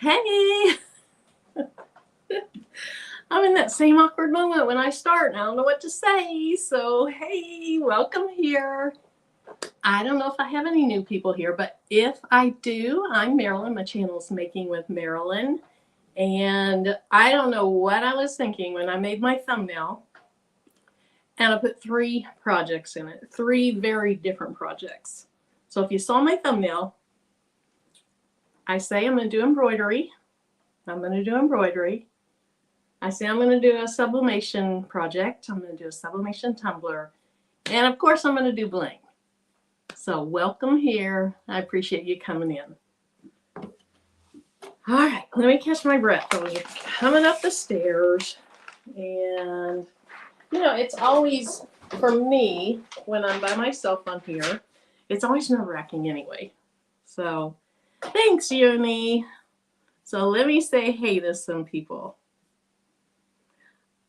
Hey, I'm in that same awkward moment when I start and I don't know what to say. So, hey, welcome here. I don't know if I have any new people here, but if I do, I'm Marilyn. My channel is Making with Marilyn. And I don't know what I was thinking when I made my thumbnail. And I put 3 projects in it, 3 very different projects. So if you saw my thumbnail, I say I'm going to do embroidery. I'm going to do embroidery. I say I'm going to do a sublimation project. I'm going to do a sublimation tumbler. And of course, I'm going to do bling. So welcome here. I appreciate you coming in. All right, let me catch my breath. I was coming up the stairs. And, you know, it's always, for me, when I'm by myself on here, it's always nerve-wracking anyway. So thanks, Uni. So let me say hey to some people.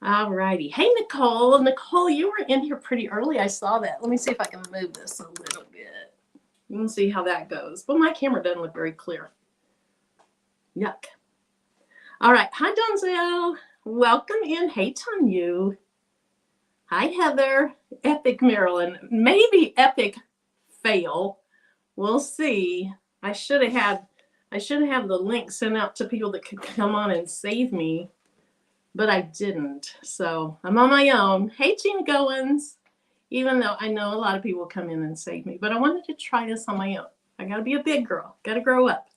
All righty. Hey, Nicole. Nicole, you were in here pretty early. I saw that. Let me see if I can move this a little bit. You can see how that goes. But my camera doesn't look very clear. Yuck. All right. Hi, Donzel. Welcome in. Hey, Tanyu. Hi, Heather. Epic Marilyn. Maybe epic fail. We'll see. I should have the link sent out to people that could come on and save me. But I didn't, so I'm on my own. Hey, Gina Goins, even though I know a lot of people come in and save me, but I wanted to try this on my own. I gotta be a big girl, gotta grow up.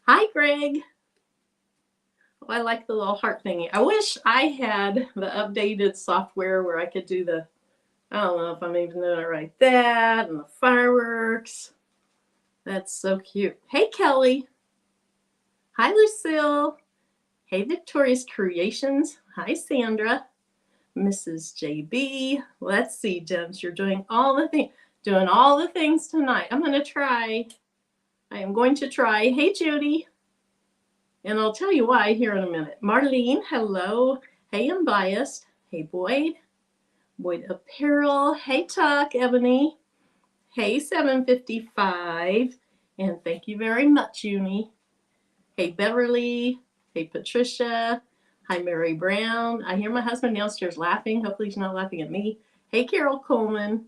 Hi, Greg. Oh, I like the little heart thingy. I wish I had the updated software where I could do the, I don't know if I'm even doing it right, that and the fireworks. That's so cute. Hey, Kelly. Hi, Lucille. Hey, Victoria's Creations. Hi, Sandra. Mrs. JB. Let's see, Debs, you're doing all the things tonight. I am going to try. Hey, Judy. And I'll tell you why here in a minute. Marlene, hello. Hey, Unbiased. Hey, Boyd. Boyd Apparel. Hey, Tuck, Ebony. Hey, 755. And thank you very much, Uni. Hey, Beverly. Hey, Patricia. Hi, Mary Brown. I hear my husband downstairs laughing. Hopefully he's not laughing at me. Hey, Carol Coleman.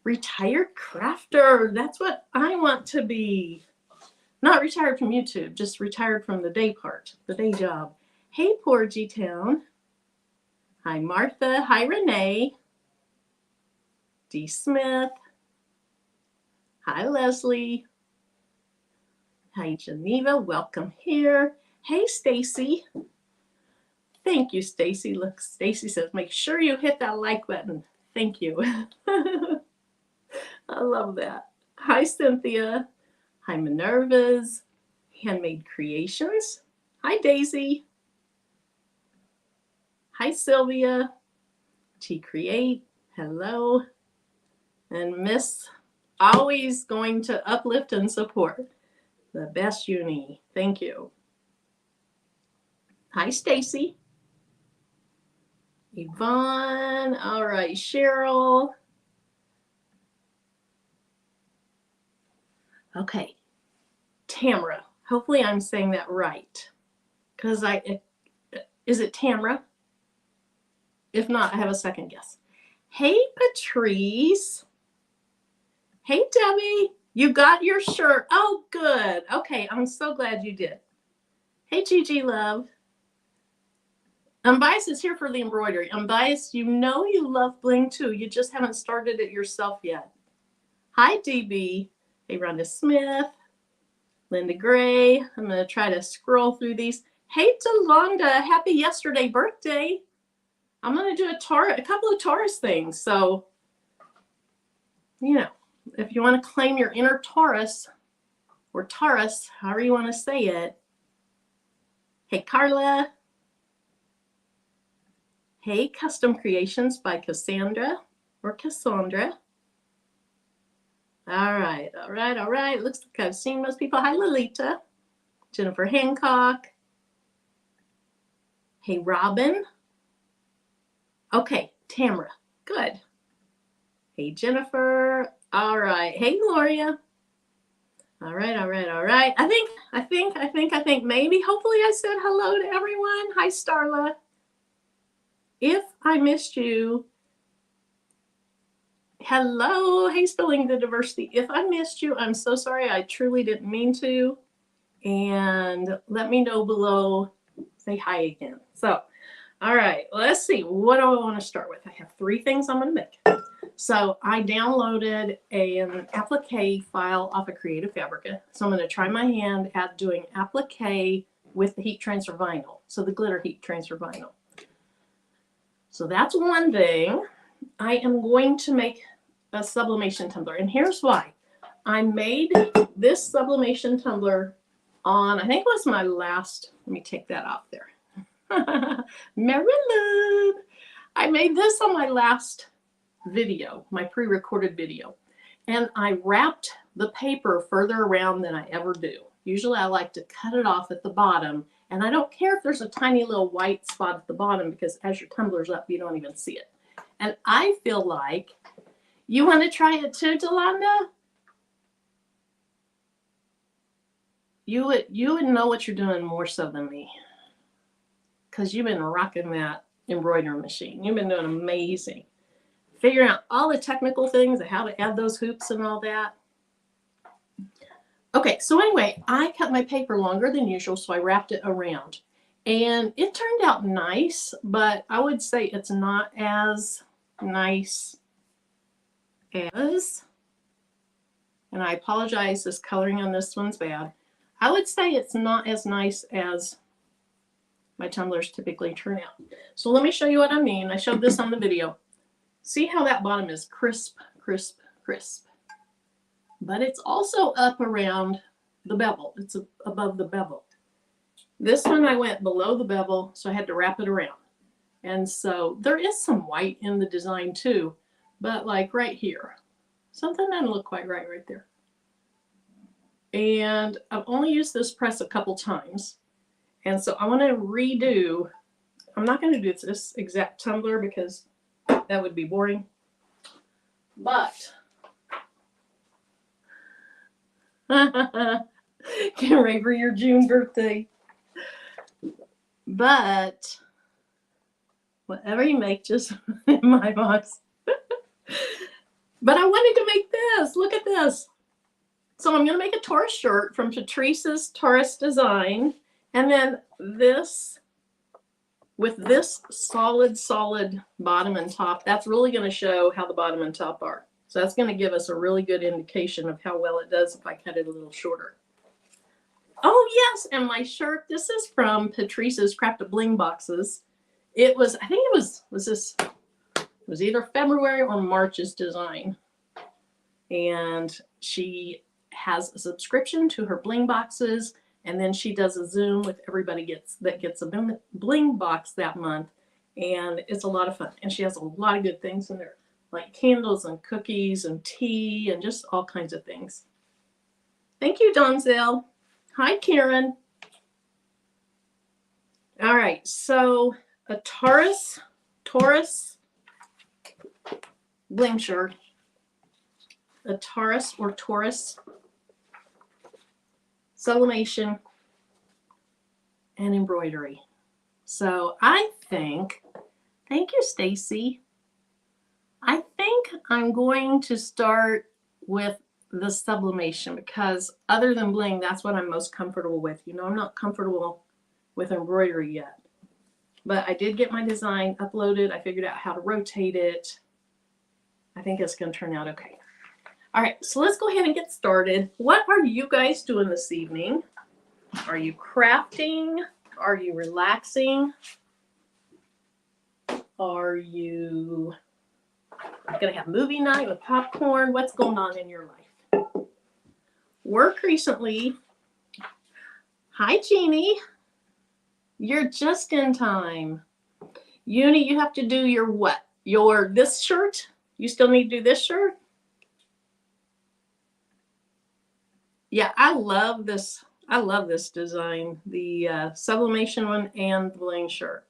Retired crafter. That's what I want to be. Not retired from YouTube, just retired from the day part, the day job. Hey, Porgy Town. Hi, Martha. Hi, Renee. D. Smith. Hi, Leslie. Hi, Geneva. Welcome here. Hey, Stacy. Thank you, Stacy. Look, Stacy says, make sure you hit that like button. Thank you. I love that. Hi, Cynthia. Hi, Minerva's. Handmade Creations. Hi, Daisy. Hi, Sylvia. T Create. Hello. And Miss, always going to uplift and support. The best Uni. Thank you. Hi, Stacy. Yvonne. All right, Cheryl. Okay. Tamara. Hopefully I'm saying that right. Because is it Tamara? If not, I have a second guess. Hey, Patrice. Hey, Debbie. You got your shirt. Oh, good. Okay, I'm so glad you did. Hey, Gigi Love. Unbiased is here for the embroidery. Unbiased, you know you love bling too. You just haven't started it yourself yet. Hi, DB. Hey, Rhonda Smith. Linda Gray. I'm going to try to scroll through these. Hey, Delonda. Happy yesterday birthday. I'm going to do a couple of Taurus things. So, you know, if you want to claim your inner Taurus or Taurus, however you want to say it. Hey, Carla. Hey, Custom Creations by Cassandra or Cassandra. All right. Looks like I've seen most people. Hi, Lolita. Jennifer Hancock. Hey, Robin. Okay, Tamara. Good. Hey, Jennifer. All right. Hey, Gloria. All right, all right, all right. I think maybe, hopefully I said hello to everyone. Hi, Starla. If I missed you, hello. Hey, Spilling the Diversity. If I missed you, I'm so sorry. I truly didn't mean to. And let me know below. Say hi again. So, all right, let's see. What do I want to start with? I have 3 things I'm going to make. So I downloaded an applique file off of Creative Fabrica. So I'm going to try my hand at doing applique with the heat transfer vinyl. So the glitter heat transfer vinyl. So that's one thing. I am going to make a sublimation tumbler. And here's why. I made this sublimation tumbler on, I think it was my last, let me take that off there. Marilyn. I made this on my last video, my pre-recorded video, and I wrapped the paper further around than I ever do. Usually I like to cut it off at the bottom, and I don't care if there's a tiny little white spot at the bottom, because as your tumbler's up, you don't even see it. And I feel like, you want to try it too, Delonda? You would know what you're doing more so than me, because you've been rocking that embroidery machine. You've been doing amazing. Figuring out all the technical things and how to add those hoops and all that. Okay, so anyway, I cut my paper longer than usual, so I wrapped it around. And it turned out nice, but I would say it's not as nice as, and I apologize, this coloring on this one's bad. I would say it's not as nice as my tumblers typically turn out. So let me show you what I mean. I showed this on the video. See how that bottom is crisp, crisp, crisp. But it's also up around the bevel. It's above the bevel. This one I went below the bevel, so I had to wrap it around. And so there is some white in the design too, but like right here, something doesn't look quite right there. And I've only used this press a couple times. And so I want to redo, I'm not going to do this exact tumbler because that would be boring. But get ready for your June birthday. But whatever you make, just in my box. But I wanted to make this. Look at this. So I'm going to make a Taurus shirt from Patrice's Taurus design. And then this, with this solid bottom and top, that's really going to show how the bottom and top are. So that's going to give us a really good indication of how well it does if I cut it a little shorter. Oh yes, and my shirt, this is from Patrice's Craft-A-Bling boxes. It was, I think it was either February or March's design. And she has a subscription to her bling boxes, and then she does a Zoom with everybody that gets a bling box that month, and it's a lot of fun. And she has a lot of good things in there, like candles and cookies and tea and just all kinds of things. Thank you, Donzel. Hi, Karen. All right, so a Taurus bling shirt, a Taurus or Taurus sublimation, and embroidery. So I think, thank you, Stacy. I think I'm going to start with the sublimation, because other than bling, that's what I'm most comfortable with. You know, I'm not comfortable with embroidery yet, but I did get my design uploaded. I figured out how to rotate it. I think it's going to turn out okay. All right, so let's go ahead and get started. What are you guys doing this evening? Are you crafting? Are you relaxing? Are you going to have movie night with popcorn? What's going on in your life? Work recently. Hi, Jeannie. You're just in time. Uni, you have to do your what? This shirt? You still need to do this shirt? Yeah, I love this. I love this design, the sublimation one and the bling shirt.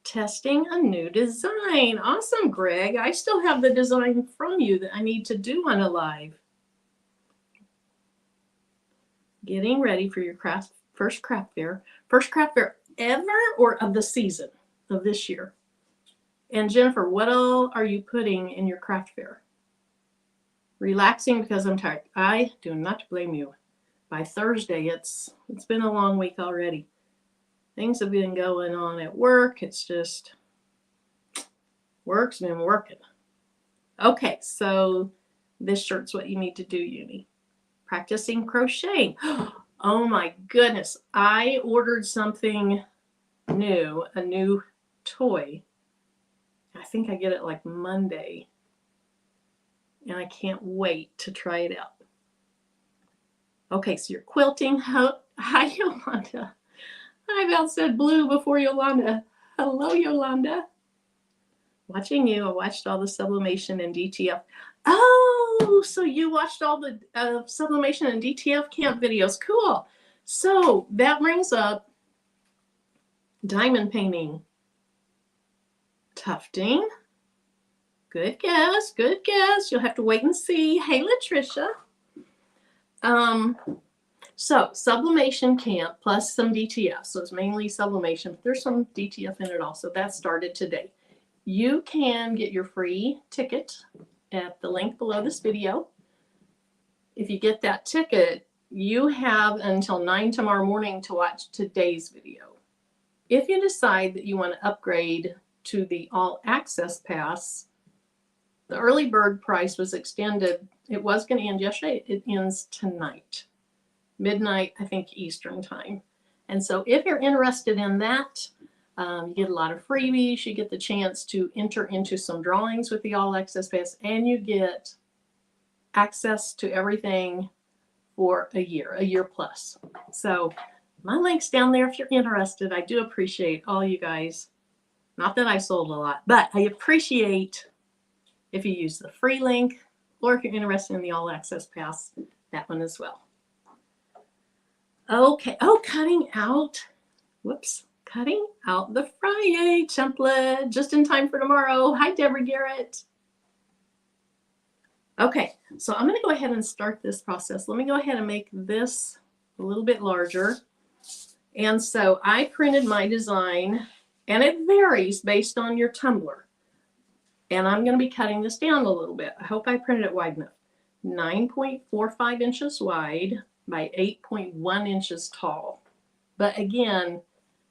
Testing a new design. Awesome, Greg. I still have the design from you that I need to do on a live. getting ready for your first craft fair ever, or of the season of this year. And Jennifer, what all are you putting in your craft fair? Relaxing because I'm tired. I do not blame you. By Thursday, it's been a long week already. Things have been going on at work. It's just, work's been working. Okay, so this shirt's what you need to do, Uni. Practicing crocheting. Oh my goodness. I ordered something new, a new toy. I think I get it like Monday. And I can't wait to try it out. Okay, so you're quilting. Hi, Yolanda. I about said blue before Yolanda. Hello, Yolanda. Watching you. I watched all the Sublimation and DTF. Oh, so you watched all the Sublimation and DTF camp videos. Cool. So that brings up diamond painting. Tufting. Good guess. Good guess. You'll have to wait and see. Hey, Latricia. So Sublimation camp plus some DTF. So it's mainly Sublimation, but there's some DTF in it also. That started today. You can get your free ticket at the link below this video. If you get that ticket, you have until 9 tomorrow morning to watch today's video. If you decide that you want to upgrade to the all access pass, the early bird price was extended. It was going to end yesterday. It ends tonight, midnight, I think, Eastern time. And so if you're interested in that, you get a lot of freebies. You get the chance to enter into some drawings with the all access pass, and you get access to everything for a year plus. So my link's down there if you're interested. I do appreciate all you guys. Not that I sold a lot, but I appreciate if you use the free link, or if you're interested in the all access pass, that one as well. Okay. Oh, cutting out. Whoops. Cutting out the Friday template just in time for tomorrow. Hi, Deborah Garrett. Okay, so I'm going to go ahead and start this process. Let me go ahead and make this a little bit larger. And so I printed my design, and it varies based on your tumbler. And I'm going to be cutting this down a little bit. I hope I printed it wide enough. 9.45 inches wide by 8.1 inches tall. But again,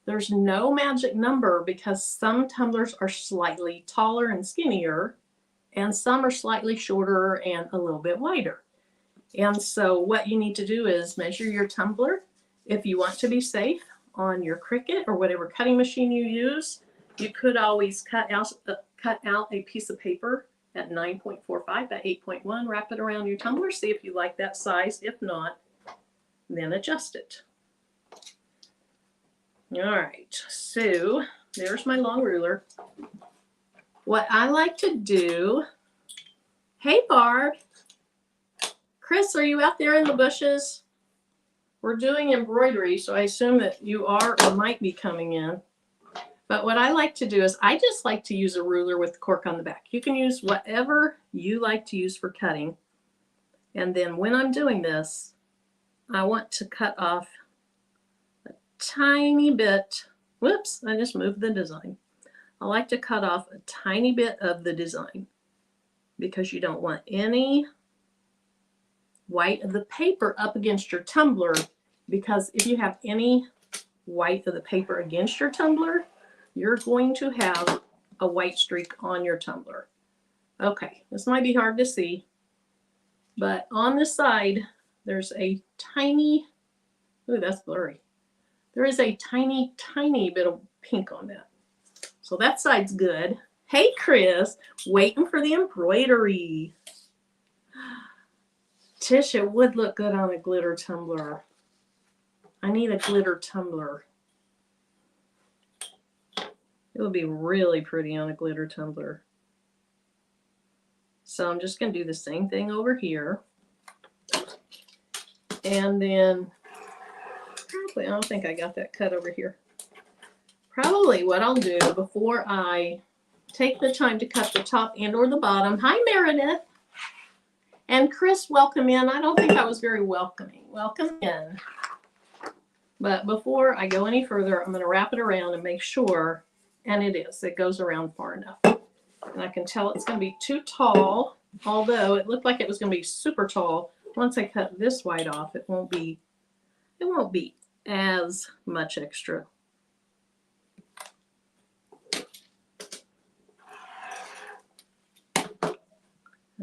there's no magic number because some tumblers are slightly taller and skinnier, and some are slightly shorter and a little bit wider. And so what you need to do is measure your tumbler. If you want to be safe on your Cricut or whatever cutting machine you use, you could always cut out a piece of paper at 9.45 by 8.1, wrap it around your tumbler, see if you like that size. If not, then adjust it. All right, so there's my long ruler. What I like to do, hey Barb, Chris, are you out there in the bushes? We're doing embroidery, so I assume that you are or might be coming in. But what I like to do is I just like to use a ruler with the cork on the back. You can use whatever you like to use for cutting. And then when I'm doing this, I want to cut off a tiny bit. Whoops, I just moved the design. I like to cut off a tiny bit of the design because you don't want any white of the paper up against your tumbler, because if you have any white of the paper against your tumbler, you're going to have a white streak on your tumbler. Okay, this might be hard to see, but on the side, there's a tiny, ooh, that's blurry. There is a tiny, tiny bit of pink on that. So that side's good. Hey, Chris, waiting for the embroidery. Tish, it would look good on a glitter tumbler. I need a glitter tumbler. It would be really pretty on a glitter tumbler. So I'm just going to do the same thing over here. And then, probably, I don't think I got that cut over here. Probably what I'll do before I take the time to cut the top and or the bottom. Hi, Meredith. And Chris, welcome in. I don't think I was very welcoming. Welcome in. But before I go any further, I'm going to wrap it around and make sure, and it goes around far enough. And I can tell it's going to be too tall, although it looked like it was going to be super tall. Once I cut this white off, it won't be as much extra.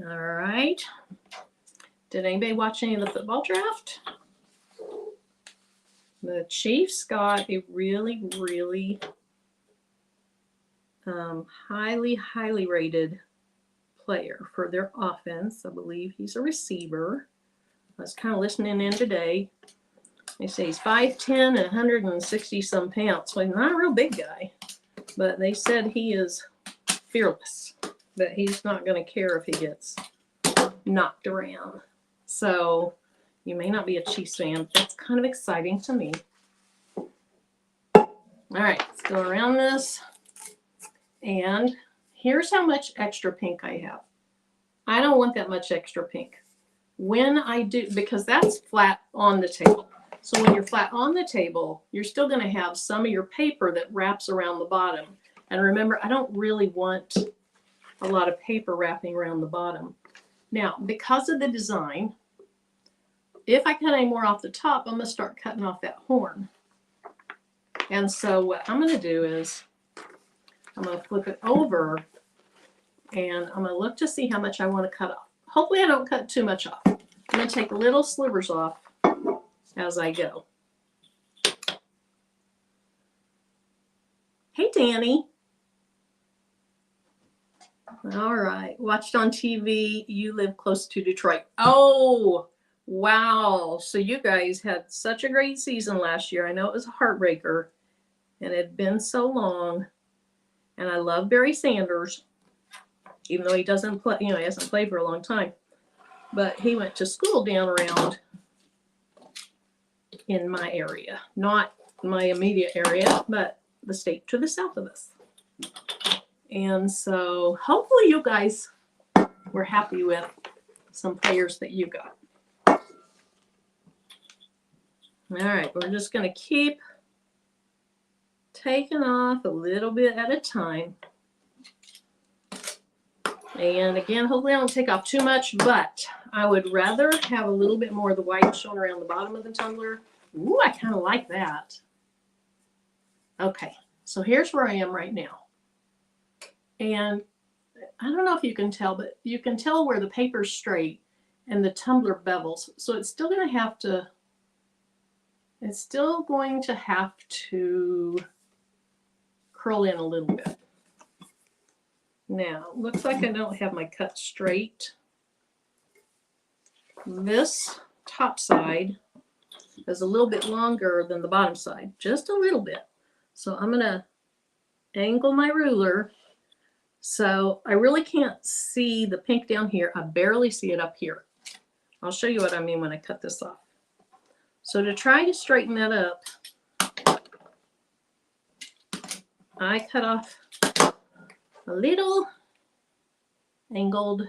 All right. Did anybody watch any of the football draft? The Chiefs got a really, really highly rated player for their offense. I believe he's a receiver. I was kind of listening in today. They say he's 5'10" and 160 some pounds. So he's not a real big guy, but they said he is fearless, that he's not going to care if he gets knocked around. So you may not be a Chiefs fan, but that's kind of exciting to me. All right, let's go around this. And here's how much extra pink I have. I don't want that much extra pink. When I do, because that's flat on the table. So when you're flat on the table, you're still going to have some of your paper that wraps around the bottom. And remember, I don't really want a lot of paper wrapping around the bottom. Now, because of the design, if I cut any more off the top, I'm going to start cutting off that horn. And so what I'm going to do is I'm going to flip it over and I'm going to look to see how much I want to cut off. Hopefully I don't cut too much off. I'm going to take little slivers off as I go. Hey, Danny. All right. Watched on TV. You live close to Detroit. Oh, wow. So you guys had such a great season last year. I know it was a heartbreaker and it had been so long. And I love Barry Sanders, even though he doesn't play, he hasn't played for a long time. But he went to school down around in my area, not my immediate area, but the state to the south of us. And so hopefully you guys were happy with some players that you got. All right, we're just going to keep taking off a little bit at a time. And again, hopefully I don't take off too much, but I would rather have a little bit more of the white showing around the bottom of the tumbler. Ooh, I kind of like that. Okay, so here's where I am right now. And I don't know if you can tell, but you can tell where the paper's straight and the tumbler bevels. So it's still going to have to, curl in a little bit. Now, looks like I don't have my cut straight. This top side is a little bit longer than the bottom side, just a little bit. So I'm going to angle my ruler so I really can't see the pink down here. I barely see it up here. I'll show you what I mean when I cut this off. So to try to straighten that up, I cut off a little angled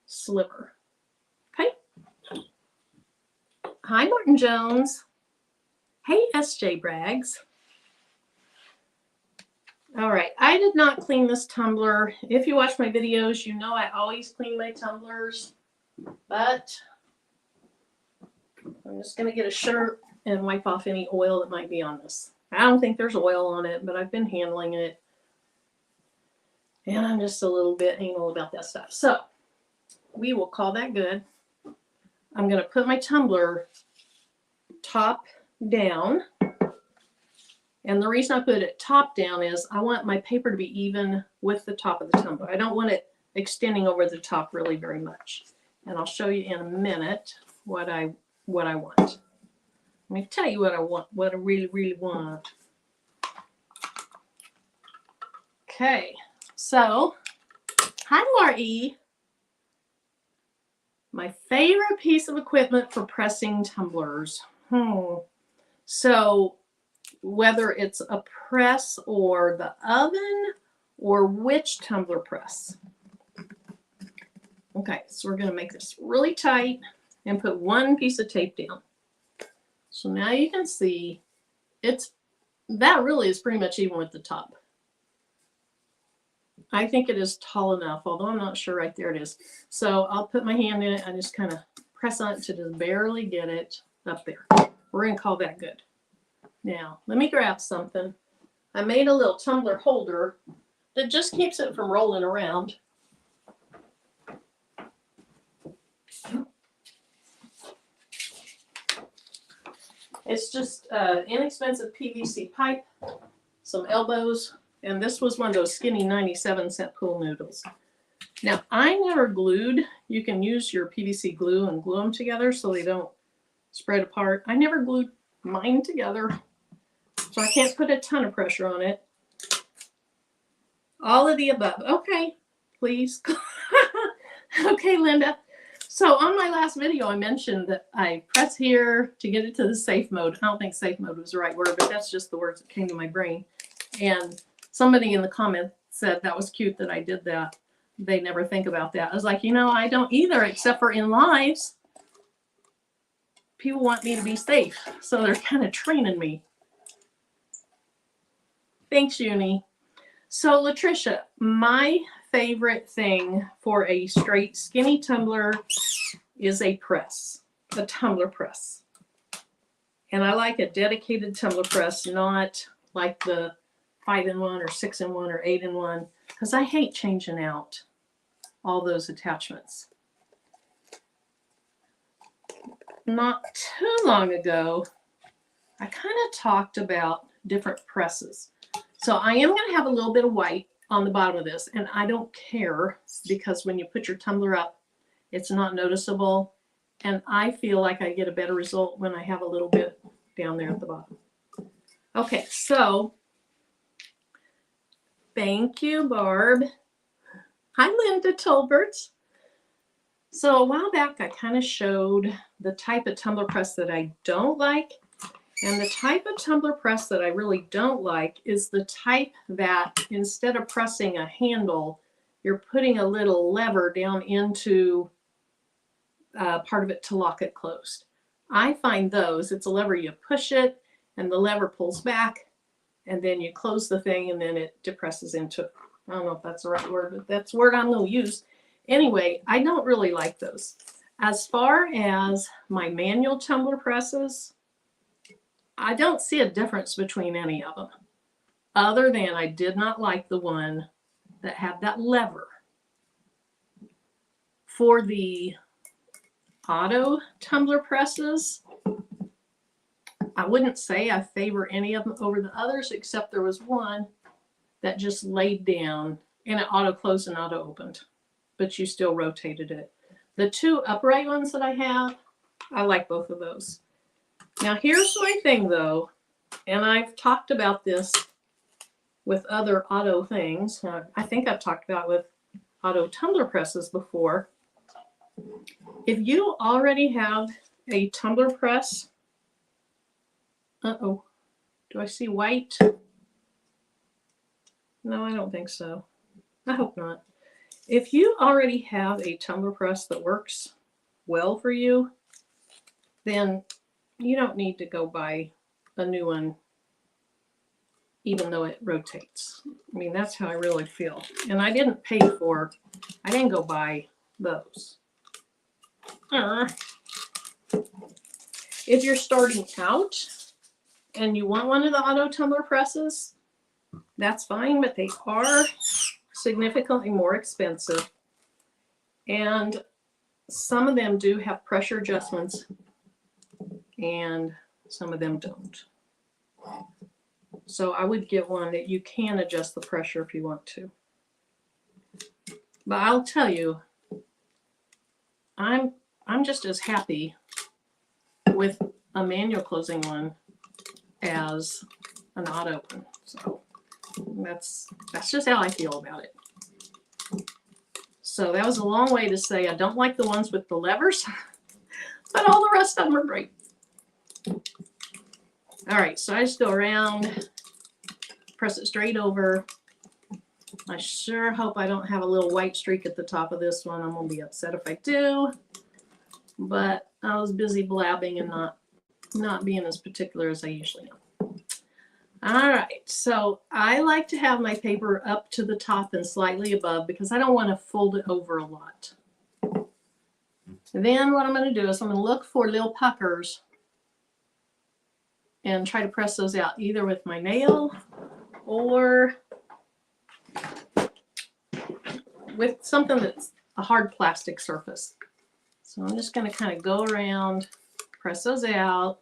sliver. Okay. Hi, Martin Jones. Hey, SJ Braggs. All right, I did not clean this tumbler. If you watch my videos, you know I always clean my tumblers, but I'm just going to get a shirt and wipe off any oil that might be on this. I don't think there's oil on it, but I've been handling it. And I'm just a little bit anal about that stuff. So we will call that good. I'm going to put my tumbler top down. And the reason I put it top down is I want my paper to be even with the top of the tumbler. I don't want it extending over the top really very much. And I'll show you in a minute what I want. Let me tell you what I want, what I really, really want. Okay, so hi, Laura E. My favorite piece of equipment for pressing tumblers. So whether it's a press or the oven or which tumbler press. Okay, so we're going to make this really tight and put one piece of tape down. So now you can see that really is pretty much even with the top. I think it is tall enough, although I'm not sure. Right there it is. So I'll put my hand in it. I just kind of press on it to just barely get it up there. We're going to call that good. Now, let me grab something. I made a little tumbler holder that just keeps it from rolling around. It's just inexpensive PVC pipe, some elbows, and this was one of those skinny 97-cent pool noodles. Now, I never glued. You can use your PVC glue and glue them together so they don't spread apart. I never glued mine together, so I can't put a ton of pressure on it. All of the above. Okay, please. Okay, Linda. So on my last video, I mentioned that I press here to get it to the safe mode. I don't think safe mode was the right word, but that's just the words that came to my brain. And somebody in the comments said that was cute that I did that. They never think about that. I was like, you know, I don't either, except for in lives. People want me to be safe, so they're kind of training me. Thanks, Uni. So, Latricia, my favorite thing for a straight skinny tumbler is a press, a tumbler press. And I like a dedicated tumbler press, not like the 5-in-1 or 6-in-1 or 8-in-1, because I hate changing out all those attachments. Not too long ago, I kind of talked about different presses. So I am going to have a little bit of white on the bottom of this, and I don't care because when you put your tumbler up, it's not noticeable, and I feel like I get a better result when I have a little bit down there at the bottom. Okay, so thank you, Barb. Hi, Linda Tolbert. So a while back, I kind of showed the type of tumbler press that I don't like. And the type of tumbler press that I really don't like is the type that instead of pressing a handle, you're putting a little lever down into part of it to lock it closed. I find those, it's a lever, you push it and the lever pulls back and then you close the thing and then it depresses into it. I don't know if that's the right word, but that's the word I'm going to use. Anyway, I don't really like those. As far as my manual tumbler presses, I don't see a difference between any of them, other than I did not like the one that had that lever. For the auto tumbler presses, I wouldn't say I favor any of them over the others, except there was one that just laid down and it auto closed and auto opened, but you still rotated it. The two upright ones that I have, I like both of those. Now here's my thing though, and I've talked about this with other auto things. I think I've talked about it with auto tumbler presses before. If you already have a tumbler press, do I see white? No, I don't think so. I hope not. If you already have a tumbler press that works well for you, then you don't need to go buy a new one, even though it rotates. I mean, that's how I really feel. And I didn't go buy those. If you're starting out and you want one of the auto tumbler presses, that's fine, but they are significantly more expensive. And some of them do have pressure adjustments and some of them don't. So I would get one that you can adjust the pressure if you want to. But I'll tell you, I'm just as happy with a manual closing one as an auto one. So that's just how I feel about it. So that was a long way to say I don't like the ones with the levers, but all the rest of them are great. All right, so I just go around, press it straight over, I sure hope I don't have a little white streak at the top of this one. I'm going to be upset if I do. But I was busy blabbing and not being as particular as I usually am. All right, so I like to have my paper up to the top and slightly above because I don't want to fold it over a lot. And then what I'm going to do is I'm going to look for little puckers and try to press those out either with my nail or with something that's a hard plastic surface. So I'm just going to kind of go around, press those out,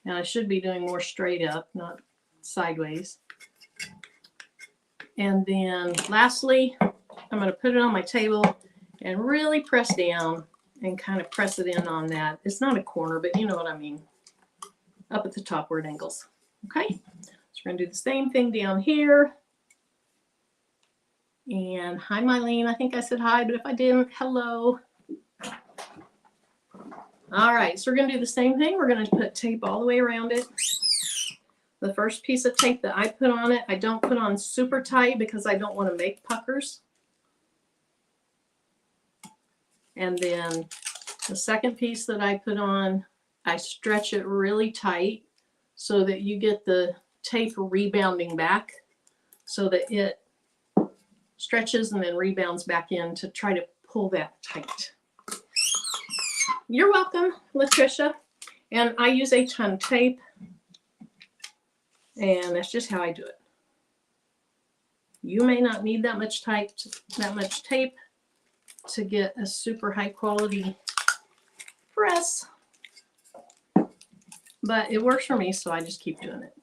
and I should be doing more straight up, not sideways. And then lastly, I'm going to put it on my table and really press down and kind of press it in on that. It's not a corner, but you know what I mean. Up at the top where it angles. Okay, so we're going to do the same thing down here. And hi, Marilyn. I think I said hi, but if I didn't, hello. All right, so we're going to do the same thing. We're going to put tape all the way around it. The first piece of tape that I put on it, I don't put on super tight because I don't want to make puckers. And then the second piece that I put on, I stretch it really tight so that you get the tape rebounding back so that it stretches and then rebounds back in to try to pull that tight. You're welcome, Latricia. And I use H-ton tape, and that's just how I do it. You may not need that much tape to get a super high quality press, but it works for me, so I just keep doing it.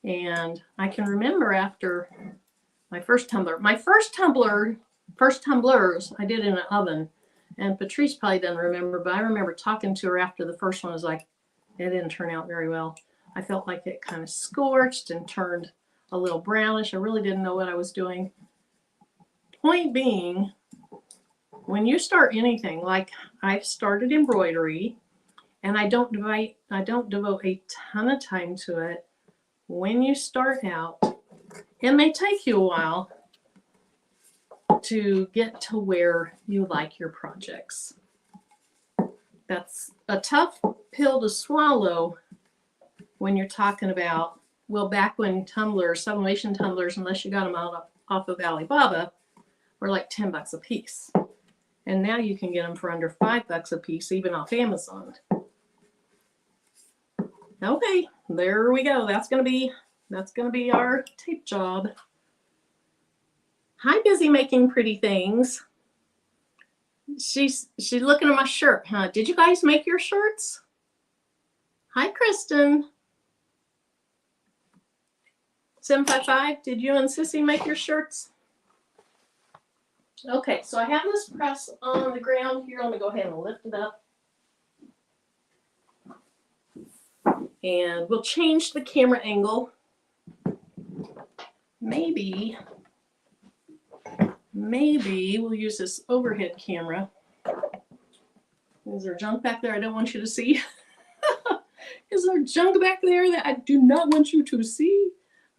And I can remember after my first tumblers I did in an oven, and Patrice probably doesn't remember, but I remember talking to her after the first one. Was like, it didn't turn out very well. I felt like it kind of scorched and turned a little brownish. I really didn't know what I was doing. Point being, when you start anything, like I've started embroidery, and I don't devote a ton of time to it. When you start out, it may take you a while to get to where you like your projects. That's a tough pill to swallow when you're talking about, well, back when tumblers, sublimation tumblers, unless you got them out off of Alibaba, were like 10 bucks a piece. And now you can get them for under $5 a piece, even off Amazon. Okay, there we go. That's gonna be our tape job. Hi, Busy Making Pretty Things. She's looking at my shirt, huh? Did you guys make your shirts? Hi, Kristen. 755, did you and Sissy make your shirts? Okay, so I have this press on the ground here. Let me go ahead and lift it up. And we'll change the camera angle. Maybe we'll use this overhead camera. Is there junk back there I don't want you to see? Is there junk back there that I do not want you to see?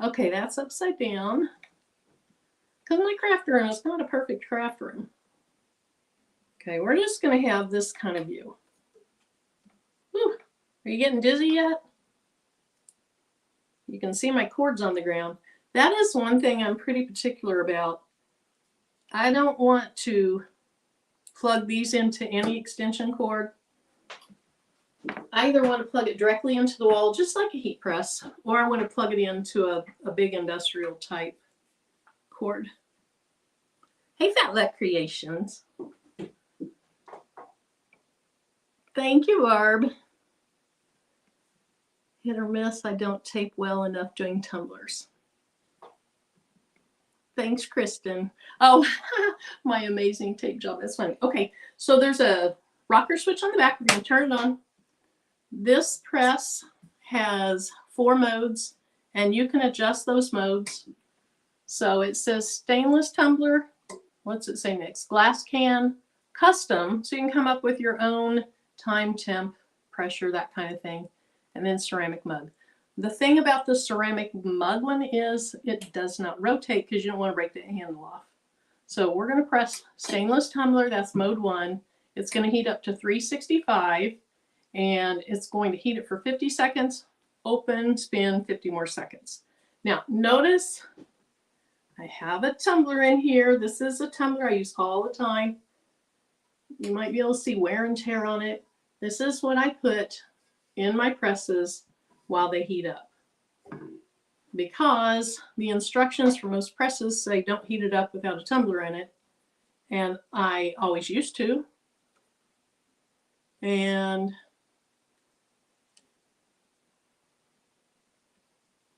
Okay, that's upside down. Because my craft room is not a perfect craft room. Okay, we're just going to have this kind of view. Whew. Are you getting dizzy yet? You can see my cords on the ground. That is one thing I'm pretty particular about. I don't want to plug these into any extension cord. I either want to plug it directly into the wall, just like a heat press, or I want to plug it into a big industrial type cord. Hey, Fatlet Creations. Thank you, Barb. Hit or miss, I don't tape well enough doing tumblers. Thanks, Kristen. Oh, my amazing tape job. That's funny. Okay, so there's a rocker switch on the back. We're going to turn it on. This press has 4 modes, and you can adjust those modes. So it says stainless tumbler. What's it say next? Glass can, custom. So you can come up with your own time, temp, pressure, that kind of thing. And then ceramic mug. The thing about the ceramic mug one is it does not rotate because you don't want to break the handle off. So we're going to press stainless tumbler. That's mode 1. It's going to heat up to 365 and it's going to heat it for 50 seconds. Open, spin, 50 more seconds. Now notice I have a tumbler in here. This is a tumbler I use all the time. You might be able to see wear and tear on it. This is what I put in my presses while they heat up, because the instructions for most presses say don't heat it up without a tumbler in it, and I always used to. And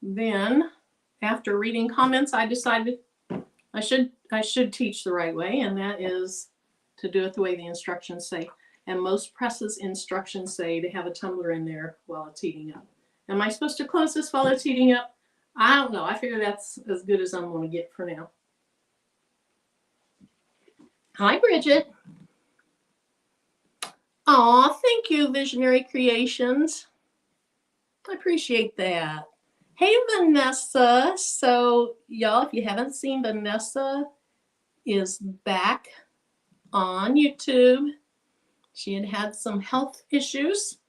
then after reading comments, I decided I should teach the right way, and that is to do it the way the instructions say. And most presses instructions say to have a tumbler in there while it's heating up. Am I supposed to close this while it's heating up? I don't know. I figure that's as good as I'm going to get for now. Hi, Bridget. Aw, thank you, Visionary Creations. I appreciate that. Hey, Vanessa. So, y'all, if you haven't seen, Vanessa is back on YouTube. She had had some health issues.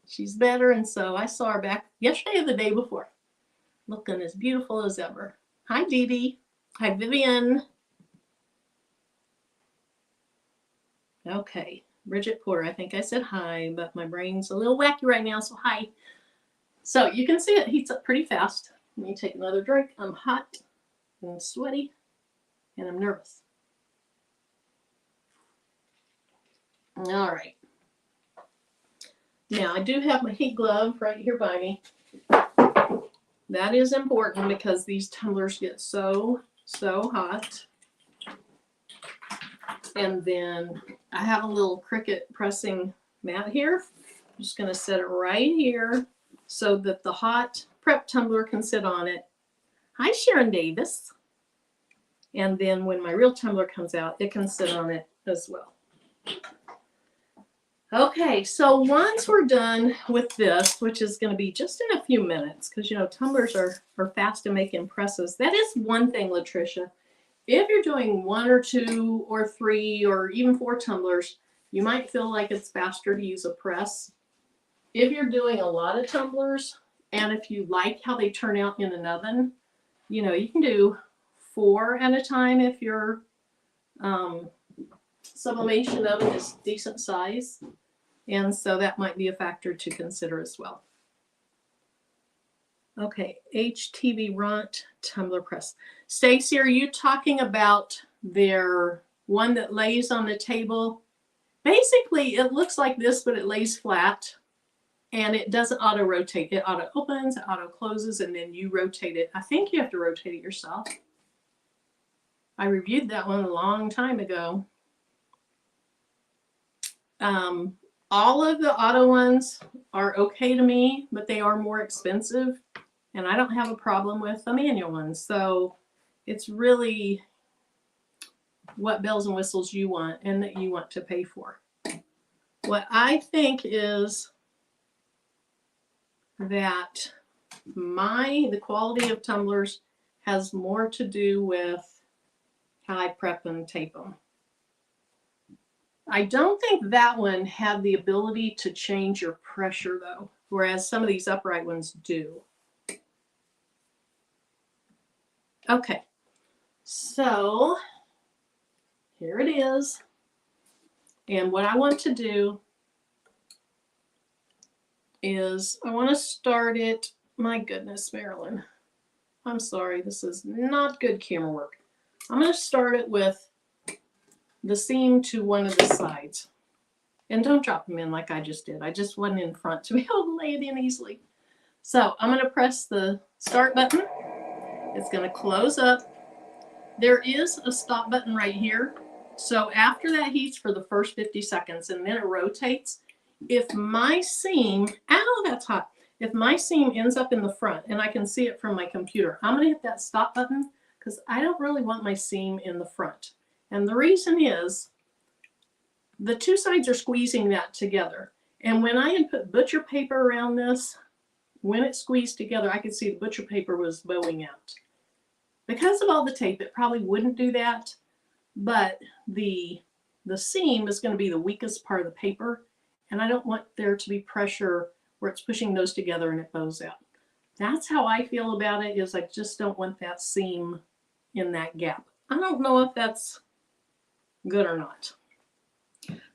She's better, and so I saw her back yesterday or the day before, looking as beautiful as ever. Hi, Dee Dee. Hi, Vivian. Okay, Bridget Porter. I think I said hi, but my brain's a little wacky right now, so hi. So you can see it heats up pretty fast. Let me take another drink. I'm hot and sweaty, and I'm nervous. All right. Now, I do have my heat glove right here by me. That is important because these tumblers get so hot. And then I have a little Cricut pressing mat here. I'm just going to set it right here so that the hot prep tumbler can sit on it. Hi, Sharon Davis. And then when my real tumbler comes out, it can sit on it as well. Okay, so once we're done with this, which is going to be just in a few minutes, because, you know, tumblers are fast to make in presses. That is one thing, Latricia. If you're doing 1 or 2 or 3 or even 4 tumblers, you might feel like it's faster to use a press. If you're doing a lot of tumblers, and if you like how they turn out in an oven, you know, you can do 4 at a time if your sublimation oven is decent size. And so that might be a factor to consider as well. Okay, HTV Runt tumbler press. Stacy, are you talking about their one that lays on the table? Basically, it looks like this, but it lays flat and it doesn't auto rotate. It auto opens, it auto closes, and then you rotate it. I think you have to rotate it yourself. I reviewed that one a long time ago. All of the auto ones are okay to me, but they are more expensive, and I don't have a problem with the manual ones. So it's really what bells and whistles you want and that you want to pay for. What I think is that the quality of tumblers has more to do with how I prep and tape them. I don't think that one had the ability to change your pressure though, whereas some of these upright ones do. Okay, so here it is. And what I want to do is I want to start it. My goodness, Marilyn. I'm sorry, this is not good camera work. I'm going to start it with the seam to one of the sides. And don't drop them in like I just did. I just wasn't in front to be able to lay it in easily. So I'm going to press the start button. It's going to close up. There is a stop button right here. So after that heats for the first 50 seconds and then it rotates. If my seam, ow, that's hot. If my seam ends up in the front and I can see it from my computer, I'm going to hit that stop button because I don't really want my seam in the front. And the reason is the two sides are squeezing that together. And when I had put butcher paper around this, when it squeezed together, I could see the butcher paper was bowing out. Because of all the tape, it probably wouldn't do that, but the seam is going to be the weakest part of the paper, and I don't want there to be pressure where it's pushing those together and it bows out. That's how I feel about it, is I just don't want that seam in that gap. I don't know if that's good or not.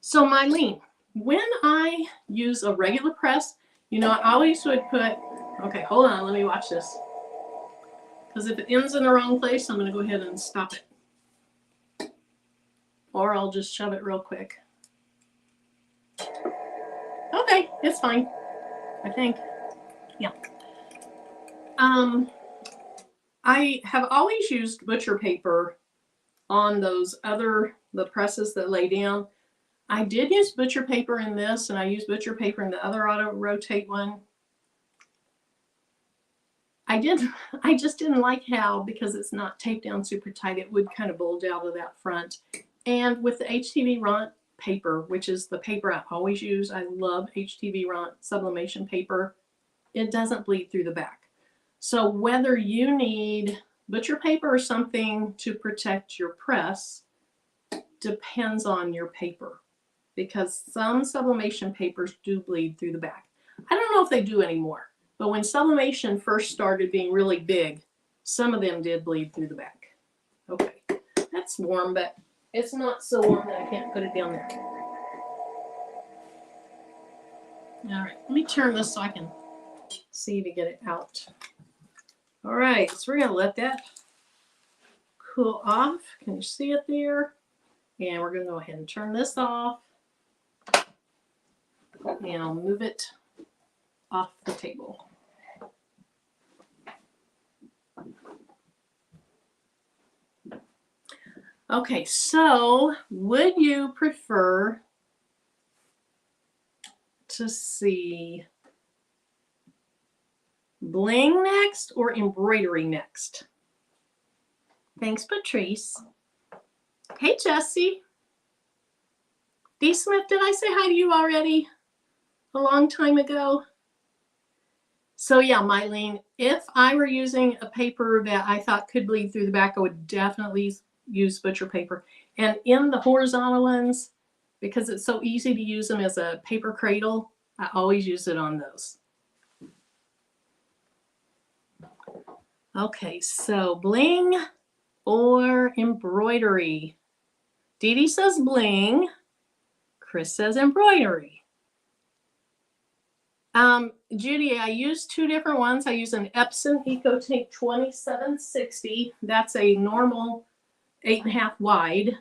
So Marilyn, when I use a regular press, you know, I always would put, okay, hold on, let me watch this. Because if it ends in the wrong place, I'm going to go ahead and stop it. Or I'll just shove it real quick. Okay, it's fine, I think. Yeah. I have always used butcher paper on those the presses that lay down. I did use butcher paper in this, and I used butcher paper in the other auto rotate one. I just didn't like how, because it's not taped down super tight, it would kind of bulge out of that front. And with the HTV paper, which is the paper I always use, I love HTV sublimation paper, it doesn't bleed through the back. So whether you need butcher paper or something to protect your press depends on your paper, because some sublimation papers do bleed through the back. I don't know if they do anymore, but when sublimation first started being really big, some of them did bleed through the back. Okay, that's warm, but it's not so warm that I can't put it down there. All right, let me turn this so I can see to get it out. All right, so we're going to let that cool off. Can you see it there? And we're going to go ahead and turn this off. And I'll move it off the table. Okay, so would you prefer to see bling next or embroidery next? Thanks, Patrice. Hey, Jessie. D. Smith, did I say hi to you already? A long time ago. So yeah, Marilyn, if I were using a paper that I thought could bleed through the back, I would definitely use butcher paper. And in the horizontal ones, because it's so easy to use them as a paper cradle, I always use it on those. Okay, so bling or embroidery? Dee Dee says bling. Chris says embroidery. Judy, I use two different ones. I use an Epson EcoTink 2760. That's a normal 8.5 wide.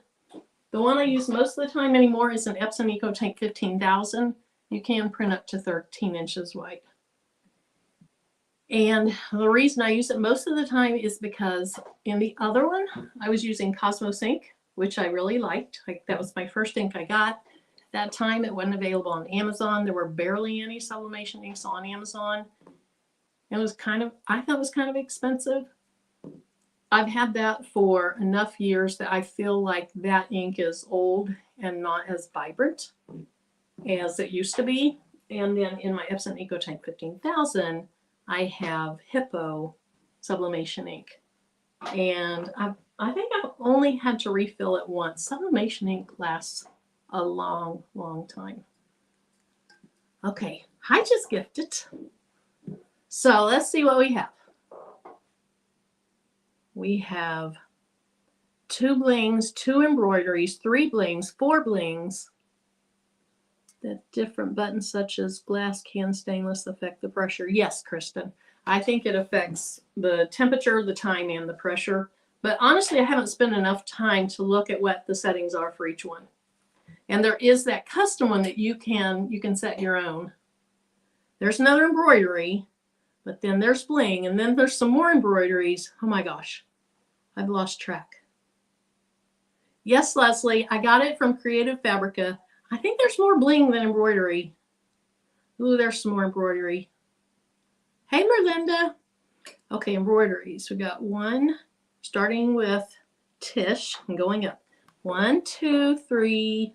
The one I use most of the time anymore is an Epson EcoTink 15,000. You can print up to 13 inches wide. And the reason I use it most of the time is because in the other one, I was using Cosmos ink, which I really liked. That was my first ink I got. At that time, it wasn't available on Amazon. There were barely any sublimation inks on Amazon. It was I thought it was kind of expensive. I've had that for enough years that I feel like that ink is old and not as vibrant as it used to be. And then in my Epson EcoTink 15,000, I have Hippo sublimation ink. And I think I've only had to refill it once. Sublimation ink lasts a long, long time. Okay, I just gifted. So let's see what we have. We have 2 blings, 2 embroideries, 3 blings, 4 blings. The different buttons such as glass, can, stainless affect the pressure. Yes, Kristen. I think it affects the temperature, the time, and the pressure. But honestly, I haven't spent enough time to look at what the settings are for each one. And there is that custom one that you can set your own. There's another embroidery, but then there's bling, and then there's some more embroideries. Oh my gosh, I've lost track. Yes, Leslie, I got it from Creative Fabrica. I think there's more bling than embroidery. Ooh, there's some more embroidery. Hey, Merlinda. Okay, embroideries. We got 1, starting with Tish and going up. 1, 2, 3,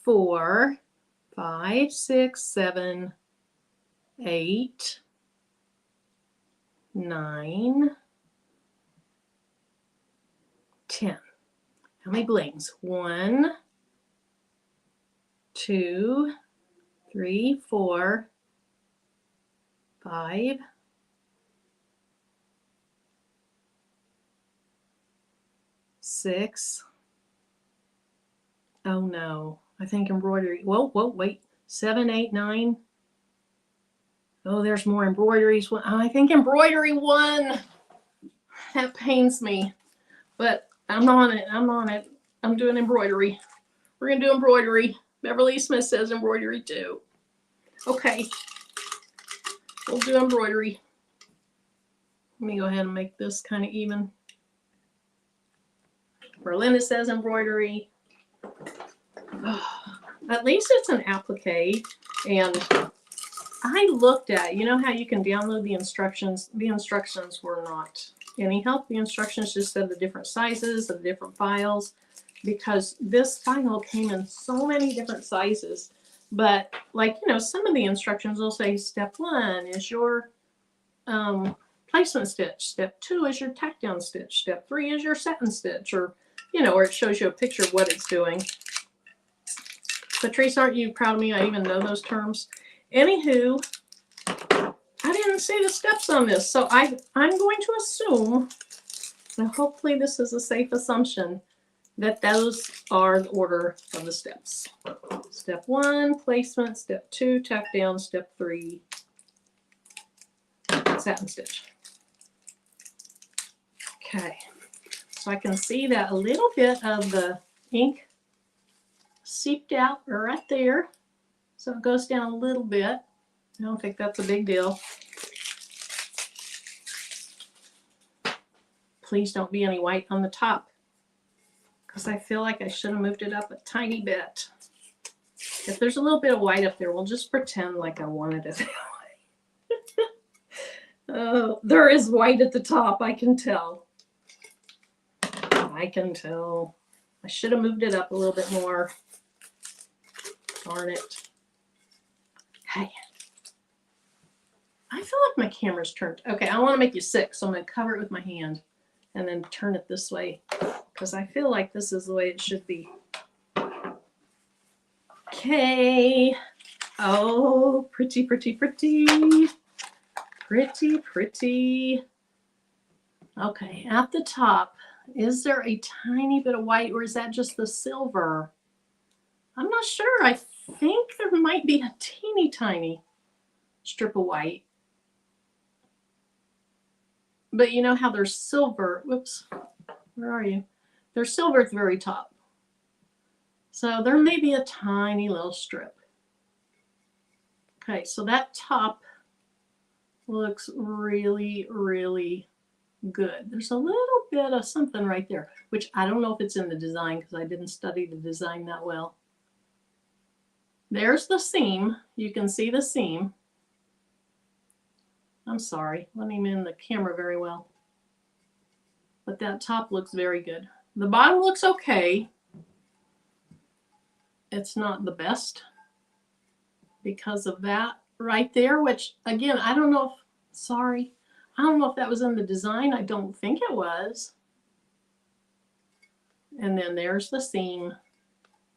4, 5, 6, 7, 8, 9, 10. How many blings? 1, 2, 3, 4, 5, 6. Oh no, I think embroidery. Whoa, wait. 7, 8, 9. Oh, there's more embroideries. Oh, I think embroidery won. That pains me, but I'm on it. I'm doing embroidery. We're gonna do embroidery. Beverly Smith says embroidery too. Okay, we'll do embroidery. Let me go ahead and make this kind of even. Marilyn says embroidery. At least it's an applique, and I looked at, you know how you can download the instructions? The instructions were not any help. The instructions just said the different sizes of the different files, because this file came in so many different sizes. But like, you know, some of the instructions will say step 1 is your placement stitch, step 2 is your tack down stitch, step 3 is your satin stitch, or, you know, or it shows you a picture of what it's doing. Patrice, aren't you proud of me? I even know those terms. Anywho, I didn't see the steps on this, so I'm going to assume, and hopefully this is a safe assumption, that those are the order of the steps. Step 1, placement. Step 2, tack down. Step 3, satin stitch. Okay, so I can see that a little bit of the ink seeped out right there. So it goes down a little bit. I don't think that's a big deal. Please don't be any white on the top, because I feel like I should have moved it up a tiny bit. If there's a little bit of white up there, we'll just pretend like I wanted it that way. Oh, there is white at the top, I can tell. I can tell. I should have moved it up a little bit more. Darn it. Hey, I feel like my camera's turned. Okay, I want to make you sick, so I'm going to cover it with my hand and then turn it this way, because I feel like this is the way it should be. Okay. Oh, pretty, pretty, pretty. Pretty, pretty. Okay, at the top, is there a tiny bit of white, or is that just the silver? I'm not sure. I think there might be a teeny tiny strip of white. But you know how there's silver. Whoops. Where are you? There's silver at the very top. So there may be a tiny little strip. Okay, so that top looks really, really good. There's a little bit of something right there, which I don't know if it's in the design because I didn't study the design that well. There's the seam. You can see the seam. I'm sorry, let me in the camera very well. But that top looks very good. The bottom looks okay. It's not the best because of that right there, which again, I don't know if, sorry, I don't know if that was in the design. I don't think it was. And then there's the seam,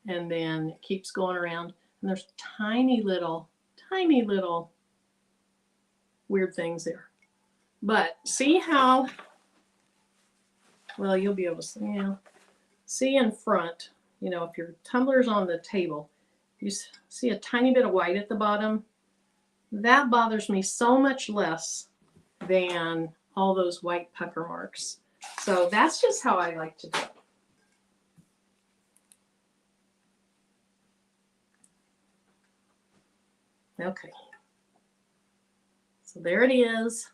and then it keeps going around, and there's tiny little weird things there. But see how, well, you'll be able to see, you know, see in front, you know, if your tumbler's on the table, you see a tiny bit of white at the bottom. That bothers me so much less than all those white pucker marks. So that's just how I like to do it. Okay. So there it is.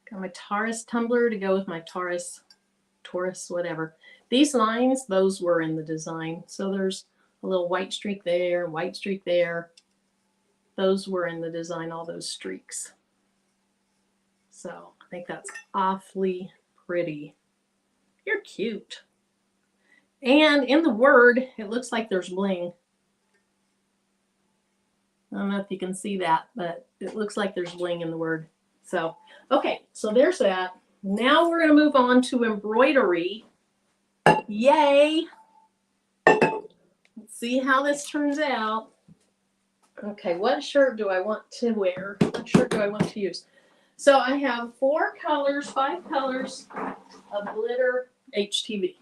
Got my Taurus tumbler to go with my Taurus, whatever. These lines, those were in the design. So there's a little white streak there, white streak there. Those were in the design, all those streaks. So I think that's awfully pretty. You're cute. And in the word, it looks like there's bling. I don't know if you can see that, but it looks like there's bling in the word. So, okay, so there's that. Now we're going to move on to embroidery. Yay! Let's see how this turns out. Okay, what shirt do I want to wear? What shirt do I want to use? So I have 5 colors of glitter HTV.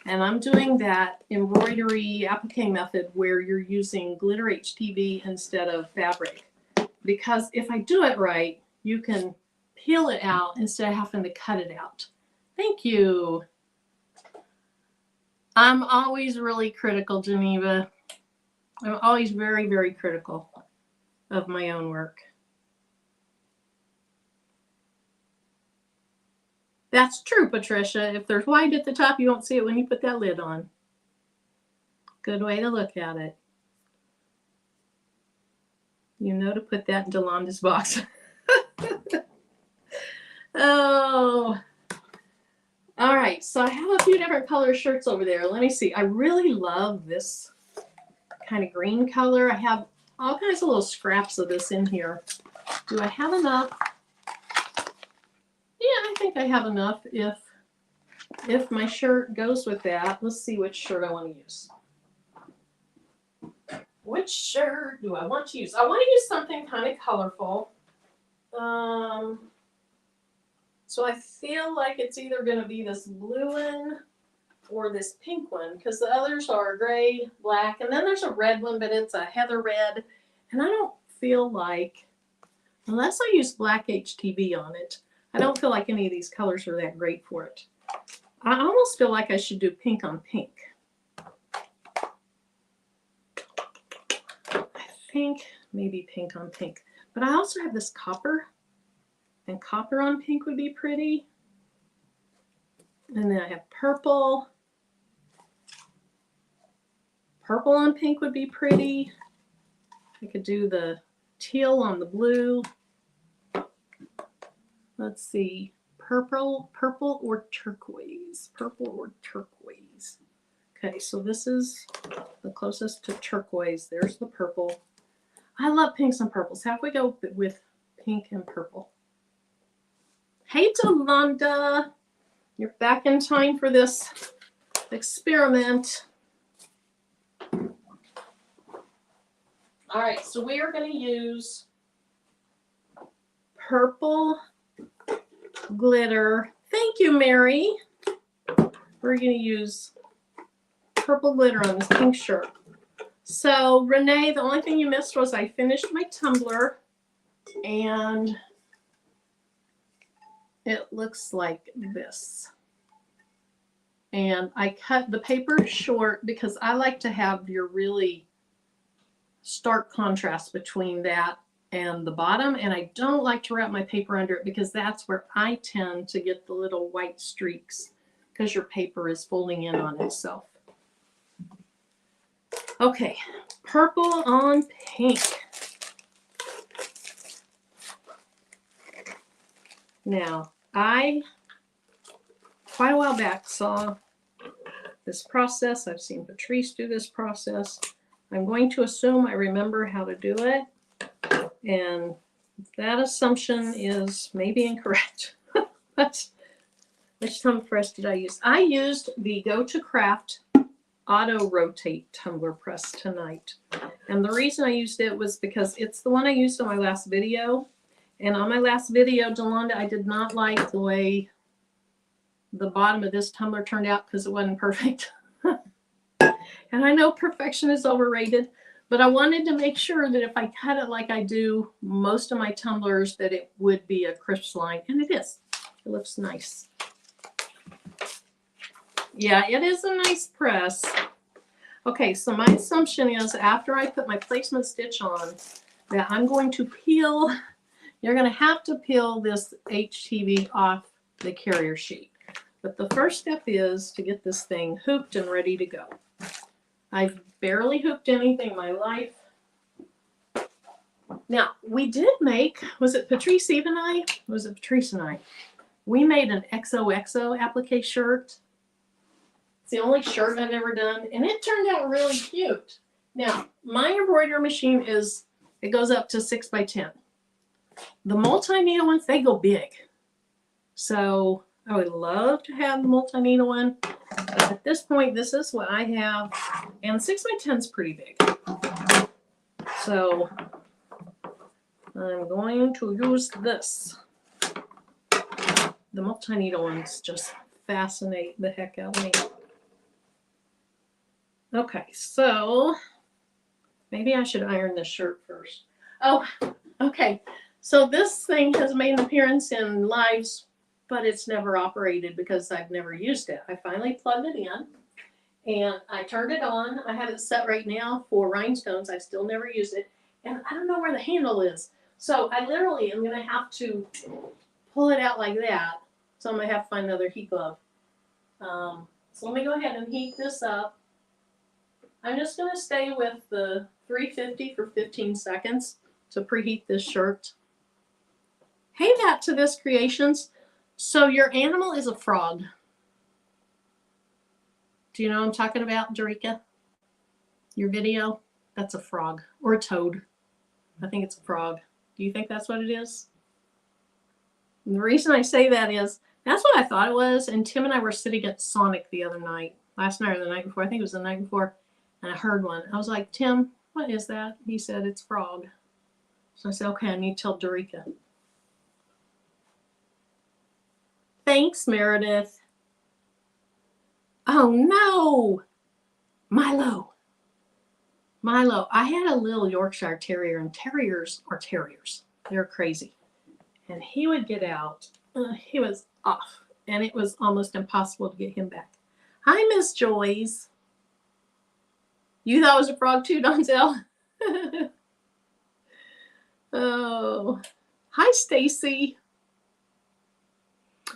And I'm doing that embroidery applique method where you're using glitter HTV instead of fabric. Because if I do it right, you can peel it out instead of having to cut it out. Thank you. I'm always really critical, Geneva. I'm always very, very critical of my own work. That's true, Patricia. If there's white at the top, you won't see it when you put that lid on. Good way to look at it. You know to put that in Yolanda's box. Oh. All right, so I have a few different color shirts over there. Let me see. I really love this kind of green color. I have all kinds of little scraps of this in here. Do I have enough? Yeah, I think I have enough if my shirt goes with that. Let's see which shirt I want to use. Which shirt do I want to use? I want to use something kind of colorful. So I feel like it's either going to be this blue one or this pink one, because the others are gray, black, and then there's a red one, but it's a heather red. And I don't feel like, unless I use black HTV on it, I don't feel like any of these colors are that great for it. I almost feel like I should do pink on pink. I think maybe pink on pink. But I also have this copper, and copper on pink would be pretty. And then I have purple. Purple on pink would be pretty. I could do the teal on the blue. Let's see, purple or turquoise. Purple or turquoise. Okay, so this is the closest to turquoise. There's the purple. I love pinks and purples. How do we go with pink and purple? Hey, Yolanda. You're back in time for this experiment. All right, so we are going to use purple glitter. Thank you, Mary. We're going to use purple glitter on this pink shirt. So, Renee, the only thing you missed was I finished my tumbler, and it looks like this. And I cut the paper short because I like to have your really stark contrast between that and the bottom, and I don't like to wrap my paper under it because that's where I tend to get the little white streaks because your paper is folding in on itself. Okay, purple on pink. Now, I quite a while back saw this process. I've seen Patrice do this process. I'm going to assume I remember how to do it, and that assumption is maybe incorrect. But which thumb press did I use? I used the Go to Craft Auto Rotate Tumbler Press tonight. And the reason I used it was because it's the one I used on my last video. And on my last video, Yolanda, I did not like the way the bottom of this tumbler turned out because it wasn't perfect. And I know perfection is overrated, but I wanted to make sure that if I cut it like I do most of my tumblers, that it would be a crisp line. And it is. It looks nice. Yeah, it is a nice press. Okay, so my assumption is after I put my placement stitch on that I'm going to peel, you're going to have to peel this HTV off the carrier sheet. But the first step is to get this thing hooped and ready to go. I've barely hooped anything in my life. Now, we did make, was it Patrice Eve and I? Was it Patrice and I? We made an XOXO applique shirt. It's the only shirt I've ever done, and it turned out really cute. Now, my embroidery machine it goes up to 6 by 10. The multi-needle ones, they go big. So I would love to have the multi-needle one. But at this point, this is what I have. And 6 by 10 is pretty big. So I'm going to use this. The multi-needle ones just fascinate the heck out of me. Okay, so maybe I should iron this shirt first. Oh, okay. So this thing has made an appearance in lives, but it's never operated because I've never used it. I finally plugged it in and I turned it on. I have it set right now for rhinestones. I still never use it. And I don't know where the handle is. So I literally am going to have to pull it out like that. So I'm going to have to find another heat glove. So let me go ahead and heat this up. I'm just going to stay with the 350 for 15 seconds to preheat this shirt. Hey, that to this Creations. So your animal is a frog. Do you know what I'm talking about, Dorica? Your video? That's a frog. Or a toad. I think it's a frog. Do you think that's what it is? And the reason I say that is, that's what I thought it was. And Tim and I were sitting at Sonic the other night. Last night or the night before. I think it was the night before. And I heard one. I was like, Tim, what is that? He said, it's frog. So I said, okay, I need to tell Dorica. Thanks, Meredith. Oh, no. Milo. I had a little Yorkshire Terrier, and terriers are terriers. They're crazy. And he would get out. He was off. And it was almost impossible to get him back. Hi, Miss Joyce. You thought it was a frog too, Donzel? Oh. Hi, Stacy.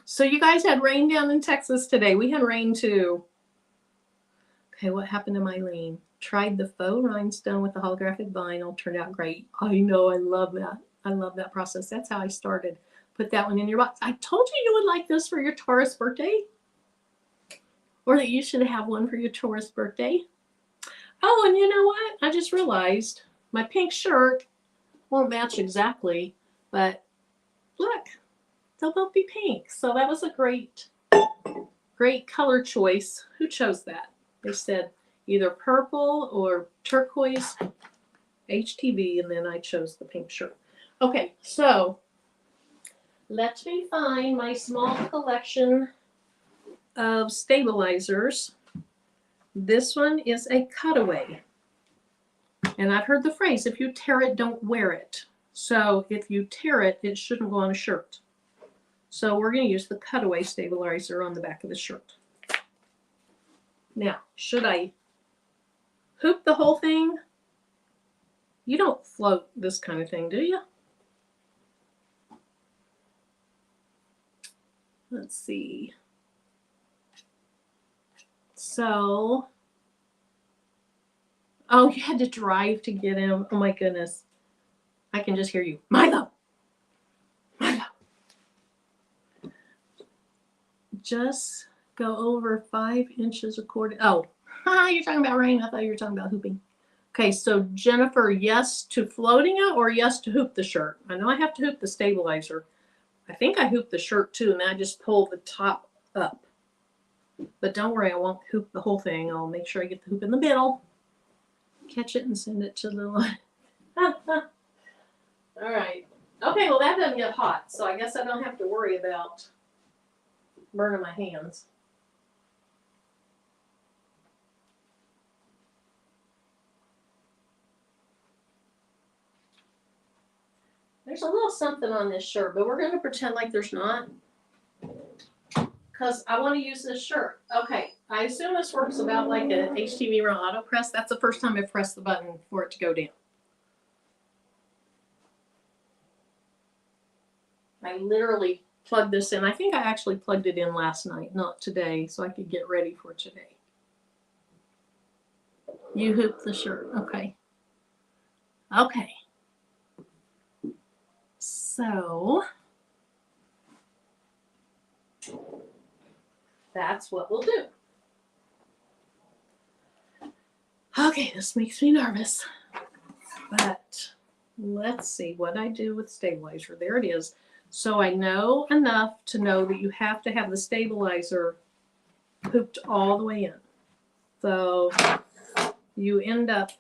So you guys had rain down in Texas today. We had rain too. Okay, what happened to Mylene? Tried the faux rhinestone with the holographic vinyl. Turned out great. I know. I love that. I love that process. That's how I started. Put that one in your box. I told you would like this for your Taurus birthday. Or that you should have one for your Taurus birthday. Oh, and you know what? I just realized my pink shirt won't match exactly. But look. They'll both be pink. So that was a great color choice. Who chose that? They said either purple or turquoise, HTV, and then I chose the pink shirt. Okay, so let me find my small collection of stabilizers. This one is a cutaway. And I've heard the phrase, if you tear it, don't wear it. So if you tear it, it shouldn't go on a shirt. So we're going to use the cutaway stabilizer on the back of the shirt. Now, should I hoop the whole thing? You don't float this kind of thing, do you? Let's see. So, oh, you had to drive to get him. Oh my goodness. I can just hear you. Milo! Milo! Just go over 5 inches according. Oh, you're talking about rain. I thought you were talking about hooping. Okay, so Jennifer, yes to floating it or yes to hoop the shirt? I know I have to hoop the stabilizer. I think I hoop the shirt too, and then I just pull the top up. But don't worry, I won't hoop the whole thing. I'll make sure I get the hoop in the middle, catch it, and send it to the line. All right. Okay, well, that doesn't get hot, so I guess I don't have to worry about burning my hands. There's a little something on this shirt, but we're going to pretend like there's not, because I want to use this shirt. Okay, I assume this works about like an HTV round auto press. That's the first time I've pressed the button for it to go down. I literally plugged this in. I think I actually plugged it in last night, not today, so I could get ready for today. You hoop the shirt. Okay. Okay. So that's what we'll do. Okay, this makes me nervous. But let's see what I do with stabilizer. There it is. So I know enough to know that you have to have the stabilizer hooped all the way in. So you end up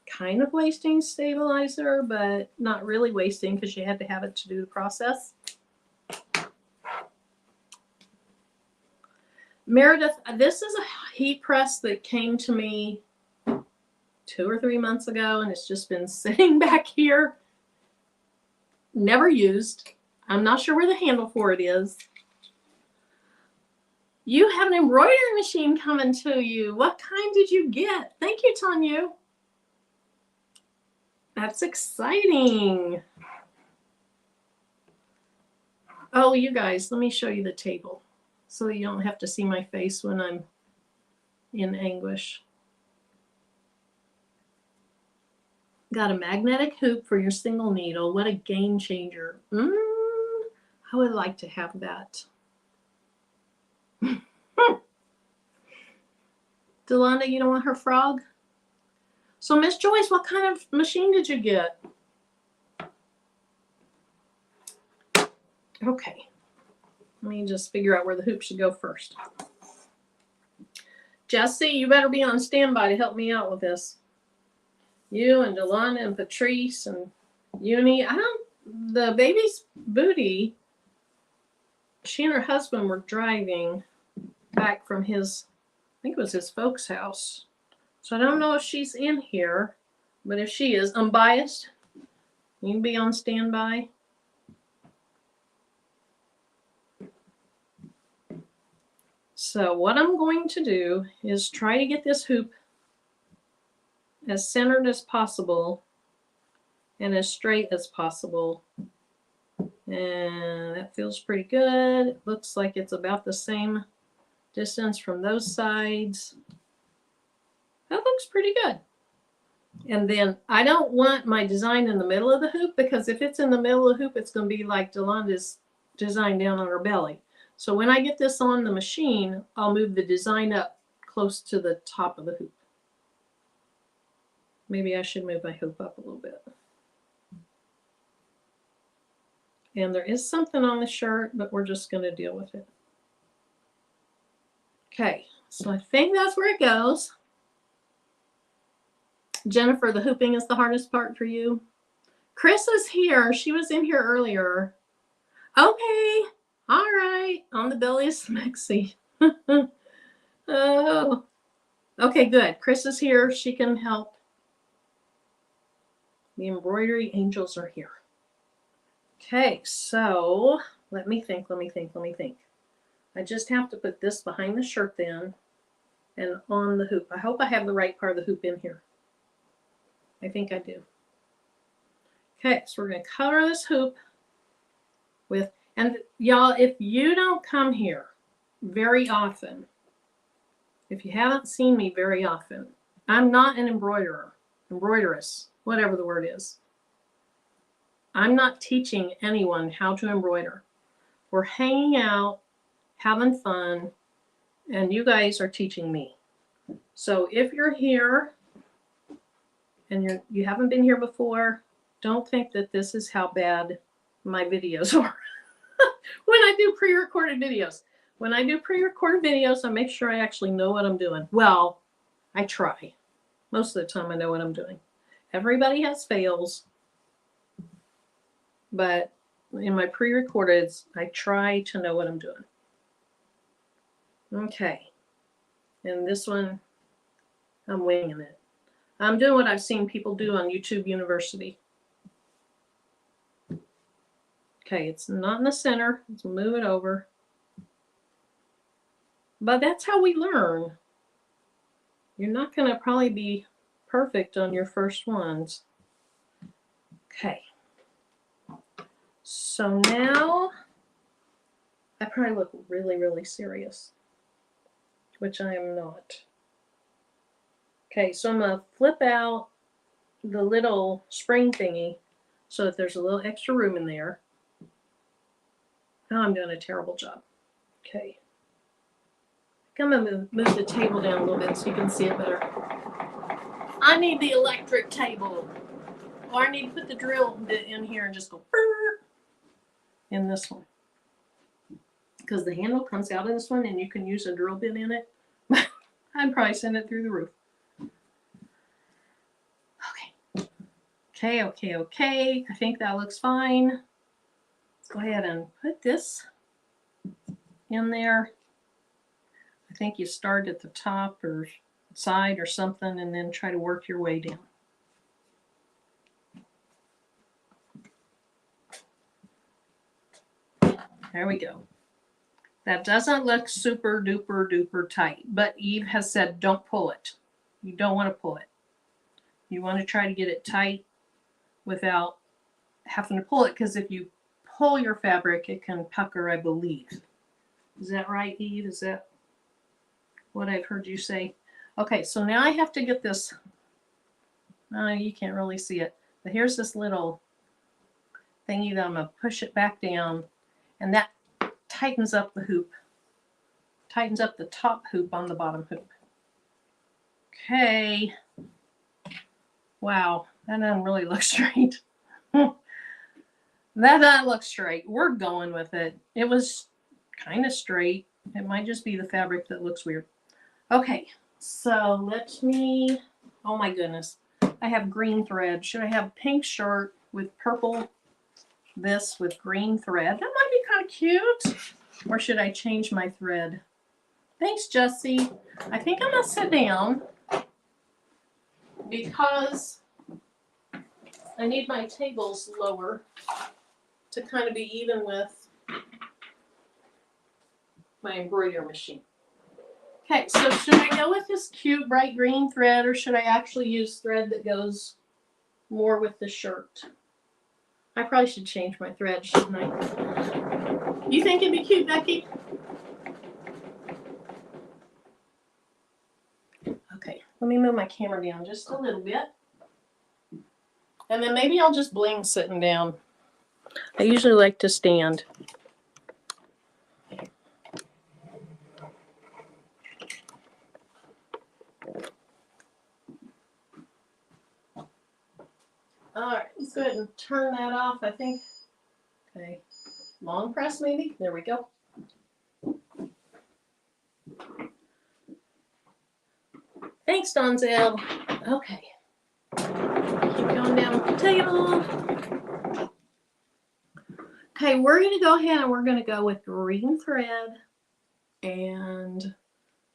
kind of wasting stabilizer, but not really wasting because you had to have it to do the process. Meredith, this is a heat press that came to me 2 or 3 months ago, and it's just been sitting back here, never used. I'm not sure where the handle for it is. You have an embroidery machine coming to you. What kind did you get? Thank you, Tanya. That's exciting. Oh, you guys, let me show you the table so you don't have to see my face when I'm in anguish. Got a magnetic hoop for your single needle. What a game changer. I would like to have that. Delonda, you don't want her frog? So Miss Joyce, what kind of machine did you get? Okay. Let me just figure out where the hoop should go first. Jesse, you better be on standby to help me out with this. You and Delonda and Patrice and Uni. The baby's booty, she and her husband were driving back from his, I think it was his folks' house. So I don't know if she's in here, but if she is, unbiased, you can be on standby. So what I'm going to do is try to get this hoop as centered as possible and as straight as possible. And that feels pretty good. It looks like it's about the same distance from those sides. That looks pretty good. And then I don't want my design in the middle of the hoop, because if it's in the middle of the hoop, it's going to be like Delonda's design down on her belly. So when I get this on the machine, I'll move the design up close to the top of the hoop. Maybe I should move my hoop up a little bit. And there is something on the shirt, but we're just going to deal with it. Okay, so I think that's where it goes. Jennifer, the hooping is the hardest part for you. Chris is here. She was in here earlier. Okay, all right. On the belly is Mexi. Oh, okay, good. Chris is here. She can help. The embroidery angels are here. Okay, so let me think. I just have to put this behind the shirt then and on the hoop. I hope I have the right part of the hoop in here. I think I do. Okay, so we're going to cover this hoop with, and y'all, if you don't come here very often, if you haven't seen me very often, I'm not an embroideress, whatever the word is. I'm not teaching anyone how to embroider. We're hanging out, having fun, and you guys are teaching me. So if you're here and you haven't been here before, don't think that this is how bad my videos are. When I do pre-recorded videos. When I do pre-recorded videos, I make sure I actually know what I'm doing. Well, I try. Most of the time I know what I'm doing. Everybody has fails. But in my pre-recordeds, I try to know what I'm doing. Okay. And this one, I'm winging it. I'm doing what I've seen people do on YouTube University. Okay, it's not in the center. Let's move it over. But that's how we learn. You're not going to probably be perfect on your first ones. Okay. So now, I probably look really, really serious, which I am not. Okay, so I'm going to flip out the little spring thingy so that there's a little extra room in there. Now I'm doing a terrible job. Okay. I'm going to move the table down a little bit so you can see it better. I need the electric table. Or I need to put the drill bit in here and just go in this one. Because the handle comes out of this one and you can use a drill bit in it. I'd probably send it through the roof. Okay. I think that looks fine. Let's go ahead and put this in there. I think you start at the top or side or something and then try to work your way down. There we go. That doesn't look super duper duper tight, but Eve has said don't pull it. You don't want to pull it. You want to try to get it tight without having to pull it, because if you pull your fabric, it can pucker, I believe. Is that right, Eve? Is that what I've heard you say? Okay, so now I have to get this. You can't really see it, but here's this little thingy that I'm going to push it back down, and that tightens up the hoop. Tightens up the top hoop on the bottom hoop. Okay. Wow, that doesn't really look straight. That doesn't look straight. We're going with it. It was kind of straight. It might just be the fabric that looks weird. Okay, so let me, oh my goodness. I have green thread. Should I have pink shirt with purple, this with green thread? That might be kind of cute. Or should I change my thread? Thanks, Jessie. I think I'm going to sit down because I need my tables lower to kind of be even with my embroidery machine. Okay, so should I go with this cute bright green thread, or should I actually use thread that goes more with the shirt? I probably should change my thread, shouldn't I? You think it'd be cute, Becky? Okay, let me move my camera down just a little bit. And then maybe I'll just bling sitting down. I usually like to stand. All right, let's go ahead and turn that off, I think. Okay, long press maybe. There we go. Thanks, Donzel. Okay. Keep going down the table. Okay, we're going to go ahead and we're going to go with green thread. And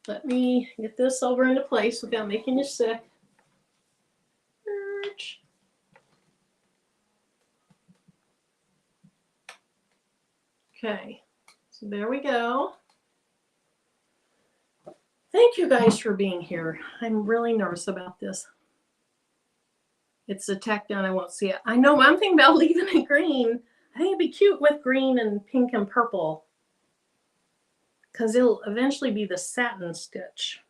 let me get this over into place without making you sick. Okay, so there we go. Thank you guys for being here. I'm really nervous about this. It's the tack down, I won't see it. I know, I'm thinking about leaving it green. I think it'd be cute with green and pink and purple, because it'll eventually be the satin stitch.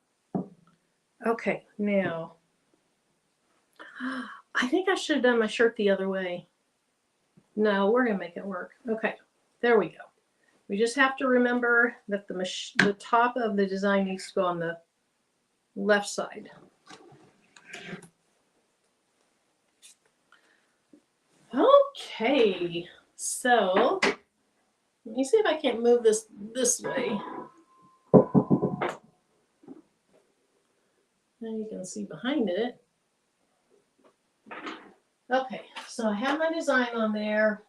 Okay, now, I think I should have done my shirt the other way. No, we're gonna make it work. Okay, there we go. We just have to remember that the top of the design needs to go on the left side. Okay, so let me see if I can't move this way. Now you can see behind it. Okay, so I have my design on there.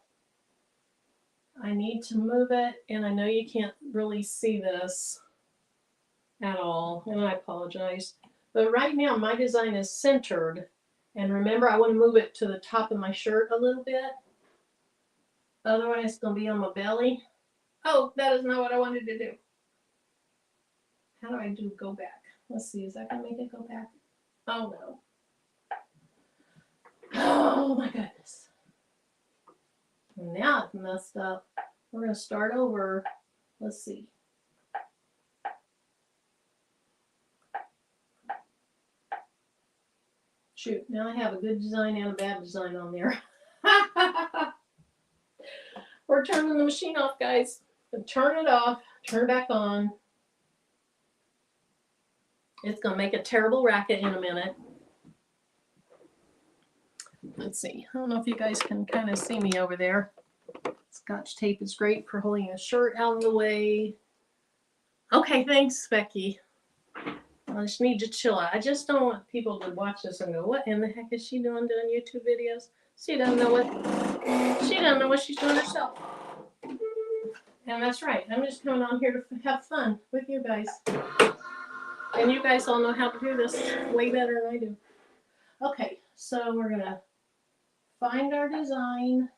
I need to move it, and I know you can't really see this at all, and I apologize. But right now my design is centered, and remember I want to move it to the top of my shirt a little bit. Otherwise it's going to be on my belly. Oh, that is not what I wanted to do. How do I do go back? Let's see, is that going to make it go back? Oh no. Oh my goodness. Now it's messed up. We're going to start over. Let's see. Shoot, now I have a good design and a bad design on there. We're turning the machine off, guys. Turn it off, turn it back on. It's going to make a terrible racket in a minute. Let's see. I don't know if you guys can kind of see me over there. Scotch tape is great for holding a shirt out of the way. Okay, thanks, Becky. I just need to chill out. I just don't want people to watch this and go, what in the heck is she doing YouTube videos? She doesn't know what she's doing herself. And that's right. I'm just coming on here to have fun with you guys. And you guys all know how to do this way better than I do. Okay, so we're going to find our design.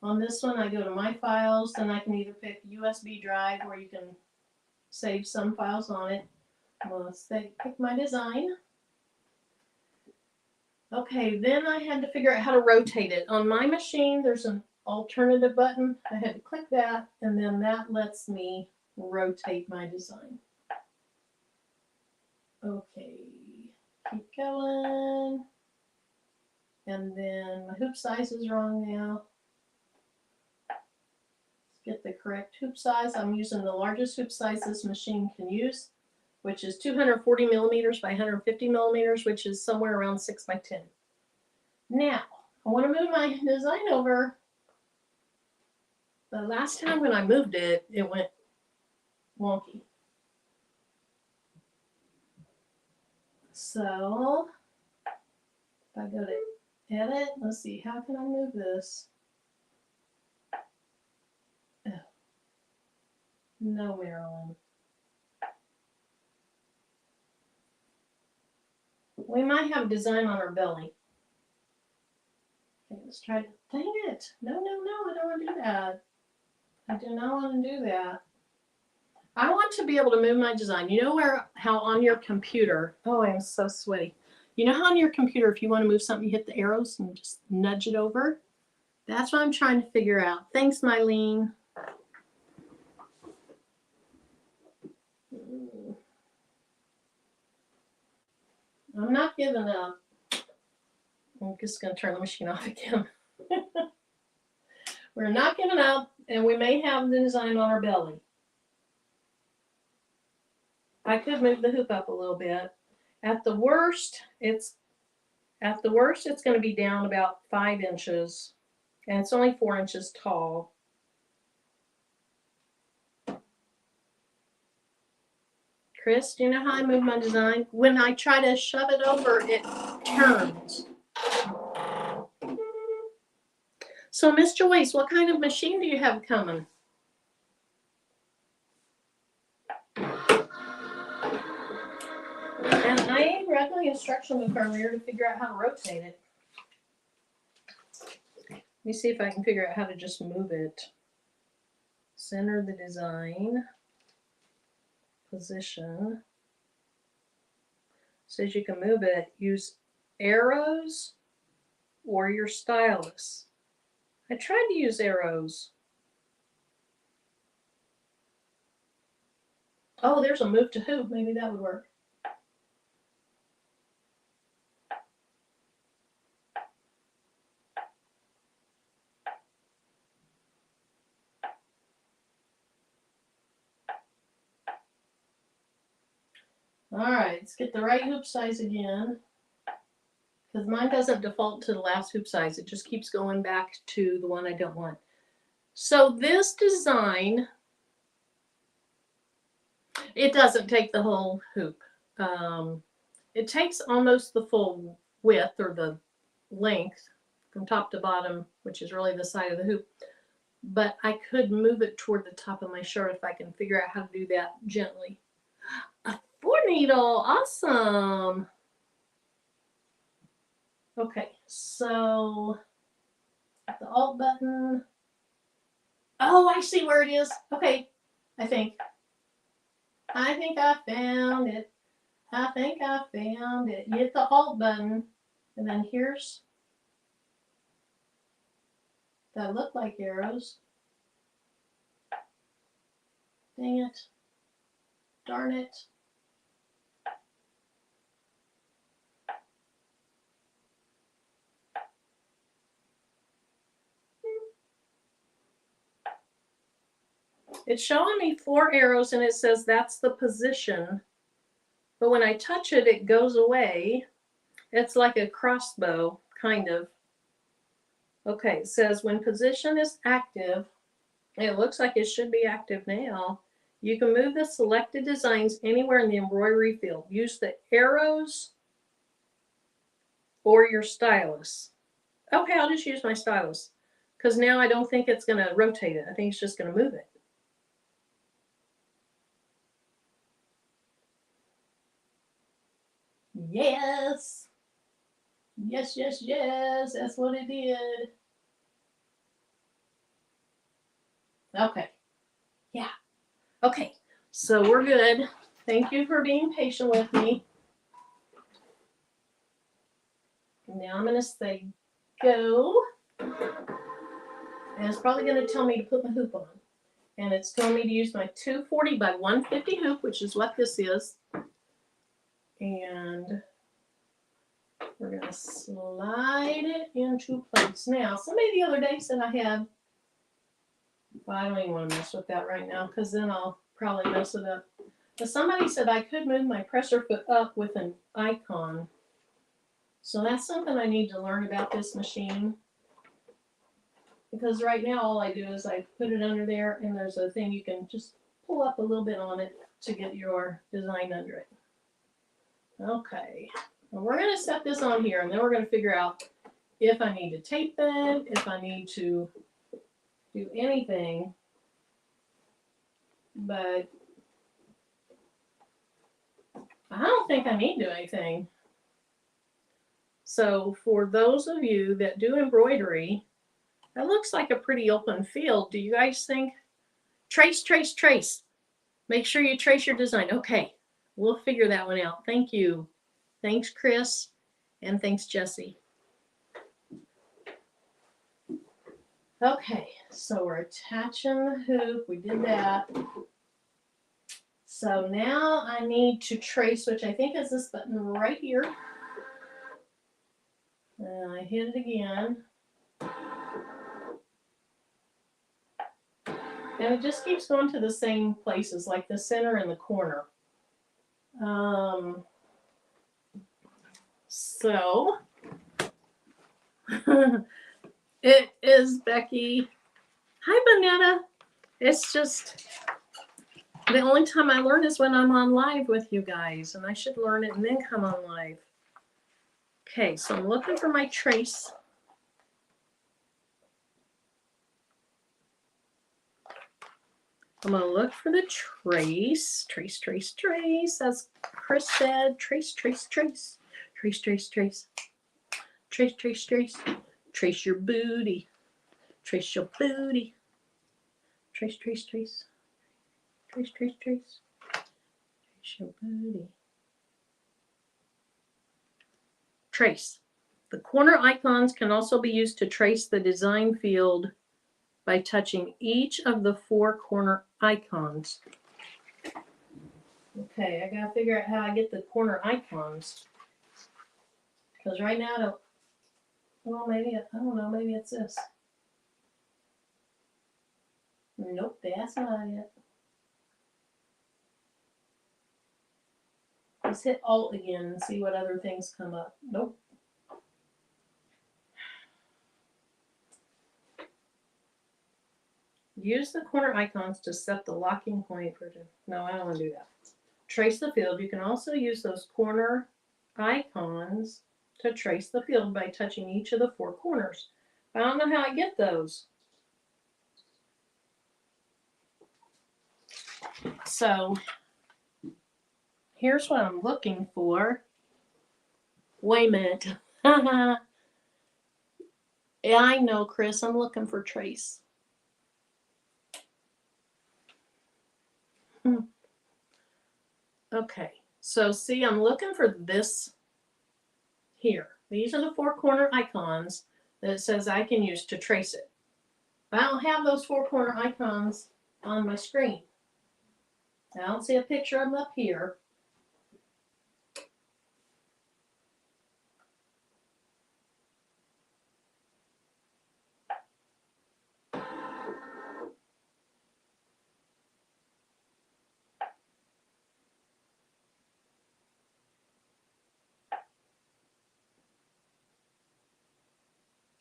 On this one, I go to My Files, then I can either pick USB drive or you can save some files on it. Well, let's pick my design. Okay, then I had to figure out how to rotate it. On my machine, there's an alternative button. I had to click that, and then that lets me rotate my design. Okay, keep going. And then my hoop size is wrong now. Get the correct hoop size. I'm using the largest hoop size this machine can use, which is 240 millimeters by 150 millimeters, which is somewhere around 6 by 10. Now, I want to move my design over. The last time when I moved it, it went wonky. So, if I go to edit, let's see, how can I move this? Oh. No, Marilyn. We might have a design on our belly. Okay, let's try to, dang it. No, I don't want to do that. I do not want to do that. I want to be able to move my design. You know how on your computer, oh, I'm so sweaty. You know how on your computer, if you want to move something, you hit the arrows and just nudge it over? That's what I'm trying to figure out. Thanks, Mylene. I'm not giving up. I'm just going to turn the machine off again. We're not giving up, and we may have the design on our belly. I could move the hoop up a little bit. At the worst, it's going to be down about 5 inches, and it's only 4 inches tall. Chris, do you know how I move my design? When I try to shove it over, it turns. So, Miss Joyce, what kind of machine do you have coming? And I read my instruction book earlier to figure out how to rotate it. Let me see if I can figure out how to just move it. Center the design. Position. Says you can move it. Use arrows or your stylus. I tried to use arrows. Oh, there's a move to hoop. Maybe that would work. All right, let's get the right hoop size again. Because mine doesn't default to the last hoop size. It just keeps going back to the one I don't want. So this design, it doesn't take the whole hoop. It takes almost the full width or the length from top to bottom, which is really the side of the hoop. But I could move it toward the top of my shirt if I can figure out how to do that gently. A 4-needle, awesome. Okay, so the Alt button. Oh, I see where it is. Okay, I think I found it. I think I found it. You hit the Alt button, and then here's that look like arrows. Dang it. Darn it. It's showing me 4 arrows and it says that's the position. But when I touch it, it goes away. It's like a crossbow, kind of. Okay, it says when position is active, it looks like it should be active now. You can move the selected designs anywhere in the embroidery field. Use the arrows or your stylus. Okay, I'll just use my stylus because now I don't think it's going to rotate it. I think it's just going to move it. Yes. Yes, yes, yes. That's what it did. Okay. Yeah. Okay. So we're good. Thank you for being patient with me. Now I'm going to say go. And it's probably going to tell me to put my hoop on. And it's telling me to use my 240 by 150 hoop, which is what this is. And we're going to slide it into place. Now, somebody the other day said I had, well, I don't even want to mess with that right now because then I'll probably mess it up. But somebody said I could move my pressure foot up with an icon. So that's something I need to learn about this machine. Because right now all I do is I put it under there and there's a thing you can just pull up a little bit on it to get your design under it. Okay, well, we're going to set this on here and then we're going to figure out if I need to tape it, if I need to do anything. But I don't think I need to do anything. So for those of you that do embroidery, that looks like a pretty open field. Do you guys think? Trace, trace, trace. Make sure you trace your design. Okay, we'll figure that one out. Thank you. Thanks, Chris. And thanks, Jesse. Okay, so we're attaching the hoop. We did that. So now I need to trace, which I think is this button right here. And I hit it again. And it just keeps going to the same places, like the center and the corner. So it is Becky. Hi, Bonetta. It's just the only time I learn is when I'm on live with you guys, and I should learn it and then come on live. Okay, so I'm looking for my trace. I'm going to look for the trace. Trace, trace, trace. As Chris said, trace, trace, trace. Trace, trace, trace. Trace, trace, trace. Trace your booty. Trace your booty. Trace, trace, trace. Trace, trace, trace. Trace your booty. Trace. The corner icons can also be used to trace the design field by touching each of the 4 corner icons. Okay, I gotta figure out how I get the corner icons. Because right now I don't, well, maybe, I don't know, maybe it's this. Nope, that's not it. Let's hit Alt again and see what other things come up. Nope. Use the corner icons to set the locking point for, no, I don't want to do that. Trace the field. You can also use those corner icons to trace the field by touching each of the 4 corners. I don't know how I get those. So here's what I'm looking for. Wait a minute. Yeah, I know, Chris. I'm looking for trace. Okay, so see, I'm looking for this here. These are the 4 corner icons that it says I can use to trace it. I don't have those 4 corner icons on my screen. I don't see a picture of them up here.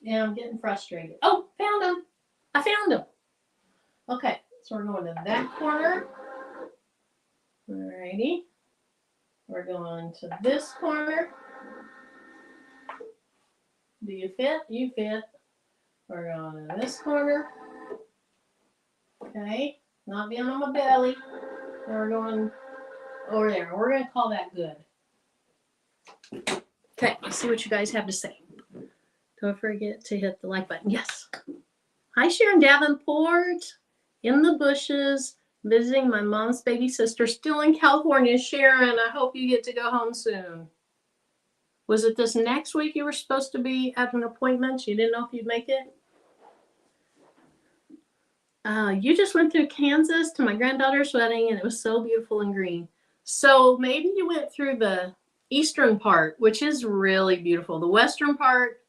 Yeah, I'm getting frustrated. Oh, found them. I found them. Okay, so we're going to that corner. Alrighty. We're going to this corner. Do you fit? You fit. We're going to this corner. Okay, not being on my belly. And we're going over there. We're going to call that good. Okay, let's see what you guys have to say. Don't forget to hit the like button. Yes. Hi, Sharon Davenport. In the bushes, visiting my mom's baby sister, still in California. Sharon, I hope you get to go home soon. Was it this next week you were supposed to be at an appointment? You didn't know if you'd make it? You just went through Kansas to my granddaughter's wedding, and it was so beautiful and green. So maybe you went through the eastern part, which is really beautiful. The western part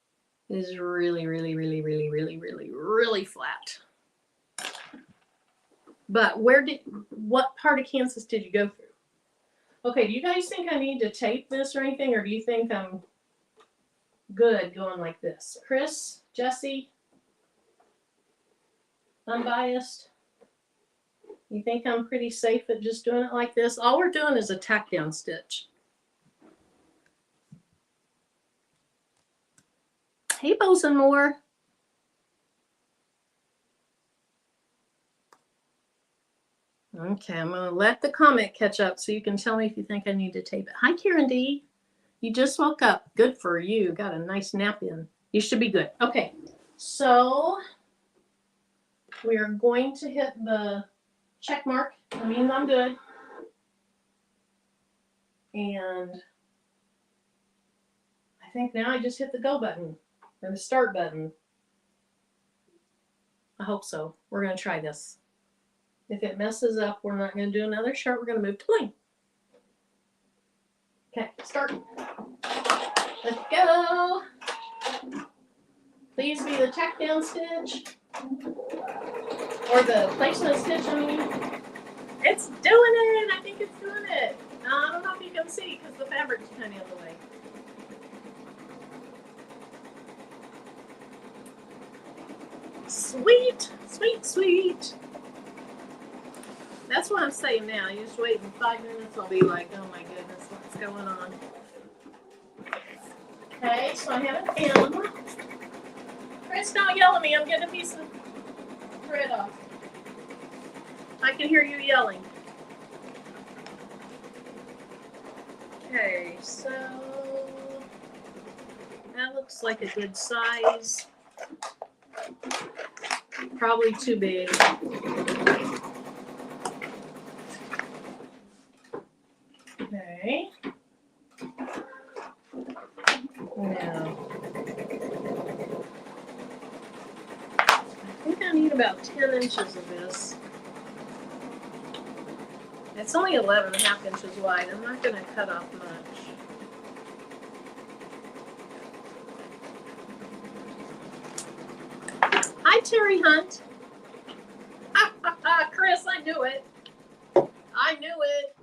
is really, really, really, really, really, really, really flat. But what part of Kansas did you go through? Okay, do you guys think I need to tape this or anything, or do you think I'm good going like this? Chris, Jesse, unbiased. You think I'm pretty safe at just doing it like this? All we're doing is a tack down stitch. Hey, Bosun Moore. Okay, I'm going to let the comment catch up so you can tell me if you think I need to tape it. Hi, Karen D. You just woke up. Good for you. Got a nice nap in. You should be good. Okay, so we are going to hit the check mark. That means I'm good. And I think now I just hit the go button or the start button. I hope so. We're going to try this. If it messes up, we're not going to do another chart. We're going to move to bling. Okay, start. Let's go. Please be the tack down stitch. Or the placement stitch, I mean. It's doing it. I think it's doing it. I don't know if you can see because the fabric's kind of in the way. Sweet, sweet, sweet. That's what I'm saying now. You just wait in 5 minutes, I'll be like, oh my goodness, what's going on? Okay, so I have an M. Chris, don't yell at me. I'm getting a piece of thread off. I can hear you yelling. Okay, so that looks like a good size. Probably too big. Okay. Now, I think I need about 10 inches of this. It's only 11.5 inches wide. I'm not going to cut off much. Hi, Terry Hunt. Chris, I knew it. I knew it.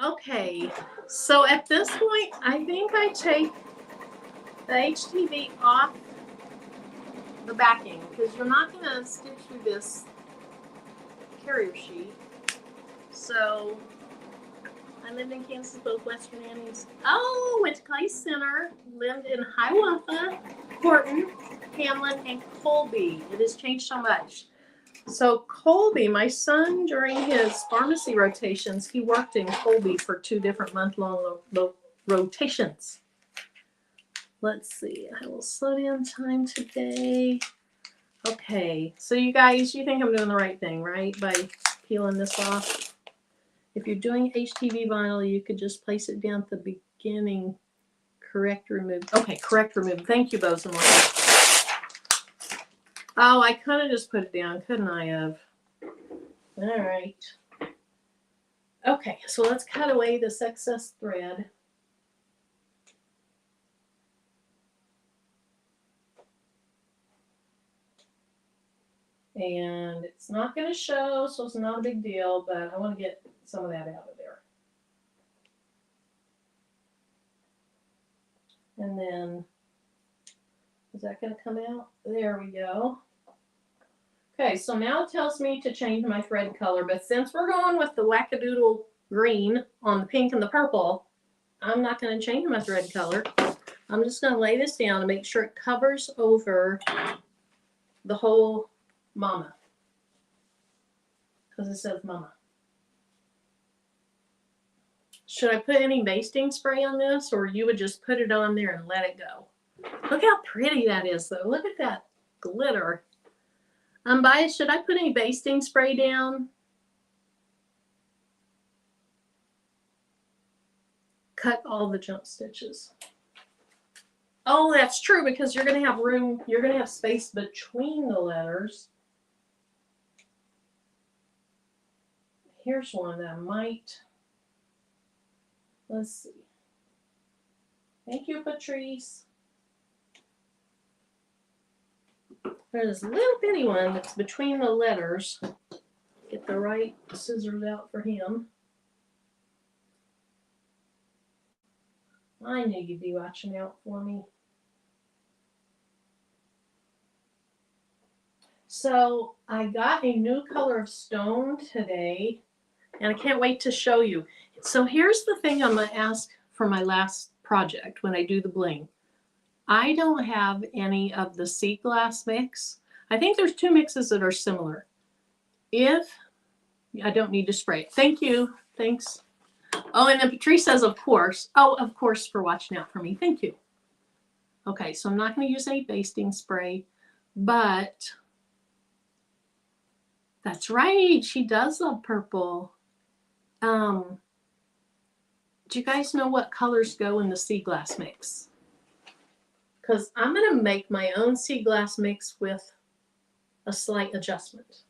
Okay, so at this point, I think I take the HTV off the backing because you're not going to stitch through this carrier sheet. So I lived in Kansas, both Western Annie's. Oh, went to Clay Center, lived in Hiawatha, Horton, Hamlin, and Colby. It has changed so much. So Colby, my son, during his pharmacy rotations, he worked in Colby for 2 different month-long rotations. Let's see. I will slow down time today. Okay. So you guys, you think I'm doing the right thing, right? By peeling this off. If you're doing HTV vinyl, you could just place it down at the beginning. Correct remove. Okay, correct remove. Thank you, Bosun. Oh, I could have just put it down, couldn't I have? All right. Okay, so let's cut away this excess thread. And it's not going to show, so it's not a big deal, but I want to get some of that out of there. And then Is that going to come out? There we go. Okay, so now it tells me to change my thread color, but since we're going with the wackadoodle green on the pink and the purple, I'm not going to change my thread color. I'm just going to lay this down and make sure it covers over the whole mama, because it says mama. Should I put any basting spray on this, or you would just put it on there and let it go? Look how pretty that is, though. Look at that glitter. Unbiased, should I put any basting spray down? Cut all the jump stitches. Oh, that's true, because you're going to have room, you're going to have space between the letters. Here's one that I might, let's see. Thank you, Patrice. There's this little bitty one that's between the letters. Get the right scissors out for him. I knew you'd be watching out for me. So I got a new color of stone today, and I can't wait to show you. So here's the thing I'm going to ask for my last project when I do the bling. I don't have any of the sea glass mix. I think there's two mixes that are similar. If I don't need to spray it. Thank you. Thanks. Oh, and then Patrice says, of course. Oh, of course, for watching out for me. Thank you. Okay, so I'm not going to use any basting spray, but that's right. She does love purple. Do you guys know what colors go in the sea glass mix? Because I'm going to make my own sea glass mix with a slight adjustment.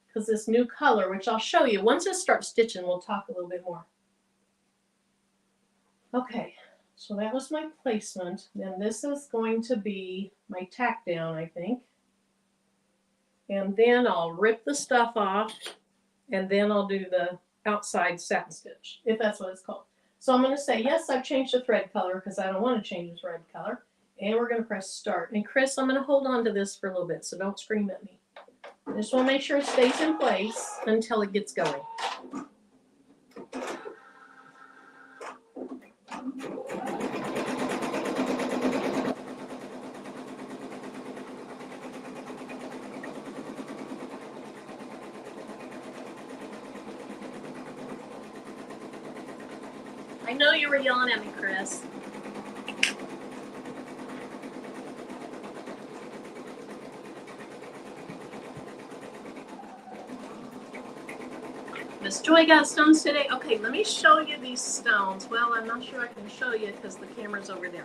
Because this new color, which I'll show you, once I start stitching, we'll talk a little bit more. Okay, so that was my placement. Then this is going to be my tack down, I think. And then I'll rip the stuff off, and then I'll do the outside satin stitch, if that's what it's called. So I'm going to say, yes, I've changed the thread color because I don't want to change the thread color. And we're going to press start. And Chris, I'm going to hold on to this for a little bit, so don't scream at me. I just want to make sure it stays in place until it gets going. I know you were yelling at me, Chris. Miss Joy got stones today. Okay, let me show you these stones. Well, I'm not sure I can show you because the camera's over there.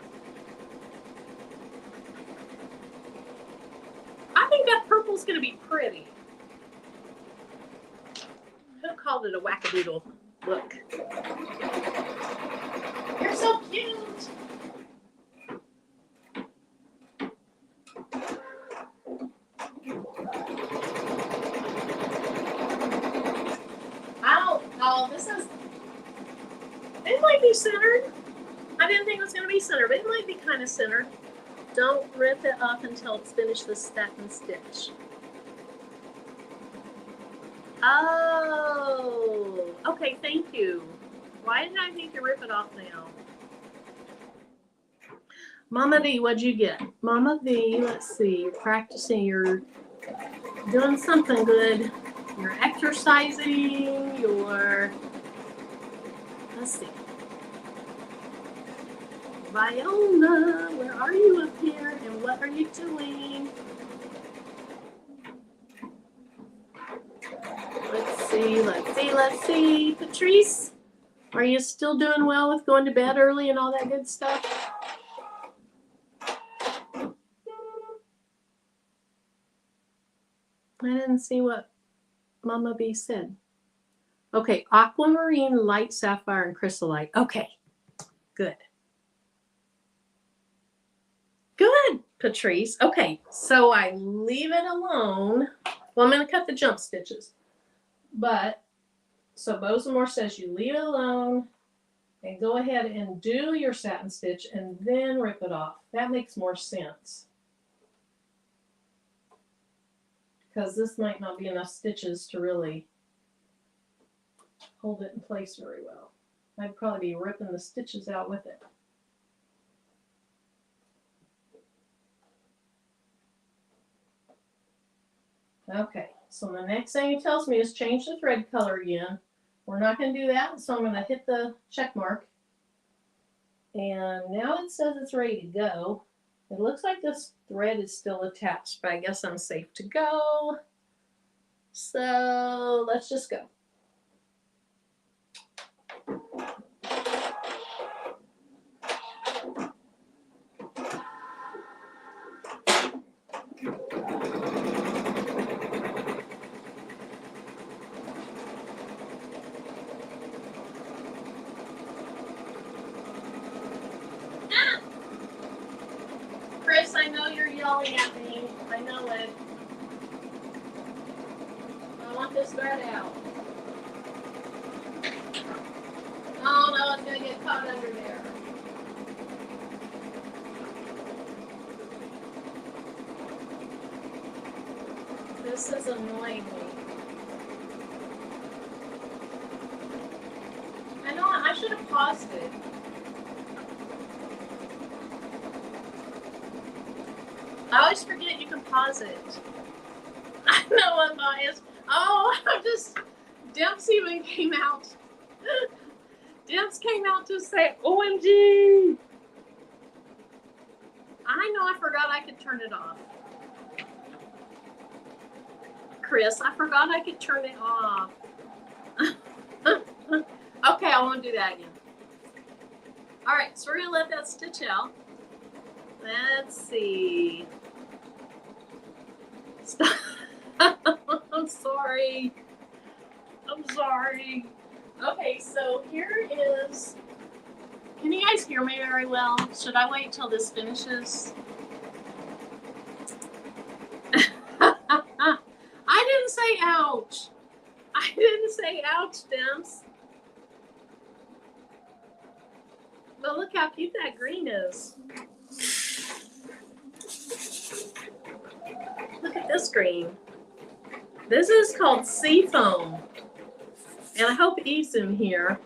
I think that purple's going to be pretty. Who called it a wackadoodle? Look. You're so cute. Oh, this is, it might be centered. I didn't think it was going to be centered, but it might be kind of centered. Don't rip it off until it's finished the satin stitch. Oh, okay, thank you. Why did I think to rip it off now? Mama V, what'd you get? Mama V, let's see, you're practicing, you're doing something good. You're exercising, you're, let's see. Viola, where are you up here and what are you doing? Let's see, let's see, let's see. Patrice, are you still doing well with going to bed early and all that good stuff? I didn't see what Mama B said. Okay, aquamarine, light sapphire, and chrysolite. Okay, good. Good, Patrice. Okay, so I leave it alone. Well, I'm going to cut the jump stitches. But, so Bosamore says you leave it alone and go ahead and do your satin stitch and then rip it off. That makes more sense. because this might not be enough stitches to really hold it in place very well. I'd probably be ripping the stitches out with it. Okay, so the next thing it tells me is change the thread color again. We're not going to do that, so I'm going to hit the check mark. And now it says it's ready to go. It looks like this thread is still attached, but I guess I'm safe to go. So let's just go. Chris, I know you're yelling at me. I know it. I want this thread out. Oh no, it's going to get caught under there. This is annoying me. I know, I should have paused it. I always forget you can pause it. I know I'm biased. Oh, I'm just, Demps even came out. Demps came out to say, OMG. I know, I forgot I could turn it off. Chris, I forgot I could turn it off. Okay, I won't do that again. All right, so we're gonna let that stitch out. Let's see. Stop. I'm sorry. I'm sorry. Okay, so here is, can you guys hear me very well? Should I wait till this finishes? I didn't say ouch. I didn't say ouch, Demps. But look how cute that green is. Look at this green. This is called Seafoam. And I hope Eve's in here.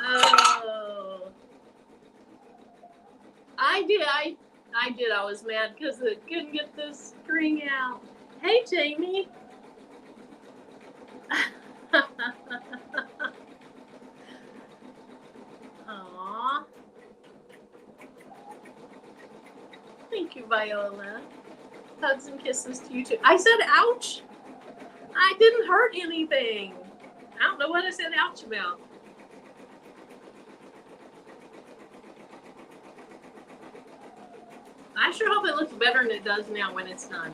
Oh. I did. I was mad because it couldn't get this string out. Hey, Jamie. Aww. Thank you, Viola. Hugs and kisses to you too. I said ouch. I didn't hurt anything. I don't know what I said ouch about. I sure hope it looks better than it does now when it's done.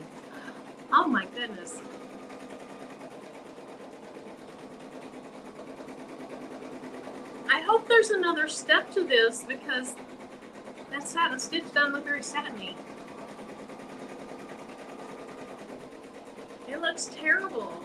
Oh my goodness. I hope there's another step to this because that satin stitch doesn't look very satiny. It looks terrible.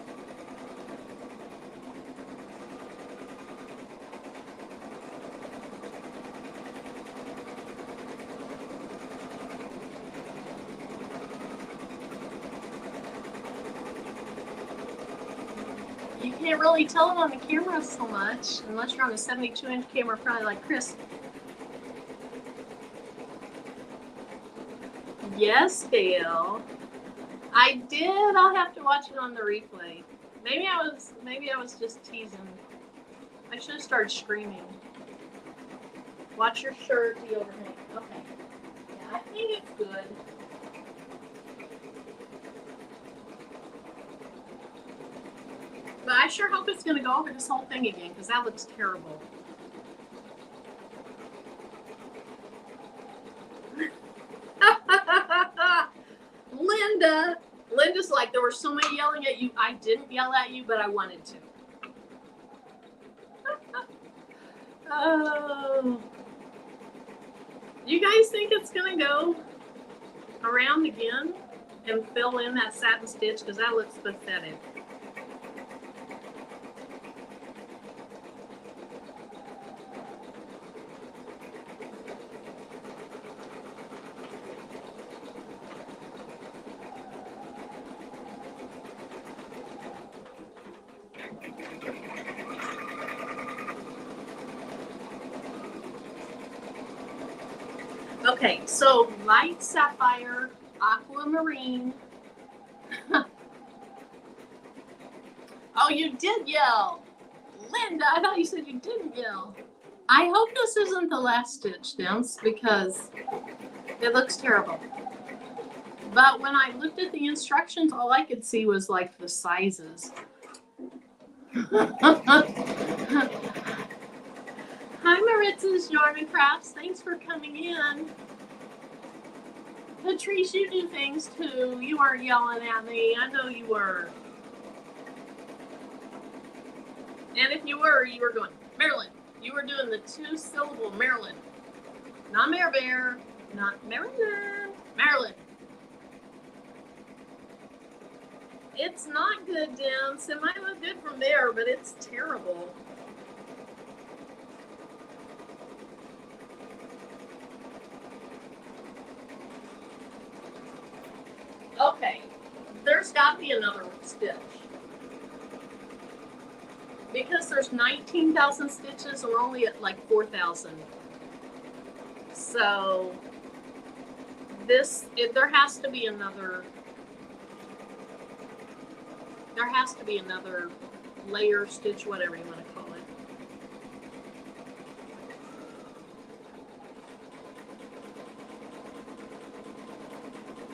You can't really tell it on the camera so much, unless you're on a 72-inch camera, probably like Chris. Yes, Gail. I did. I'll have to watch it on the replay. Maybe I was just teasing. I should have started screaming. Watch your shirt, the overhang. Okay. Yeah, I think it's good. But I sure hope it's going to go over this whole thing again, because that looks terrible. Linda's like, there were so many yelling at you. I didn't yell at you, but I wanted to. Oh. You guys think it's going to go around again and fill in that satin stitch? Because that looks pathetic. Okay, so light sapphire, aquamarine. Oh, you did yell. Linda, I thought you said you didn't yell. I hope this isn't the last stitch, Dims, because it looks terrible. But when I looked at the instructions, all I could see was like the sizes. Hi, Maritz's Yarn and Crafts. Thanks for coming in. Patrice, you do things too. You weren't yelling at me. I know you were. And if you were going, Marilyn. You were doing the 2-syllable Marilyn. Not Mare Bear. Not Marilyn. Marilyn. It's not good, Dims. It might look good from there, but it's terrible. Okay, there's got to be another stitch. Because there's 19,000 stitches, we're only at like 4,000. So there has to be another. There has to be another layer, stitch, whatever you want to call it.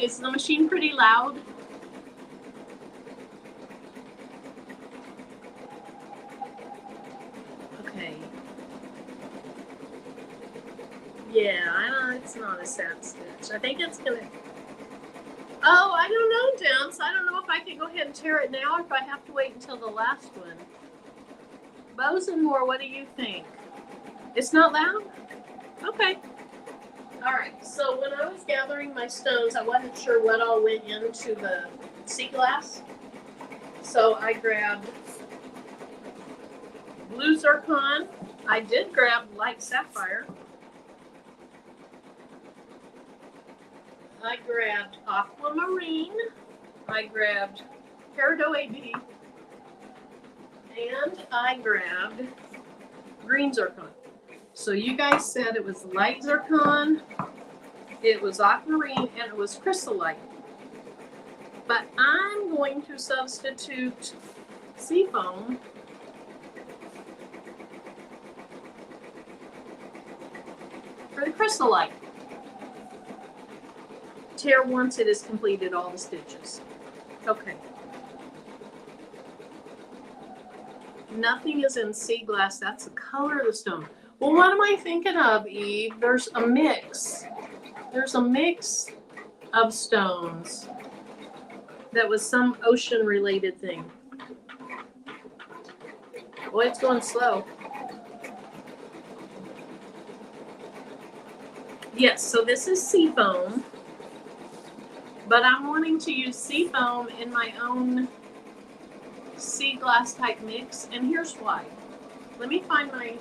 Is the machine pretty loud? Okay. Yeah, I know it's not a sad stitch. I think it's gonna. Oh, I don't know, Dims. I don't know if I can go ahead and tear it now or if I have to wait until the last one. Bows and more, what do you think? It's not loud? Okay. All right, so when I was gathering my stones, I wasn't sure what all went into the sea glass. So I grabbed blue zircon. I did grab light sapphire. I grabbed aquamarine. I grabbed peridot AB. And I grabbed green zircon. So you guys said it was light zircon, it was aquamarine, and it was chrysolite. But I'm going to substitute seafoam for the chrysolite. Tear once it has completed all the stitches. Okay. Nothing is in sea glass. That's the color of the stone. Well, what am I thinking of, Eve? There's a mix. There's a mix of stones that was some ocean-related thing. Boy, it's going slow. Yes, so this is seafoam, but I'm wanting to use seafoam in my own sea glass type mix, and here's why. Let me find my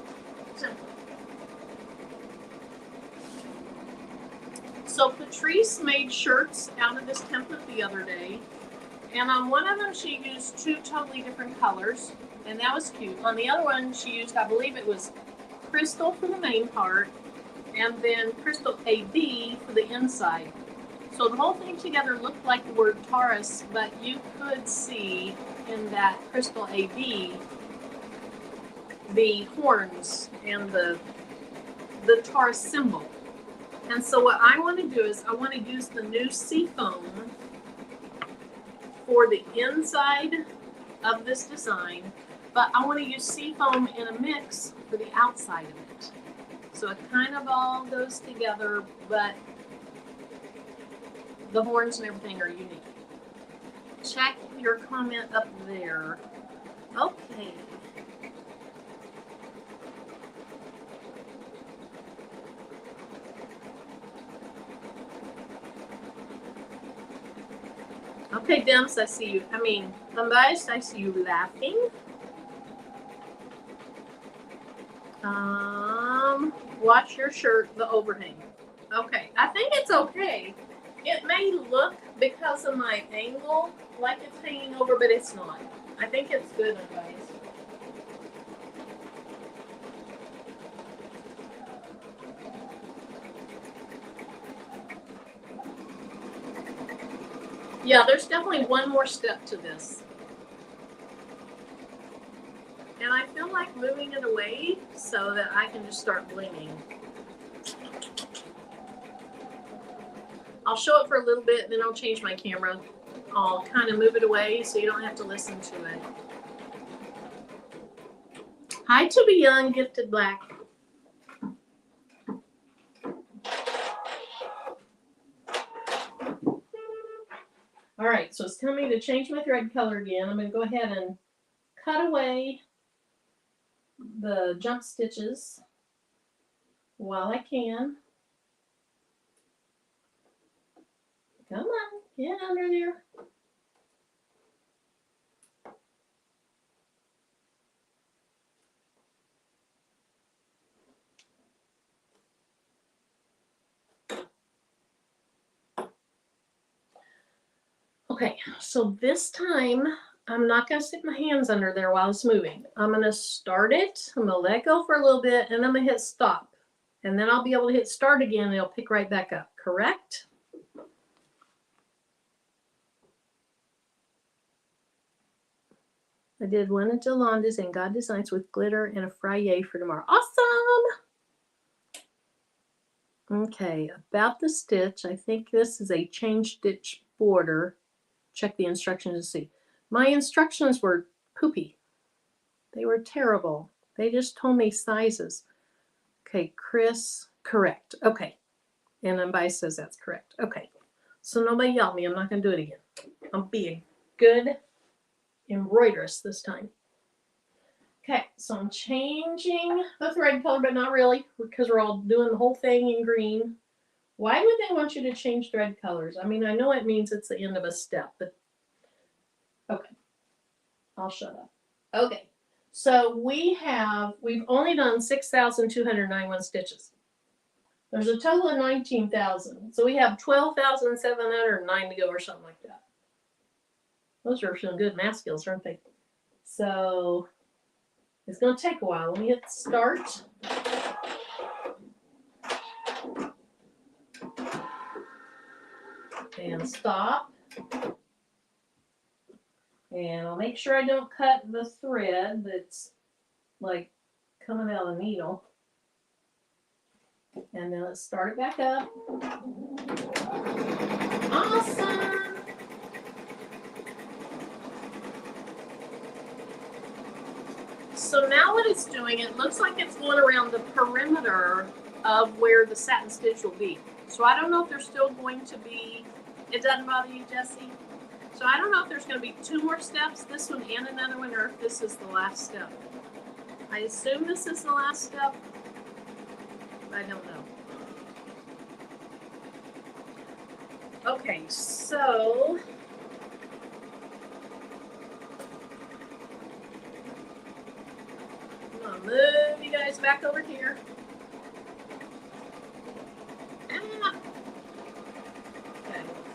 template. So Patrice made shirts out of this template the other day, and on one of them she used 2 totally different colors, and that was cute. On the other one she used, I believe it was crystal for the main part, and then crystal AB for the inside. So the whole thing together looked like the word Taurus, but you could see in that crystal AB the horns and the Taurus symbol. And so what I want to do is I want to use the new seafoam for the inside of this design, but I want to use seafoam in a mix for the outside of it. So it kind of all goes together, but the horns and everything are unique. Check your comment up there. Okay. Okay, Dims, I see you. I mean, Lambash, I see you laughing. Watch your shirt, the overhang. Okay, I think it's okay. It may look, because of my angle, like it's hanging over, but it's not. I think it's good, guys. Yeah, there's definitely one more step to this. And I feel like moving it away so that I can just start blinging. I'll show it for a little bit, and then I'll change my camera. I'll kind of move it away so you don't have to listen to it. Hi to be young, gifted black. All right, so it's telling me to change my thread color again. I'm going to go ahead and cut away the jump stitches while I can. Come on, get under there. Okay, so this time I'm not going to stick my hands under there while it's moving. I'm going to start it. I'm going to let go for a little bit, and I'm going to hit stop. And then I'll be able to hit start again, and it'll pick right back up, correct? I did one of Jolanda's and God Designs with glitter and a fryer for tomorrow. Awesome! Okay, about the stitch, I think this is a chain stitch border. Check the instructions to see. My instructions were poopy. They were terrible. They just told me sizes. Okay, Chris, correct. Okay. And then Bi says that's correct. Okay. So nobody yell at me. I'm not going to do it again. I'll be a good embroideress this time. Okay, so I'm changing the thread color, but not really, because we're all doing the whole thing in green. Why would they want you to change thread colors? I mean, I know it means it's the end of a step, but okay. I'll shut up. Okay. So we've only done 6,291 stitches. There's a total of 19,000. So we have 12,709 to go or something like that. Those are some good math skills, aren't they? So it's going to take a while. Let me hit start. And stop. And I'll make sure I don't cut the thread that's like coming out of the needle. And then let's start it back up. Awesome! So now what it's doing, it looks like it's going around the perimeter of where the satin stitch will be. So I don't know if there's still going to be, it doesn't bother you, Jessie? So I don't know if there's going to be 2 more steps, this one and another one, or if this is the last step. I assume this is the last step. I don't know. Okay, so I'm gonna move you guys back over here. Okay,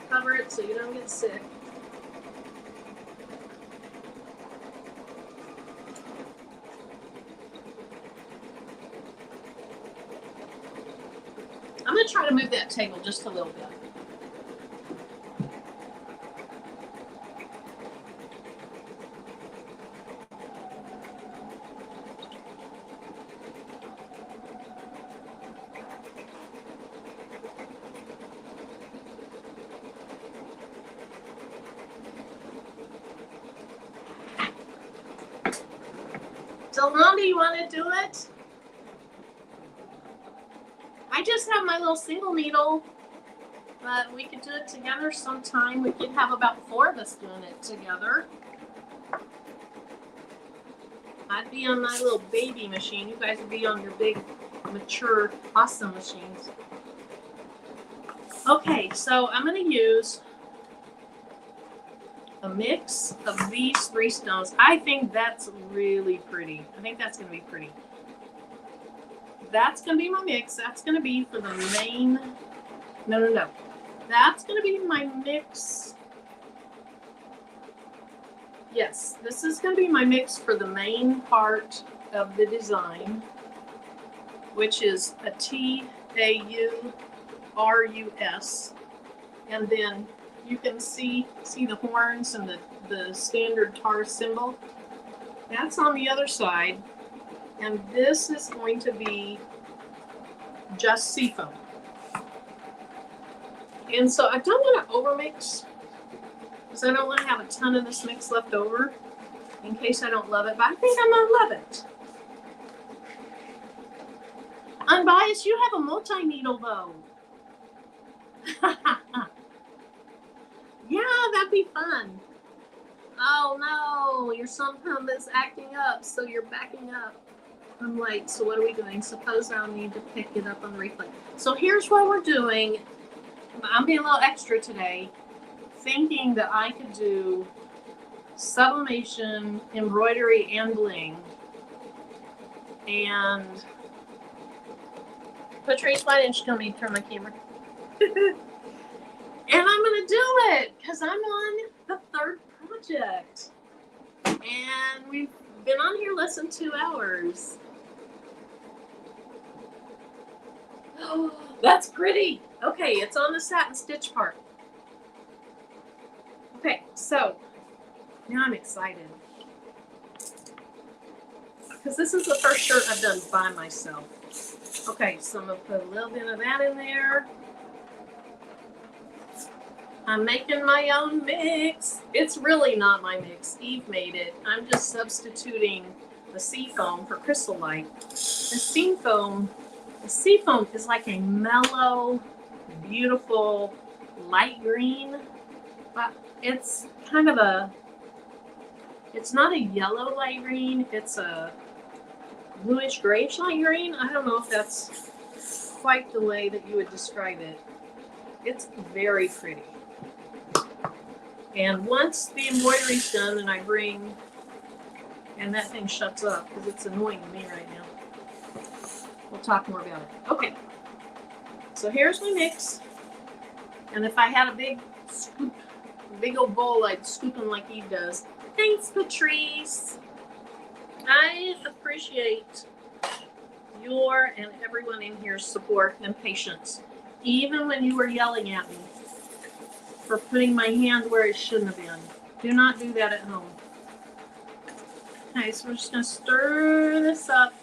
cover it so you don't get sick. I'm going to try to move that table just a little bit. Delonda, you want to do it? I just have my little single needle, but we could do it together sometime. We could have about 4 of us doing it together. I'd be on my little baby machine. You guys would be on your big, mature, awesome machines. Okay, so I'm going to use a mix of these 3 stones. I think that's really pretty. I think that's going to be pretty. That's going to be my mix. That's going to be for the main. No. That's going to be my mix. Yes, this is going to be my mix for the main part of the design, which is a Taurus. And then you can see the horns and the standard Taurus symbol. That's on the other side. And this is going to be just seafoam. And so I don't want to overmix because I don't want to have a ton of this mix left over in case I don't love it, but I think I'm going to love it. Unbiased, you have a multi-needle though. Yeah, that'd be fun. Oh no, your sump pump is acting up, so you're backing up. I'm like, so what are we doing? Suppose I'll need to pick it up on the replay. So here's what we're doing. I'm being a little extra today, thinking that I could do sublimation, embroidery, and bling. And Patrice, why didn't you tell me to turn my camera? And I'm going to do it because I'm on the third project. And we've been on here less than 2 hours. Oh, that's pretty. Okay, it's on the satin stitch part. Okay, so now I'm excited. Because this is the first shirt I've done by myself. Okay, so I'm going to put a little bit of that in there. I'm making my own mix. It's really not my mix. Eve made it. I'm just substituting the seafoam for crystal light. The seafoam is like a mellow, beautiful, light green. But it's kind of a, it's not a yellow light green. It's a bluish grayish light green. I don't know if that's quite the way that you would describe it. It's very pretty. And once the embroidery's done and I bring, and that thing shuts up because it's annoying me right now. We'll talk more about it. Okay. So here's my mix. And if I had a big scoop, a big old bowl, I'd scoop them like Eve does. Thanks, Patrice. I appreciate your and everyone in here's support and patience. Even when you were yelling at me for putting my hand where it shouldn't have been. Do not do that at home. Okay, so we're just going to stir this up.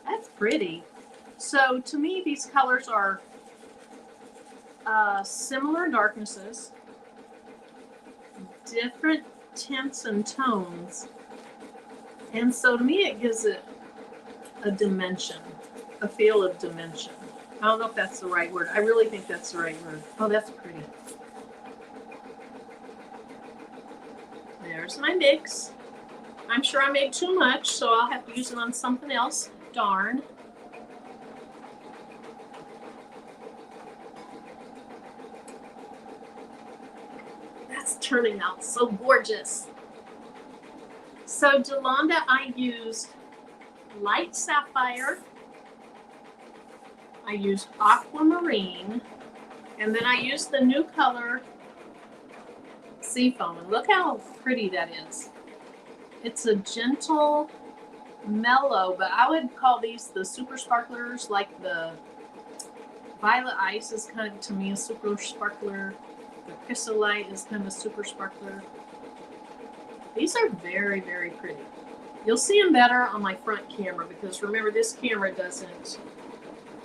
That's pretty. So to me, these colors are similar darknesses, different tints and tones. And so to me, it gives it a dimension, a feel of dimension. I don't know if that's the right word. I really think that's the right word. Oh, that's pretty. There's my mix. I'm sure I made too much, so I'll have to use it on something else. Darn. That's turning out so gorgeous. So Delonda, I used light sapphire. I used aquamarine, and then I used the new color seafoam. And look how pretty that is. It's a gentle, mellow, but I would call these the super sparklers, like the violet ice is kind of, to me, a super sparkler. The chrysolite is kind of a super sparkler. These are very, very pretty. You'll see them better on my front camera because remember, this camera doesn't,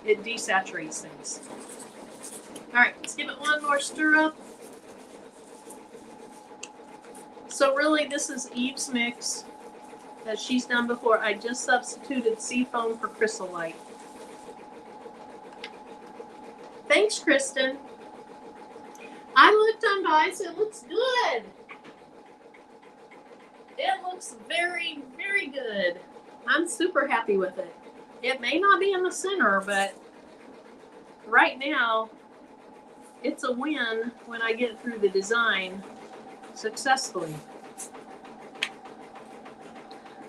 it desaturates things. All right, let's give it one more stir up. So really, this is Eve's mix that she's done before. I just substituted seafoam for chrysolite. Thanks, Kristen. I looked on Vice. It looks good. It looks very, very good. I'm super happy with it. It may not be in the center, but right now, it's a win when I get through the design successfully.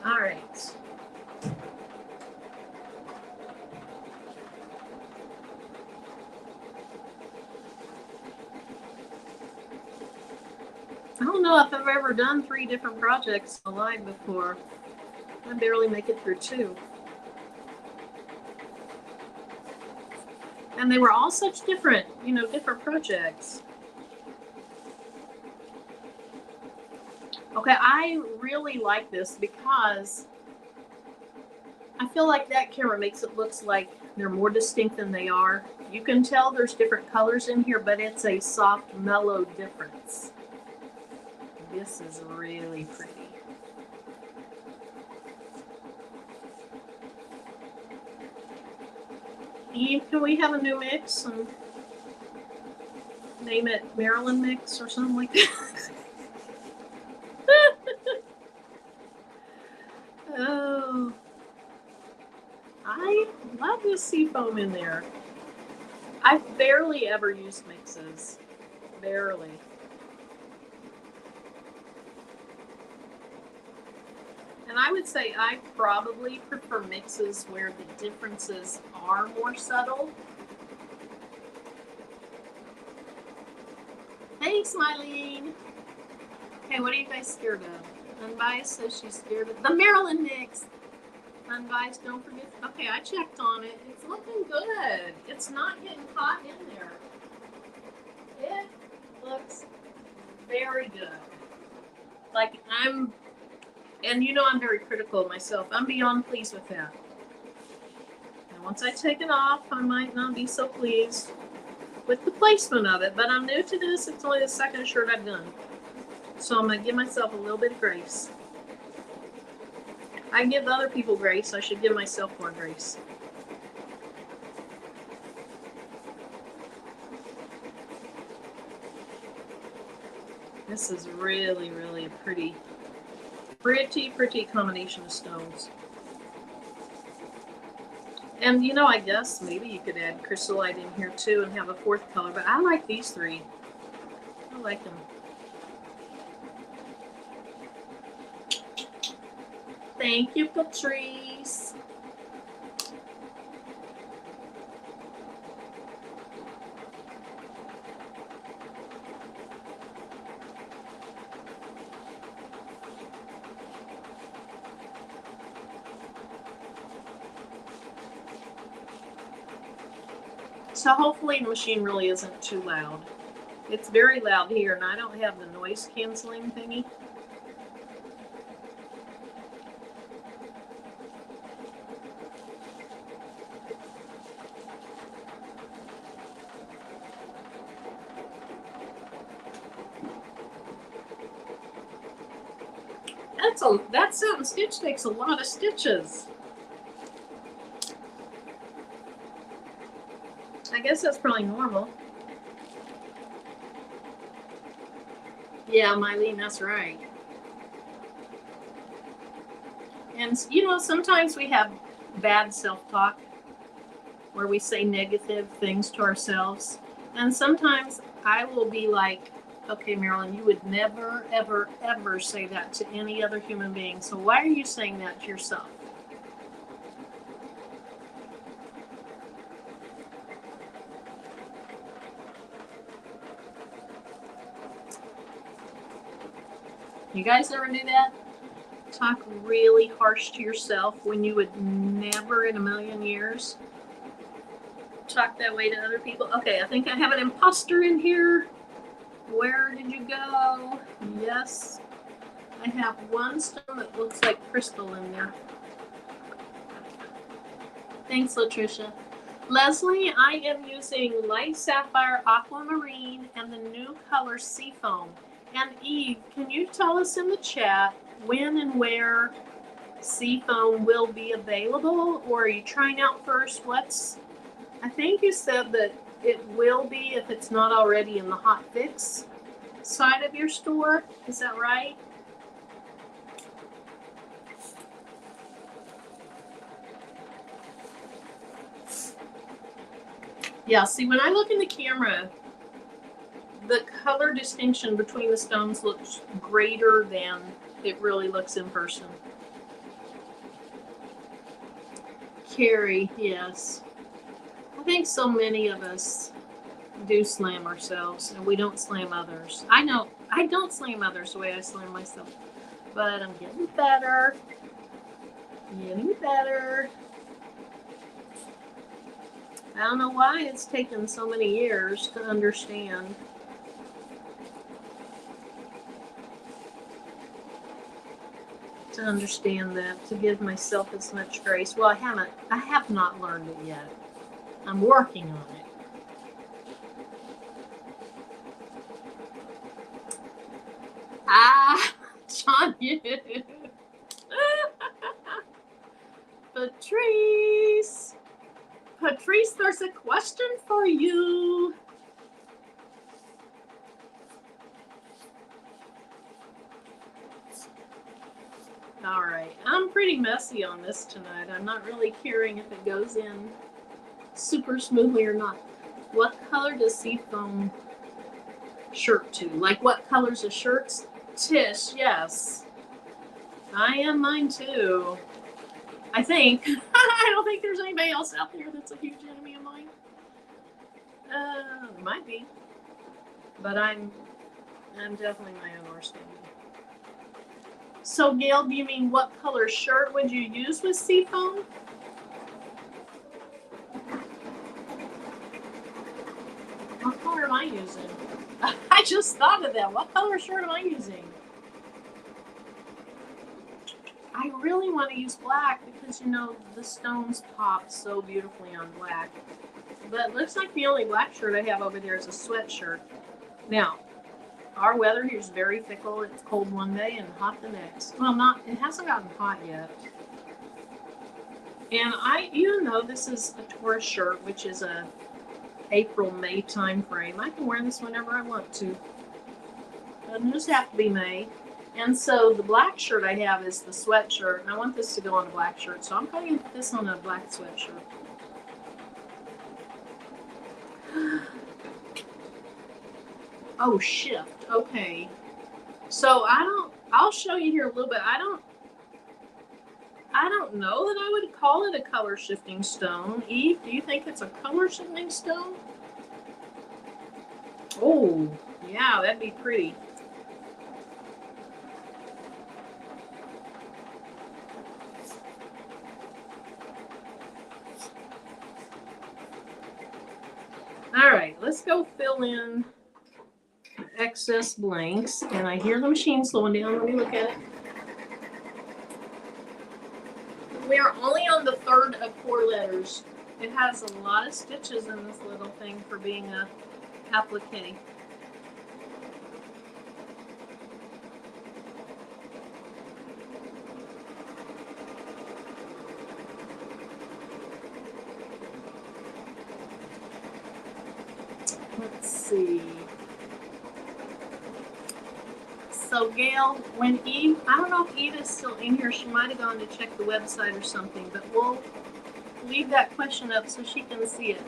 All right. I don't know if I've ever done 3 different projects live before. I barely make it through 2. And they were all such different, you know, different projects. Okay, I really like this because I feel like that camera makes it look like they're more distinct than they are. You can tell there's different colors in here, but it's a soft, mellow difference. This is really pretty. Eve, can we have a new mix and name it Marilyn mix or something like that? Oh, I love this seafoam in there. I've barely ever used mixes. Barely. And I would say I probably prefer mixes where the differences are more subtle. Thanks, Marilyn. Okay, what are you guys scared of? Unbiased says she's scared of the Marilyn mix. Unbiased, don't forget. Okay, I checked on it. It's looking good. It's not getting caught in there. It looks very good. Like and you know I'm very critical of myself. I'm beyond pleased with that. And once I take it off, I might not be so pleased with the placement of it. But I'm new to this. It's only the second shirt I've done. So I'm going to give myself a little bit of grace. I give other people grace. I should give myself more grace. This is really, really a pretty combination of stones. And you know, I guess maybe you could add chrysolite in here too and have a fourth color, but I like these three. I like them. Thank you, Patrice. So hopefully the machine really isn't too loud. It's very loud here, and I don't have the noise canceling thingy. That satin stitch takes a lot of stitches. I guess that's probably normal. Yeah, Mylene, that's right. And you know, sometimes we have bad self-talk where we say negative things to ourselves. And sometimes I will be like, okay, Marilyn, you would never, ever, ever say that to any other human being. So why are you saying that to yourself? You guys ever do that? Talk really harsh to yourself when you would never in a million years talk that way to other people. Okay, I think I have an imposter in here. Where did you go? Yes, I have one stone that looks like crystal in there. Thanks, Latricia. Leslie, I am using light sapphire, aquamarine, and the new color seafoam. And Eve, can you tell us in the chat when and where seafoam will be available? Or are you trying out first? I think you said that it will be if it's not already in the hot fix side of your store. Is that right? Yeah, see, when I look in the camera, the color distinction between the stones looks greater than it really looks in person. Carrie, yes. I think so many of us do slam ourselves and we don't slam others. I know I don't slam others the way I slam myself, but I'm getting better. Getting better. I don't know why it's taken so many years to understand. That, to give myself as much grace. Well, I have not learned it yet. I'm working on it. Ah, John, you. Patrice. Patrice, there's a question for you. All right, I'm pretty messy on this tonight. I'm not really caring if it goes in super smoothly or not. What color does seafoam shirt to? Like what colors of shirts? Tish, yes. I am mine too. I think. I don't think there's anybody else out there that's a huge enemy of mine. Might be. But I'm definitely my own worst enemy. So Gail, do you mean what color shirt would you use with seafoam? What color am I using? I just thought of that. What color shirt am I using? I really want to use black because, you know, the stones pop so beautifully on black. But it looks like the only black shirt I have over there is a sweatshirt. Now, our weather here is very fickle. It's cold one day and hot the next. Well, it hasn't gotten hot yet. And you know, this is a Taurus shirt, which is a April-May time frame. I can wear this whenever I want to. Doesn't just have to be May. And so the black shirt I have is the sweatshirt, and I want this to go on a black shirt, so I'm going to put this on a black sweatshirt. Oh, shift. Okay. So I'll show you here a little bit. I don't know that I would call it a color shifting stone. Eve, do you think it's a color shifting stone? Oh, yeah, that'd be pretty. All right, let's go fill in excess blanks. And I hear the machine slowing down. Let me look at it. We are only on the third of 4 letters. It has a lot of stitches in this little thing for being a applique. Let's see. So Gail, when Eve, I don't know if Eve is still in here. She might have gone to check the website or something, but we'll leave that question up so she can see it.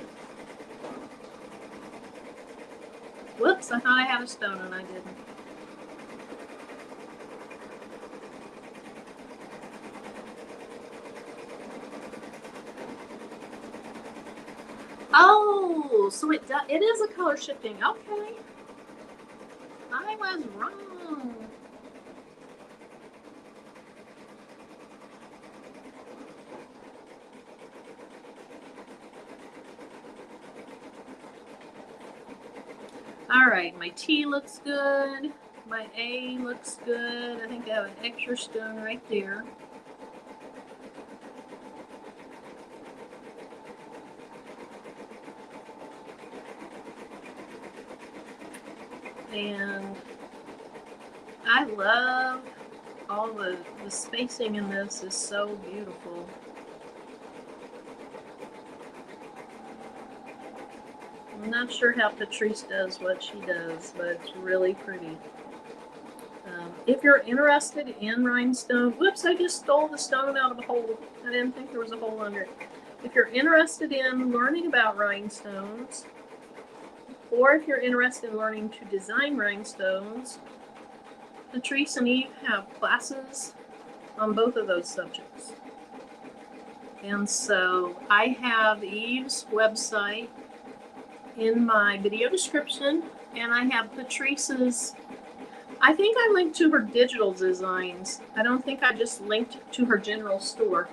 Whoops, I thought I had a stone and I didn't. Oh, so it is a color shifting. Okay. I was wrong. All right, my T looks good. My A looks good. I think I have an extra stone right there. And I love all the spacing in this is so beautiful. I'm not sure how Patrice does what she does, but it's really pretty. If you're interested in rhinestone, whoops, I just stole the stone out of a hole. I didn't think there was a hole under it. If you're interested in learning about rhinestones, or if you're interested in learning to design rhinestones, Patrice and Eve have classes on both of those subjects. And so I have Eve's website in my video description, and I have Patrice's, I think I linked to her digital designs. I don't think I just linked to her general store.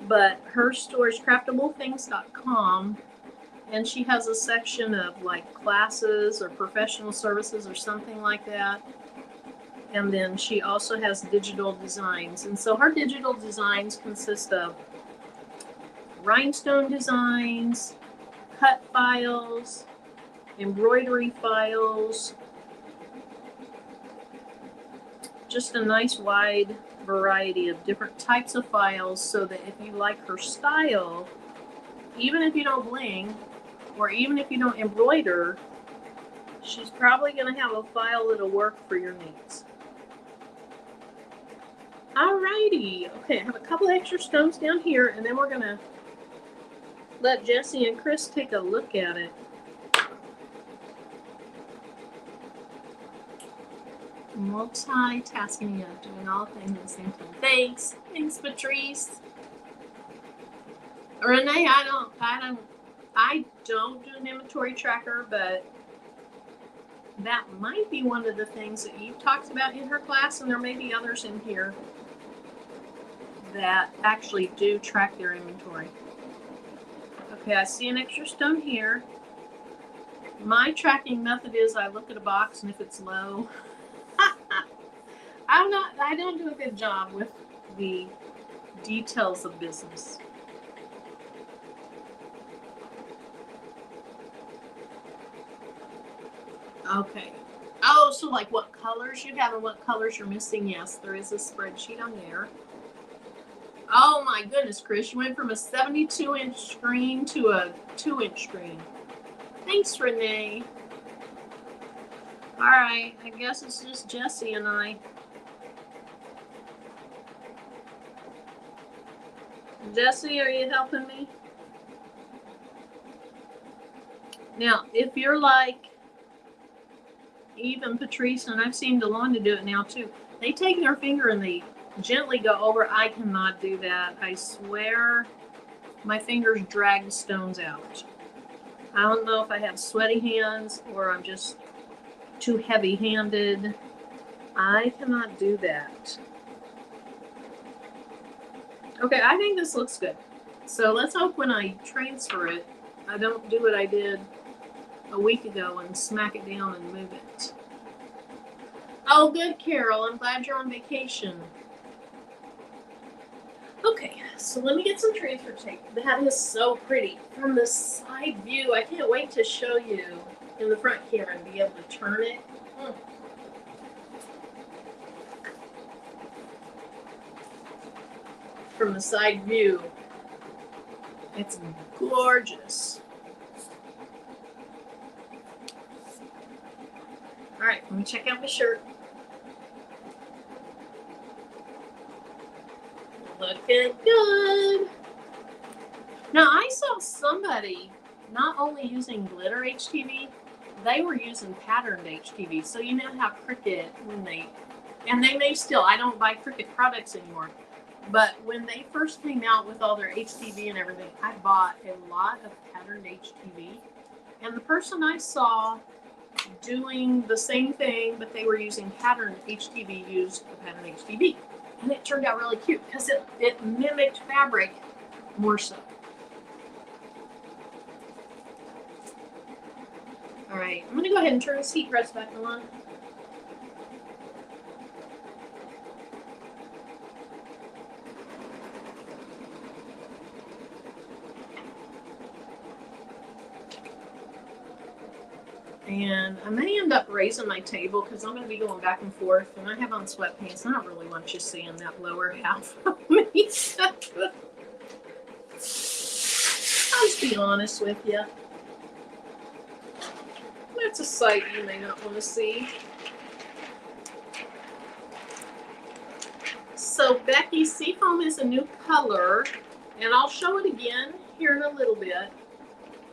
but her store is craftablethings.com, and she has a section of like classes or professional services or something like that. And then she also has digital designs. And so her digital designs consist of rhinestone designs, cut files, embroidery files, just a nice wide variety of different types of files, so that if you like her style, even if you don't bling or even if you don't embroider, she's probably going to have a file that'll work for your needs. Alrighty, okay, I have a couple extra stones down here, and then we're going to let Jesse and Chris take a look at it. Multitasking of doing all things at the same time. Thanks, Patrice. Renee, I don't do an inventory tracker, but that might be one of the things that you talked about in her class, and there may be others in here that actually do track their inventory. Okay, I see an extra stone here. My tracking method is I look at a box, and if it's low, I don't do a good job with the details of business. Okay. Oh, so like what colors you have and what colors you're missing? Yes, there is a spreadsheet on there. Oh my goodness, Chris, you went from a 72-inch screen to a 2-inch screen. Thanks, Renee. All right, I guess it's just Jesse and I. Jesse, are you helping me? Now, if you're like even Patrice, and I've seen Delonda do it now too, they take their finger and they gently go over. I cannot do that. I swear my fingers drag the stones out. I don't know if I have sweaty hands or I'm just too heavy-handed. I cannot do that. Okay, I think this looks good. So let's hope when I transfer it, I don't do what I did a week ago and smack it down and move it. Oh, good, Carol. I'm glad you're on vacation. Okay, so let me get some transfer tape. That is so pretty. From the side view, I can't wait to show you in the front camera and be able to turn it. From the side view, it's gorgeous. All right, let me check out my shirt. Looking good. Now, I saw somebody not only using glitter HTV, they were using patterned HTV. So you know how Cricut, and they may still, I don't buy Cricut products anymore, but when they first came out with all their HTV and everything, I bought a lot of patterned HTV. And the person I saw doing the same thing, but they were using patterned HTV, used a patterned HTV. And it turned out really cute because it mimicked fabric more so. All right, I'm gonna go ahead and turn this heat press back on. And I may end up raising my table because I'm going to be going back and forth. And I have on sweatpants. I don't really want you seeing that lower half of me. I'll just be honest with you. That's a sight you may not want to see. So Becky, Seafoam is a new color. And I'll show it again here in a little bit,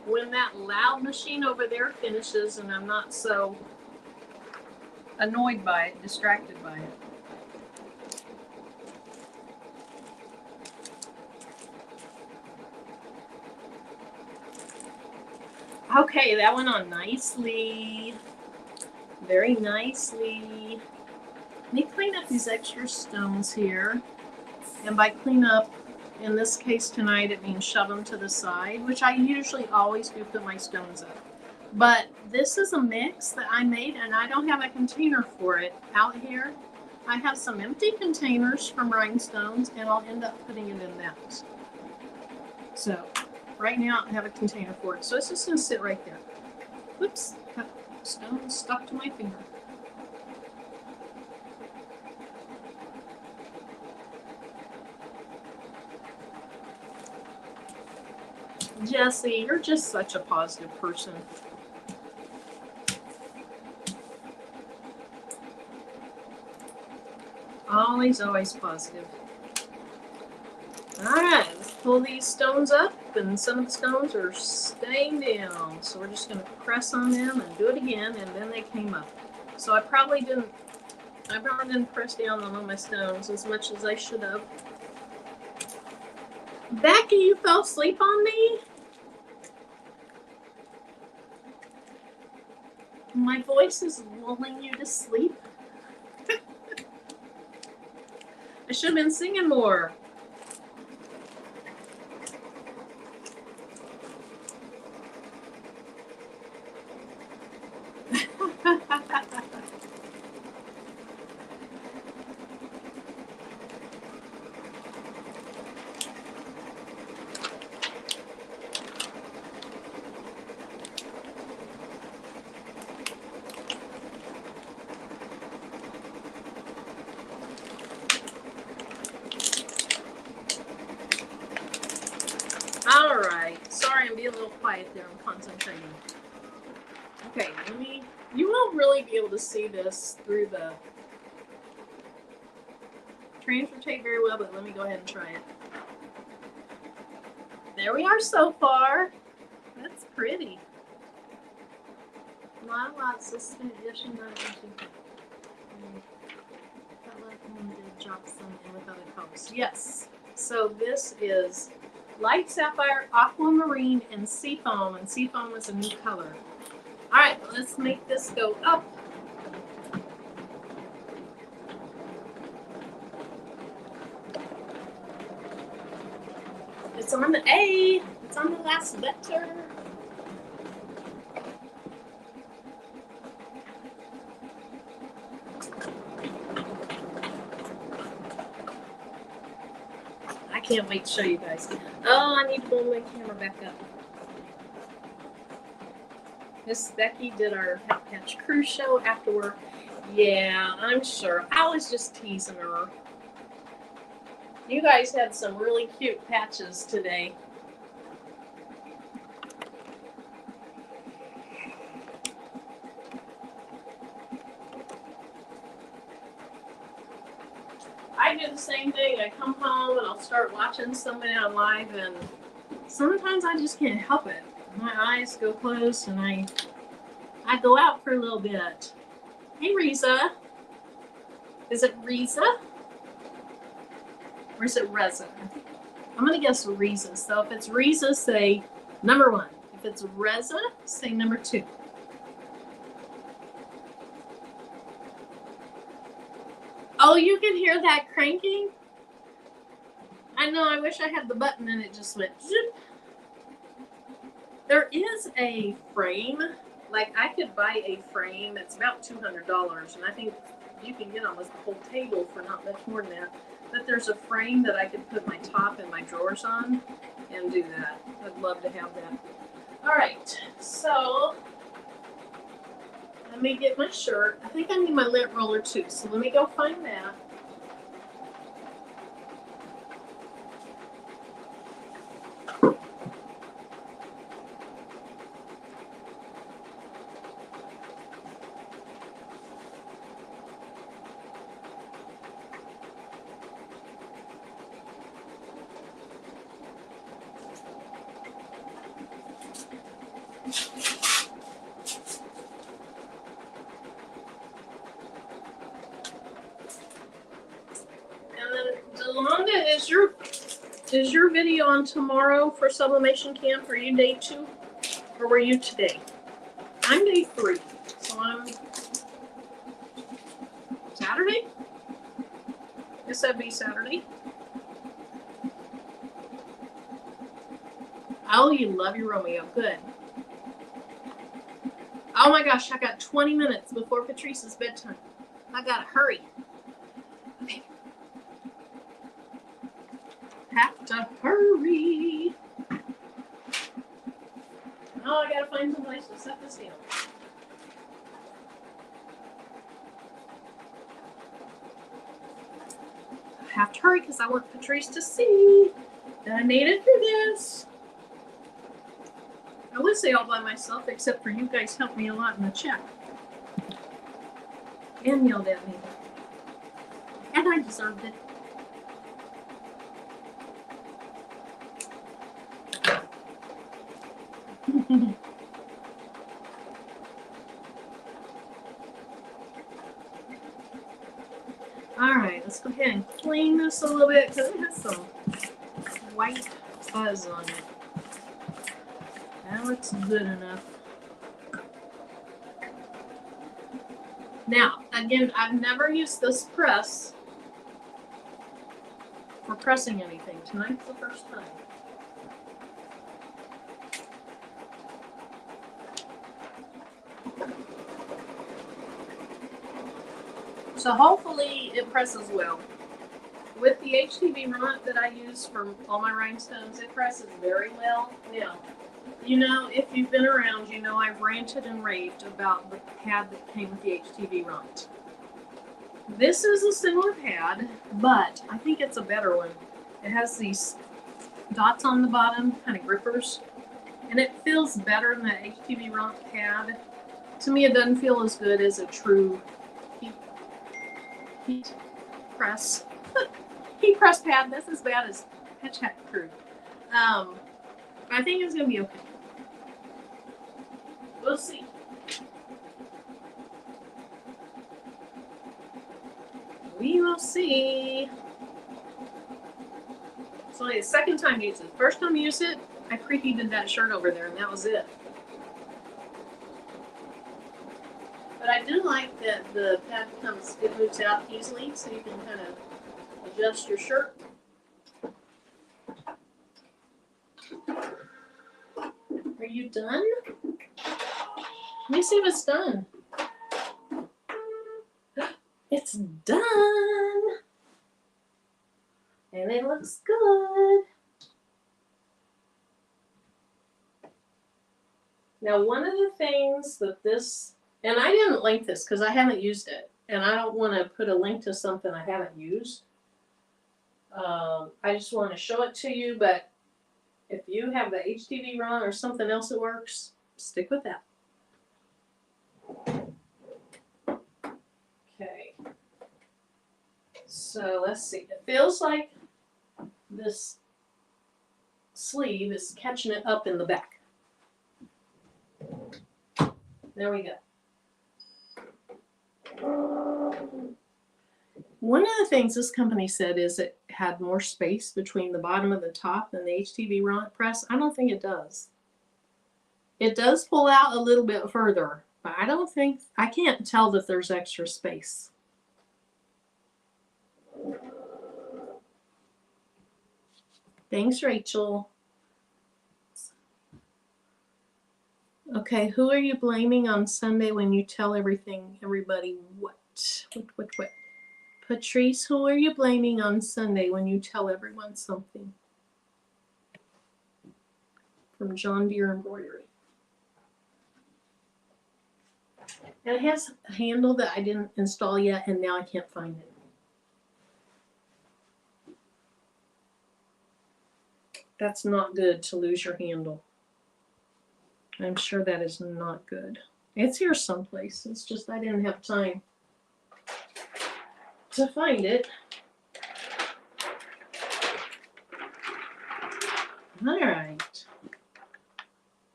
when that loud machine over there finishes and I'm not so annoyed by it, distracted by it. Okay, that went on nicely. Very nicely. Let me clean up these extra stones here. And by clean up, In this case tonight, it means shove them to the side, which I usually always do put my stones up. But this is a mix that I made, and I don't have a container for it out here. I have some empty containers from Rhinestones, and I'll end up putting it in that. So right now I have a container for it. So it's just going to sit right there. Whoops, that stone stuck to my finger. Jessie, you're just such a positive person. Always, always positive. Alright, let's pull these stones up, and some of the stones are staying down. So we're just going to press on them and do it again, and then they came up. So I probably didn't press down on all my stones as much as I should have. Becky, you fell asleep on me? My voice is lulling you to sleep. I should have been singing more. All right. Sorry, I'm being a little quiet there. I'm concentrating. Okay, you won't really be able to see this through the transfer tape very well, but let me go ahead and try it. There we are so far. That's pretty. Lots of edition. Drop some in with other colors. Yes. So this is light sapphire, aquamarine, and seafoam. And seafoam is a new color. All right, let's make this go up. It's on the A. It's on the last letter. I can't wait to show you guys. Oh, I need to pull my camera back up. Miss Becky did our Patch Cruise show after work. Yeah, I'm sure. I was just teasing her. You guys had some really cute patches today. I do the same thing. I come home and I'll start watching somebody on live, and sometimes I just can't help it. My eyes go closed and I go out for a little bit. Hey, Riza. Is it Riza? Or is it Reza? I'm going to guess Riza. So if it's Riza, say number 1. If it's Reza, say number 2. Oh, you can hear that cranking? I know, I wish I had the button and it just went zip. There is a frame. Like, I could buy a frame. It's about $200, and I think you can get almost the whole table for not much more than that. But there's a frame that I could put my top and my drawers on and do that. I'd love to have that. All right, so let me get my shirt. I think I need my lint roller too, so let me go find that. Is your video on tomorrow for Sublimation Camp? Are you day 2? Or were you today? I'm day 3. So I'm Saturday? Guess that'd be Saturday. Oh, you love your Romeo. Good. Oh my gosh, I got 20 minutes before Patrice's bedtime. I gotta hurry. Okay. Have to hurry. Oh, I gotta find some place to set this down. I have to hurry because I want Patrice to see that I made it through this. I would say all by myself, except for you guys helped me a lot in the chat. And yelled at me. And I deserved it. Alright, let's go ahead and clean this a little bit because it has some white fuzz on it. That looks good enough. Now, again, I've never used this press for pressing anything. Tonight's the first time. So hopefully it presses well. With the HTV rod that I use for all my rhinestones, it presses very well. Now, you know, if you've been around, you know I've ranted and raved about the pad that came with the HTV rod. This is a similar pad, but I think it's a better one. It has these dots on the bottom, kind of grippers, and it feels better than the HTV rod pad. To me, it doesn't feel as good as a true heat press. Heat press pad. That's as bad as Pitch Hat Crew. I think it's going to be okay. We'll see. We will see. It's only the second time I used it. First time I used it, I preheated that shirt over there, and that was it. But I do like that the pad comes, it moves out easily, so you can kind of adjust your shirt. Are you done? Let me see if it's done. It's done. And it looks good. Now, one of the things that this, and I didn't link this because I haven't used it, and I don't want to put a link to something I haven't used. I just want to show it to you, but if you have the HTV run or something else that works, stick with that. Okay. So let's see. It feels like this sleeve is catching it up in the back. There we go. One of the things this company said is it had more space between the bottom and the top than the HTV rod press. I don't think it does. It does pull out a little bit further, but I don't think, I can't tell that there's extra space. Thanks, Rachel. Okay, who are you blaming on Sunday when you tell everybody what? What? Patrice, who are you blaming on Sunday when you tell everyone something? From John Deere Embroidery. And it has a handle that I didn't install yet, and now I can't find it. That's not good to lose your handle. I'm sure that is not good. It's here someplace. It's just I didn't have time to find it. All right.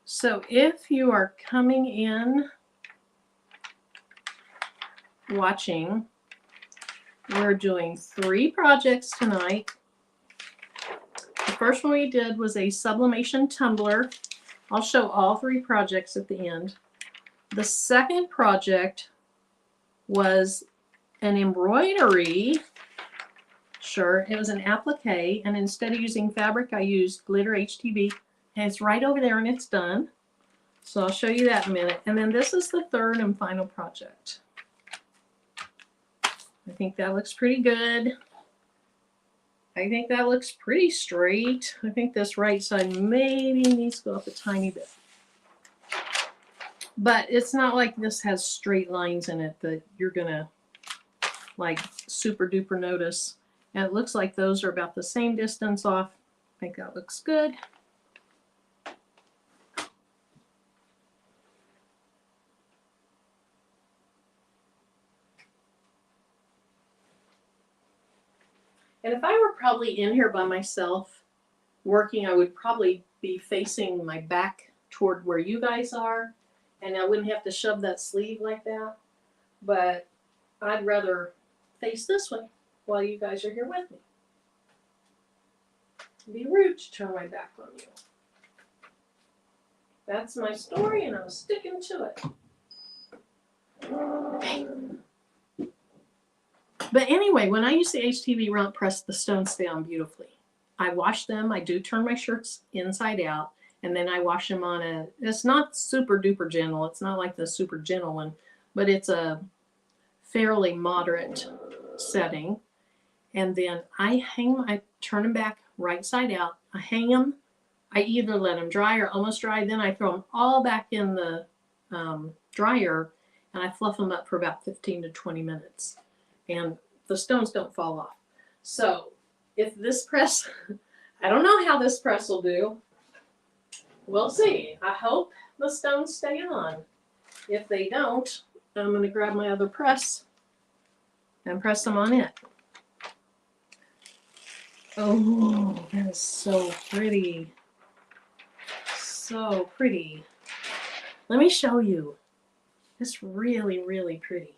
So if you are coming in watching, we're doing 3 projects tonight. The first one we did was a sublimation tumbler. I'll show all 3 projects at the end. The second project was an embroidery shirt. It was an applique, and instead of using fabric, I used glitter HTV And it's right over there and it's done. So I'll show you that in a minute. And then this is the third and final project. I think that looks pretty good. I think that looks pretty straight. I think this right side maybe needs to go up a tiny bit. But it's not like this has straight lines in it that you're gonna like super duper notice. And it looks like those are about the same distance off. I think that looks good. And if I were probably in here by myself working, I would probably be facing my back toward where you guys are, and I wouldn't have to shove that sleeve like that. But I'd rather face this way while you guys are here with me. It'd be rude to turn my back on you. That's my story, and I'm sticking to it. Okay. But anyway, when I use the HTV round press, the stones stay on beautifully. I wash them. I do turn my shirts inside out, and then I wash them on a, it's not super duper gentle. It's not like the super gentle one, but it's a fairly moderate setting. And then I hang, I turn them back right side out. I hang them. I either let them dry or almost dry. Then I throw them all back in the dryer, and I fluff them up for about 15 to 20 minutes. And the stones don't fall off. So if this press, I don't know how this press will do. We'll see. I hope the stones stay on. If they don't, I'm going to grab my other press and press them on it. Oh, that is so pretty. So pretty. Let me show you. It's really, really pretty.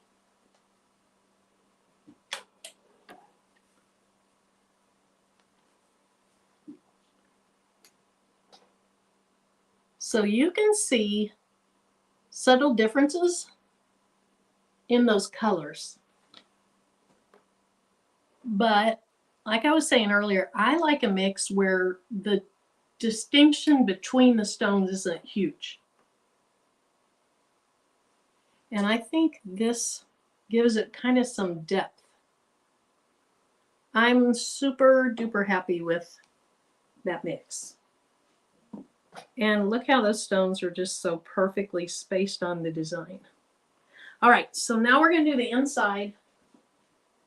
So you can see subtle differences in those colors. But like I was saying earlier, I like a mix where the distinction between the stones isn't huge. And I think this gives it kind of some depth. I'm super duper happy with that mix. And look how those stones are just so perfectly spaced on the design. All right, so now we're going to do the inside.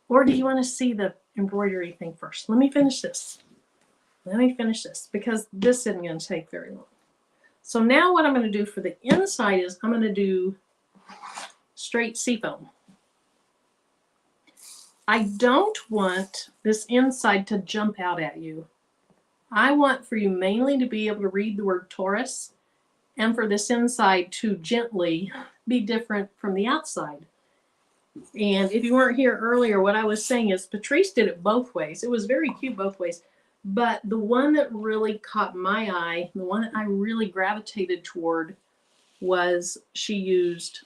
Or do you want to see the embroidery thing first? Let me finish this. Let me finish this because this isn't going to take very long. So now what I'm going to do for the inside is I'm going to do straight seafoam. I don't want this inside to jump out at you. I want for you mainly to be able to read the word Taurus and for this inside to gently be different from the outside. And if you weren't here earlier, what I was saying is Patrice did it both ways. It was very cute both ways. But the one that really caught my eye, the one that I really gravitated toward was she used,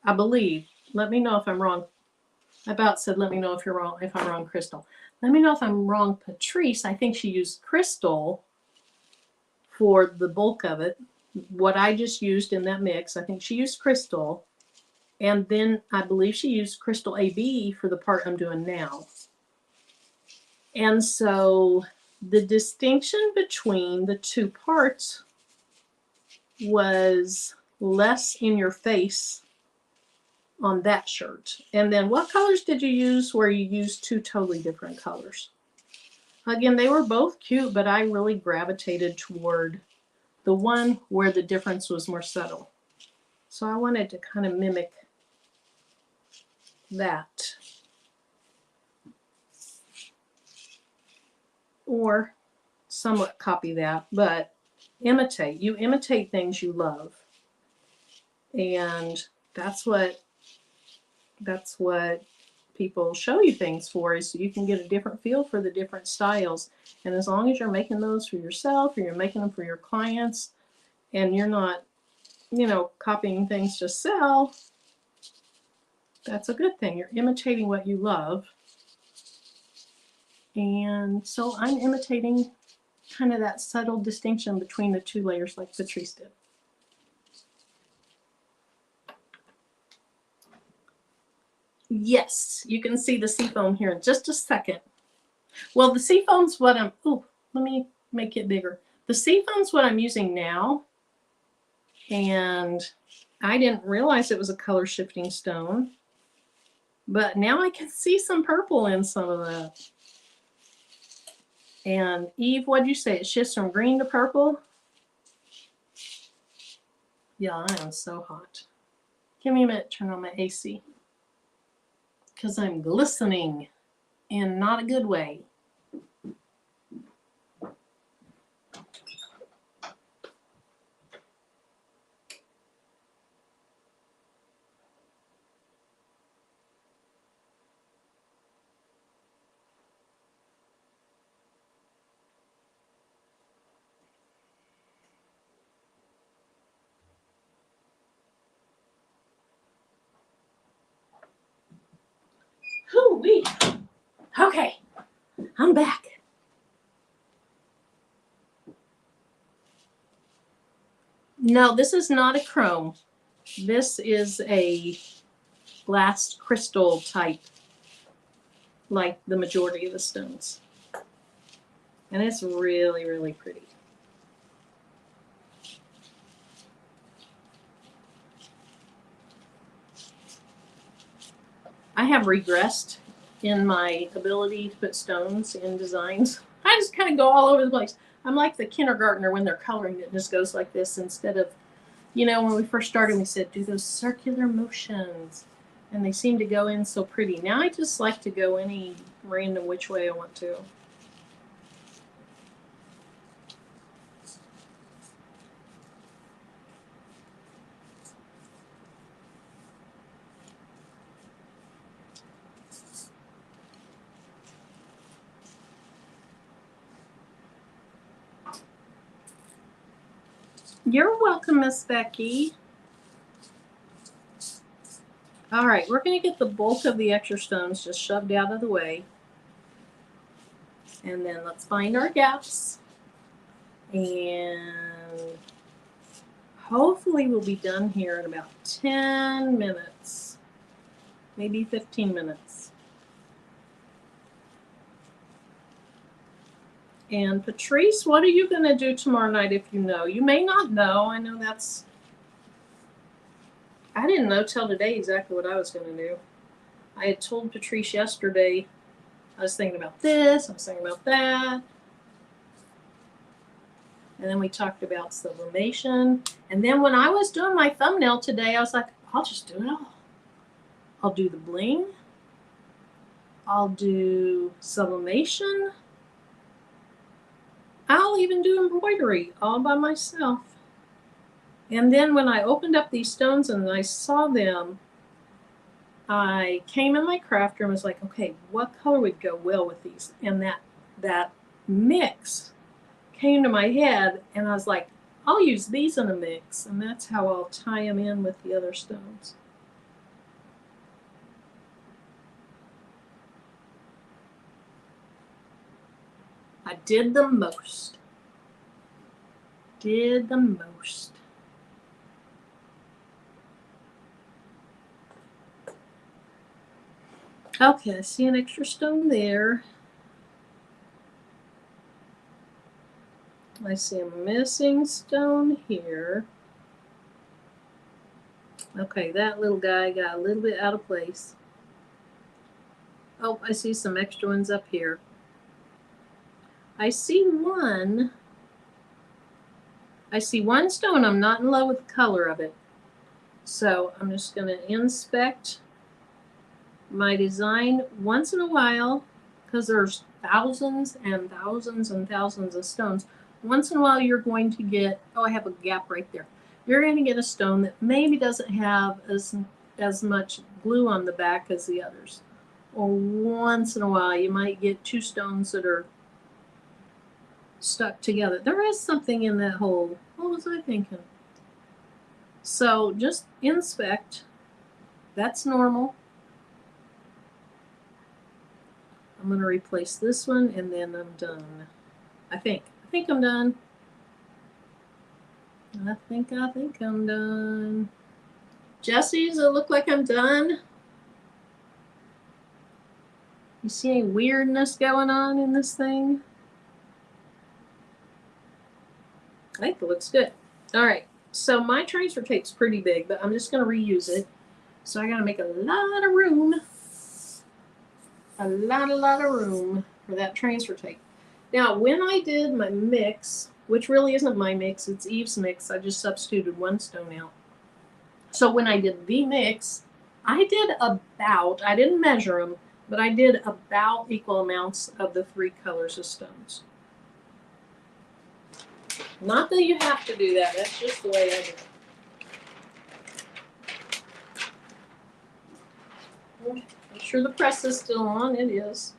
I believe, let me know if I'm wrong. I about said, let me know if you're wrong, if I'm wrong, Crystal. Let me know if I'm wrong, Patrice. I think she used crystal for the bulk of it. What I just used in that mix, I think she used crystal. And then I believe she used crystal AB for the part I'm doing now. And so the distinction between the two parts was less in your face on that shirt. And then what colors did you use where you used two totally different colors? Again, they were both cute, but I really gravitated toward the one where the difference was more subtle. So I wanted to kind of mimic that. Or somewhat copy that, but imitate. You imitate things you love. And that's what people show you things for, is so you can get a different feel for the different styles. And as long as you're making those for yourself or you're making them for your clients and you're not, you know, copying things to sell, that's a good thing. You're imitating what you love. And so I'm imitating kind of that subtle distinction between the two layers like Patrice did. Yes, you can see the seafoam here in just a second. Well, the seafoam's what I'm, oh, let me make it bigger. The seafoam's what I'm using now. And I didn't realize it was a color shifting stone. But now I can see some purple in some of that. And Eve, what'd you say? It shifts from green to purple? Yeah, I am so hot. Give me a minute to turn on my AC. Because I'm glistening in not a good way. Hoo-wee. Okay, I'm back. No, this is not a chrome. This is a glass crystal type, like the majority of the stones. And it's really, really pretty. I have regressed in my ability to put stones in designs. I just kind of go all over the place. I'm like the kindergartner when they're coloring. It just goes like this instead of, you know, when we first started, we said, do those circular motions. And they seem to go in so pretty. Now I just like to go any random which way I want to. You're welcome, Miss Becky. All right, we're going to get the bulk of the extra stones just shoved out of the way. And then let's find our gaps. And hopefully we'll be done here in about 10 minutes, maybe 15 minutes. And Patrice, what are you going to do tomorrow night if you know? You may not know. I know that's... I didn't know till today exactly what I was going to do. I had told Patrice yesterday I was thinking about this, I was thinking about that. And then we talked about sublimation. And then when I was doing my thumbnail today, I was like, I'll just do it all. I'll do the bling. I'll do sublimation. I'll even do embroidery all by myself. And then when I opened up these stones and I saw them, I came in my crafter and was like, okay, what color would go well with these? And that mix came to my head, and I was like, I'll use these in a mix, and that's how I'll tie them in with the other stones. I did the most. Did the most. Okay, I see an extra stone there. I see a missing stone here. Okay, that little guy got a little bit out of place. Oh, I see some extra ones up here. I see one stone. I'm not in love with the color of it. So I'm just going to inspect my design once in a while, because there's thousands and thousands and thousands of stones. Once in a while you're going to get, oh, I have a gap right there. You're going to get a stone that maybe doesn't have as much glue on the back as the others. Or once in a while you might get two stones that are stuck together. There is something in that hole. What was I thinking? So just inspect. That's normal. I'm going to replace this one and then I'm done. I think think I'm done. I think I'm done. Jesse's, it look like I'm done. You see any weirdness going on in this thing? I think it looks good. All right, so my transfer tape's pretty big, but I'm just going to reuse it. So I got to make a lot of room. A lot of room for that transfer tape. Now, when I did my mix, which really isn't my mix, it's Eve's mix, I just substituted one stone out. So when I did the mix, I did about, I didn't measure them, but I did about equal amounts of the 3 colors of stones. Not that you have to do that, that's just the way I do it. I'm sure the press is still on, it is.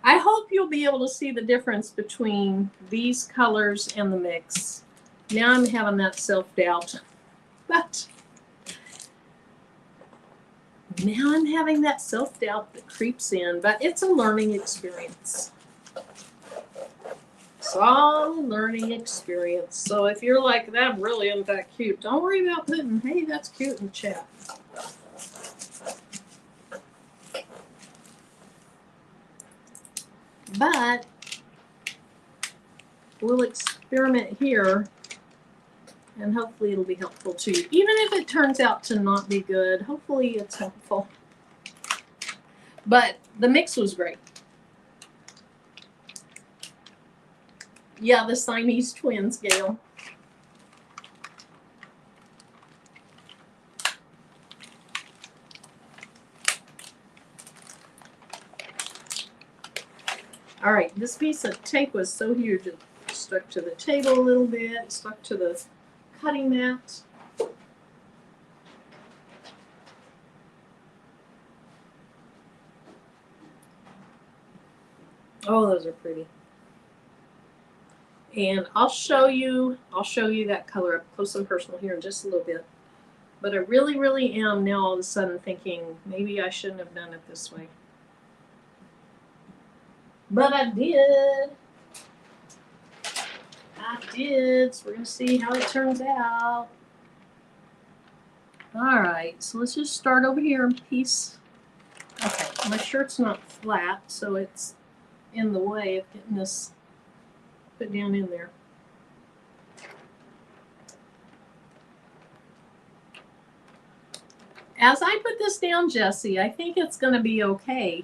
I hope you'll be able to see the difference between these colors and the mix. Now I'm having that self-doubt, but now I'm having that self-doubt that creeps in, but it's a learning experience. It's all a learning experience. So if you're like, that really isn't that cute, don't worry about putting, hey, that's cute in the chat. But we'll experiment here, and hopefully it'll be helpful to you. Even if it turns out to not be good, hopefully it's helpful. But the mix was great. Yeah, the Siamese twins, Gail. All right, this piece of tape was so huge it stuck to the table a little bit, stuck to the cutting mat. Oh, those are pretty. And I'll show you that color up close and personal here in just a little bit. But I really am now all of a sudden thinking maybe I shouldn't have done it this way. But I did. So we're going to see how it turns out. All right, so let's just start over here in piece. Okay, my shirt's not flat, so it's in the way of getting this put down in there. As I put this down, Jesse, I think it's going to be okay.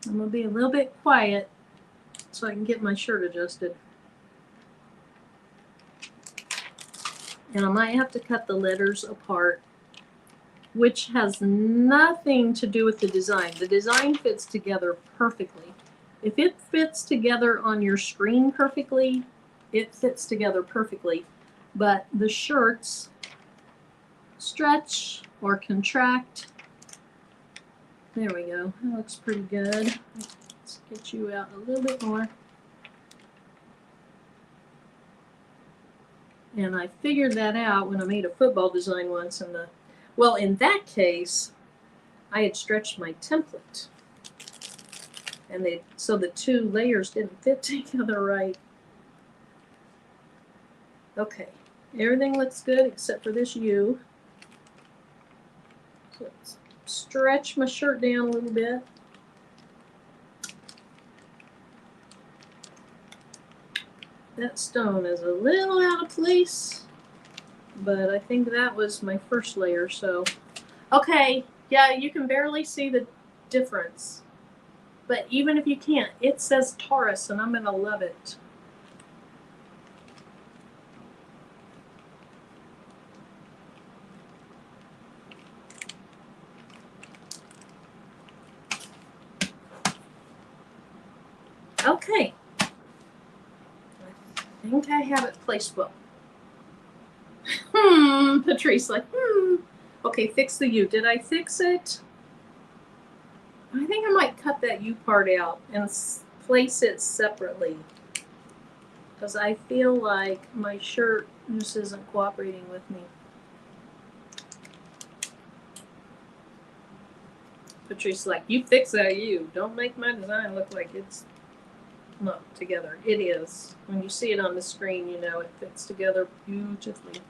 I'm going to be a little bit quiet so I can get my shirt adjusted. And I might have to cut the letters apart, which has nothing to do with the design. The design fits together perfectly. If it fits together on your screen perfectly, it fits together perfectly. But the shirts stretch or contract. There we go. That looks pretty good. Let's get you out a little bit more. And I figured that out when I made a football design once. And well, in that case, I had stretched my template, and so the 2 layers didn't fit together right. Okay, everything looks good except for this U. So let's stretch my shirt down a little bit. That stone is a little out of place, but I think that was my first layer, so. Okay, yeah, you can barely see the difference. But even if you can't, it says Taurus, and I'm going to love it. Okay. I think I have it placed well. Patrice, like, Okay, fix the U. Did I fix it? I think I might cut that U part out and place it separately. because I feel like my shirt just isn't cooperating with me. Patrice, like, you fix that, you. Don't make my design look like it's not together. It is. When you see it on the screen, you know it fits together beautifully.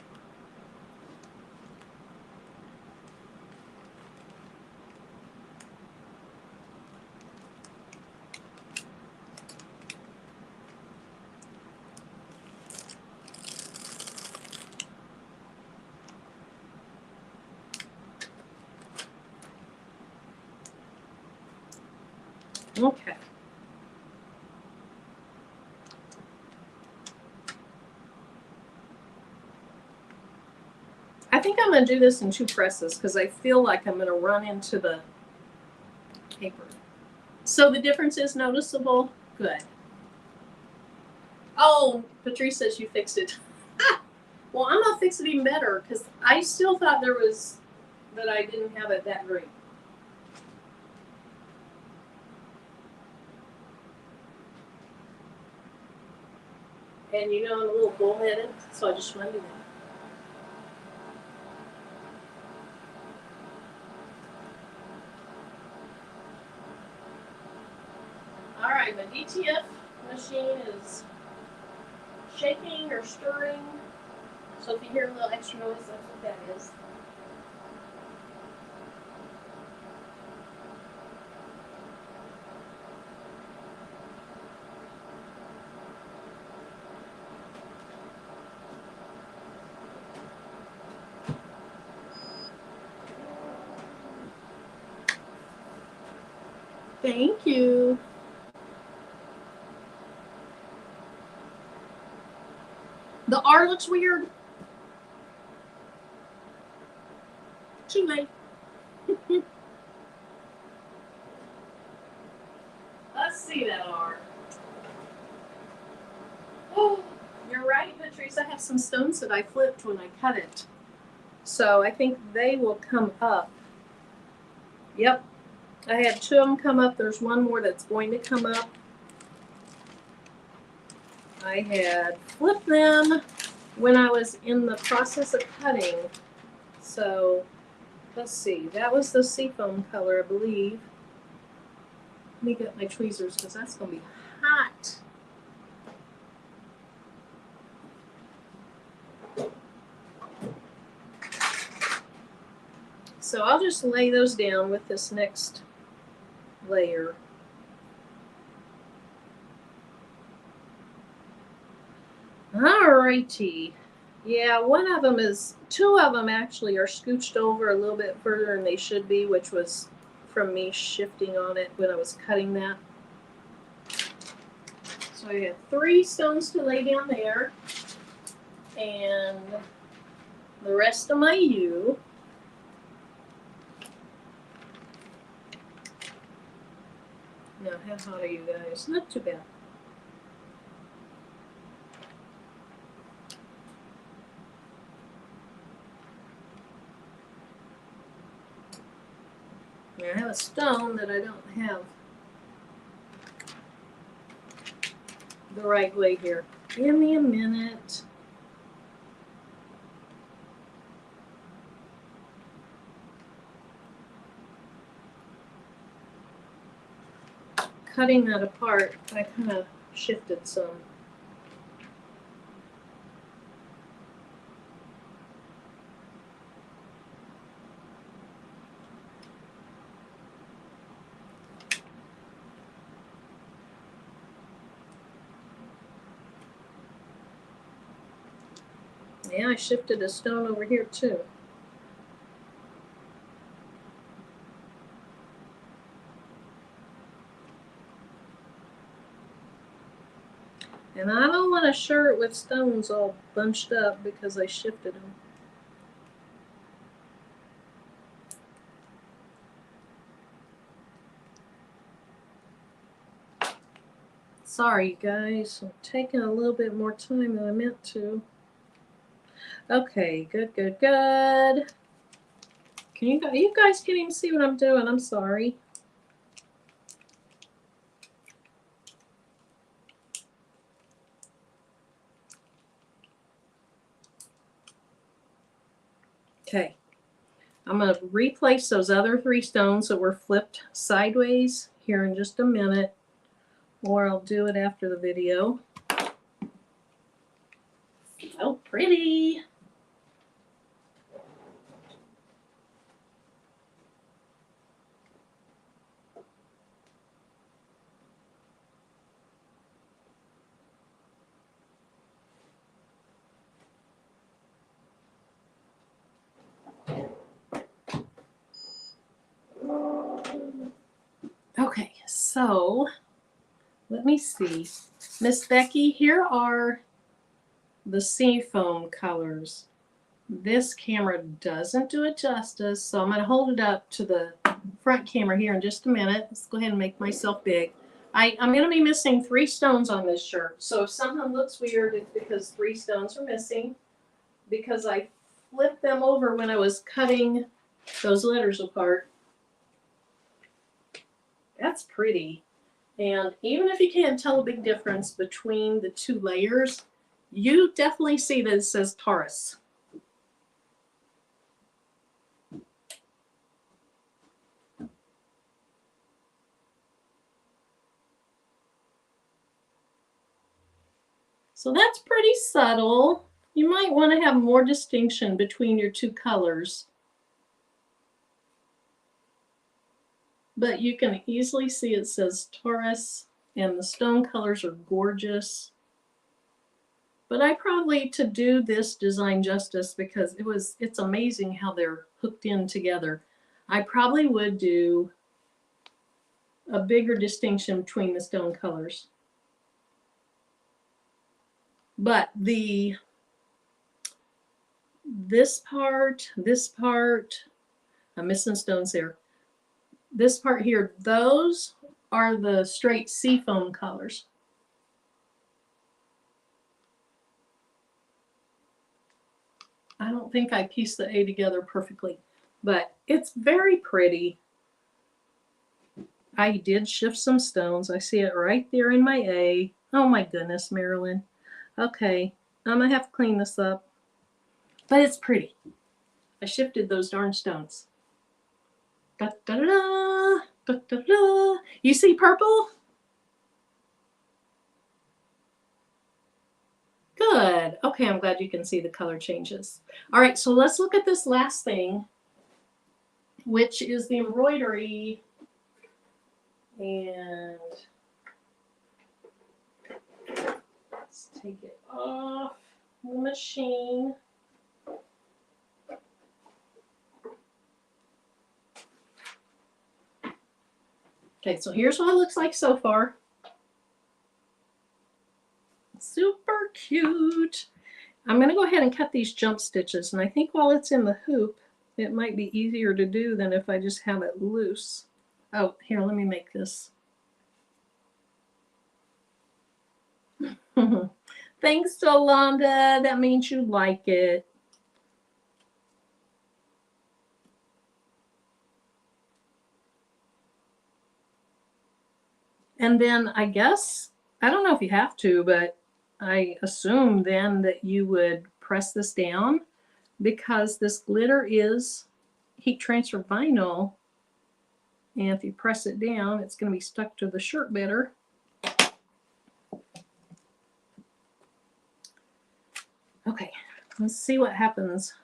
Okay. I think I'm going to do this in 2 presses because I feel like I'm going to run into the paper. So the difference is noticeable? Good. Oh, Patrice says you fixed it. Well, I'm going to fix it even better because I still thought there was, that I didn't have it that great. And you know I'm a little bullheaded, so I just wanted to do that. All right, my DTF machine is shaking or stirring. So if you hear a little extra noise, that's what that is. Thank you. The R looks weird. Too late. Let's see that R. Oh, you're right, Patrice. I have some stones that I flipped when I cut it. So I think they will come up. Yep. I had 2 of them come up. There's one more that's going to come up. I had flipped them when I was in the process of cutting. So let's see. That was the seafoam color, I believe. Let me get my tweezers because that's going to be hot. So I'll just lay those down with this next layer. Alrighty. Yeah, one of them is, 2 of them actually are scooched over a little bit further than they should be, which was from me shifting on it when I was cutting that. So I had 3 stones to lay down there, and the rest of my U. Now, how hot are you guys? Not too bad. I have a stone that I don't have the right way here. Give me a minute. Cutting that apart, I kind of shifted some. Yeah, I shifted a stone over here too. And I don't want a shirt with stones all bunched up because I shifted them. Sorry, guys. I'm taking a little bit more time than I meant to. Okay, good, good, good. You guys can't even see what I'm doing. I'm sorry. I'm going to replace those other 3 stones that were flipped sideways here in just a minute, or I'll do it after the video. Oh, pretty. Okay, so let me see. Miss Becky, here are the seafoam colors. This camera doesn't do it justice, so I'm going to hold it up to the front camera here in just a minute. Let's go ahead and make myself big. I'm going to be missing 3 stones on this shirt, so if something looks weird, it's because 3 stones are missing, because I flipped them over when I was cutting those letters apart. That's pretty. And even if you can't tell a big difference between the 2 layers, you definitely see that it says Taurus. So that's pretty subtle. You might want to have more distinction between your 2 colors. But you can easily see it says Taurus, and the stone colors are gorgeous. But I probably, to do this design justice, because it's amazing how they're hooked in together, I probably would do a bigger distinction between the stone colors. But this part, I'm missing stones there. This part here, those are the straight seafoam colors. I don't think I pieced the A together perfectly, but it's very pretty. I did shift some stones. I see it right there in my A. Oh my goodness, Marilyn. Okay, I'm gonna have to clean this up. But it's pretty. I shifted those darn stones. Da, da, da, da, da, da, da. You see purple? Good. Okay, I'm glad you can see the color changes. All right, so let's look at this last thing, which is the embroidery. And let's take it off the machine. Okay, so here's what it looks like so far. Super cute. I'm going to go ahead and cut these jump stitches, and I think while it's in the hoop, it might be easier to do than if I just have it loose. Oh, here, let me make this. Thanks, Yolanda. That means you like it. And then I guess, I don't know if you have to, but I assume then that you would press this down, because this glitter is heat transfer vinyl. And if you press it down, it's going to be stuck to the shirt better. Okay, let's see what happens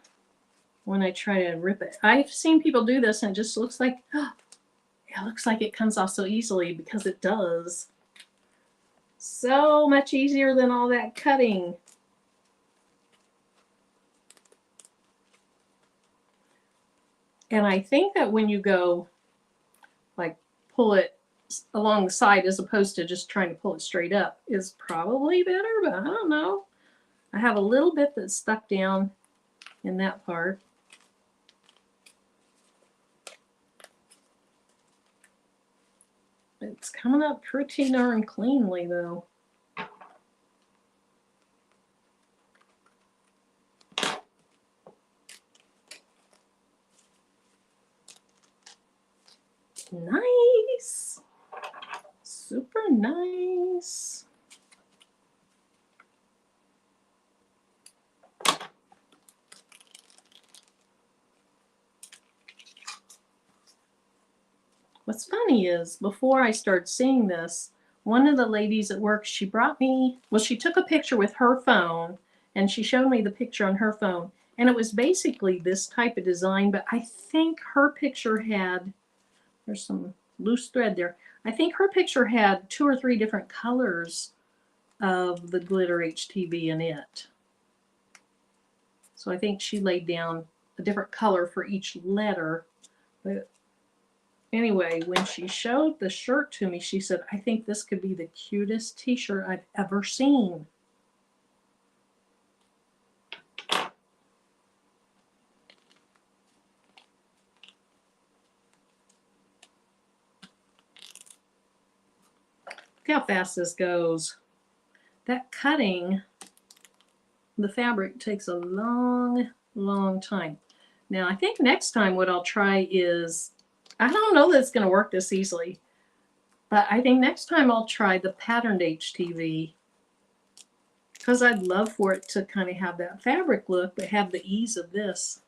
when I try to rip it. I've seen people do this and it just looks like, it looks like it comes off so easily, because it does. So much easier than all that cutting. And I think that when you go, like, pull it along the side as opposed to just trying to pull it straight up is probably better, but I don't know. I have a little bit that's stuck down in that part. It's coming up pretty darn cleanly though. Nice. Super nice. What's funny is before I started seeing this, one of the ladies at work, she brought me, well, she took a picture with her phone and she showed me the picture on her phone. And it was basically this type of design, but I think her picture had, there's some loose thread there. I think her picture had 2 or 3 different colors of the glitter HTV in it. So I think she laid down a different color for each letter. But anyway, when she showed the shirt to me, she said, I think this could be the cutest t-shirt I've ever seen. Look how fast this goes. That cutting the fabric takes a long, long time. Now, I think next time what I'll try is, I don't know that it's going to work this easily, but I think next time I'll try the patterned HTV, because I'd love for it to kind of have that fabric look, but have the ease of this.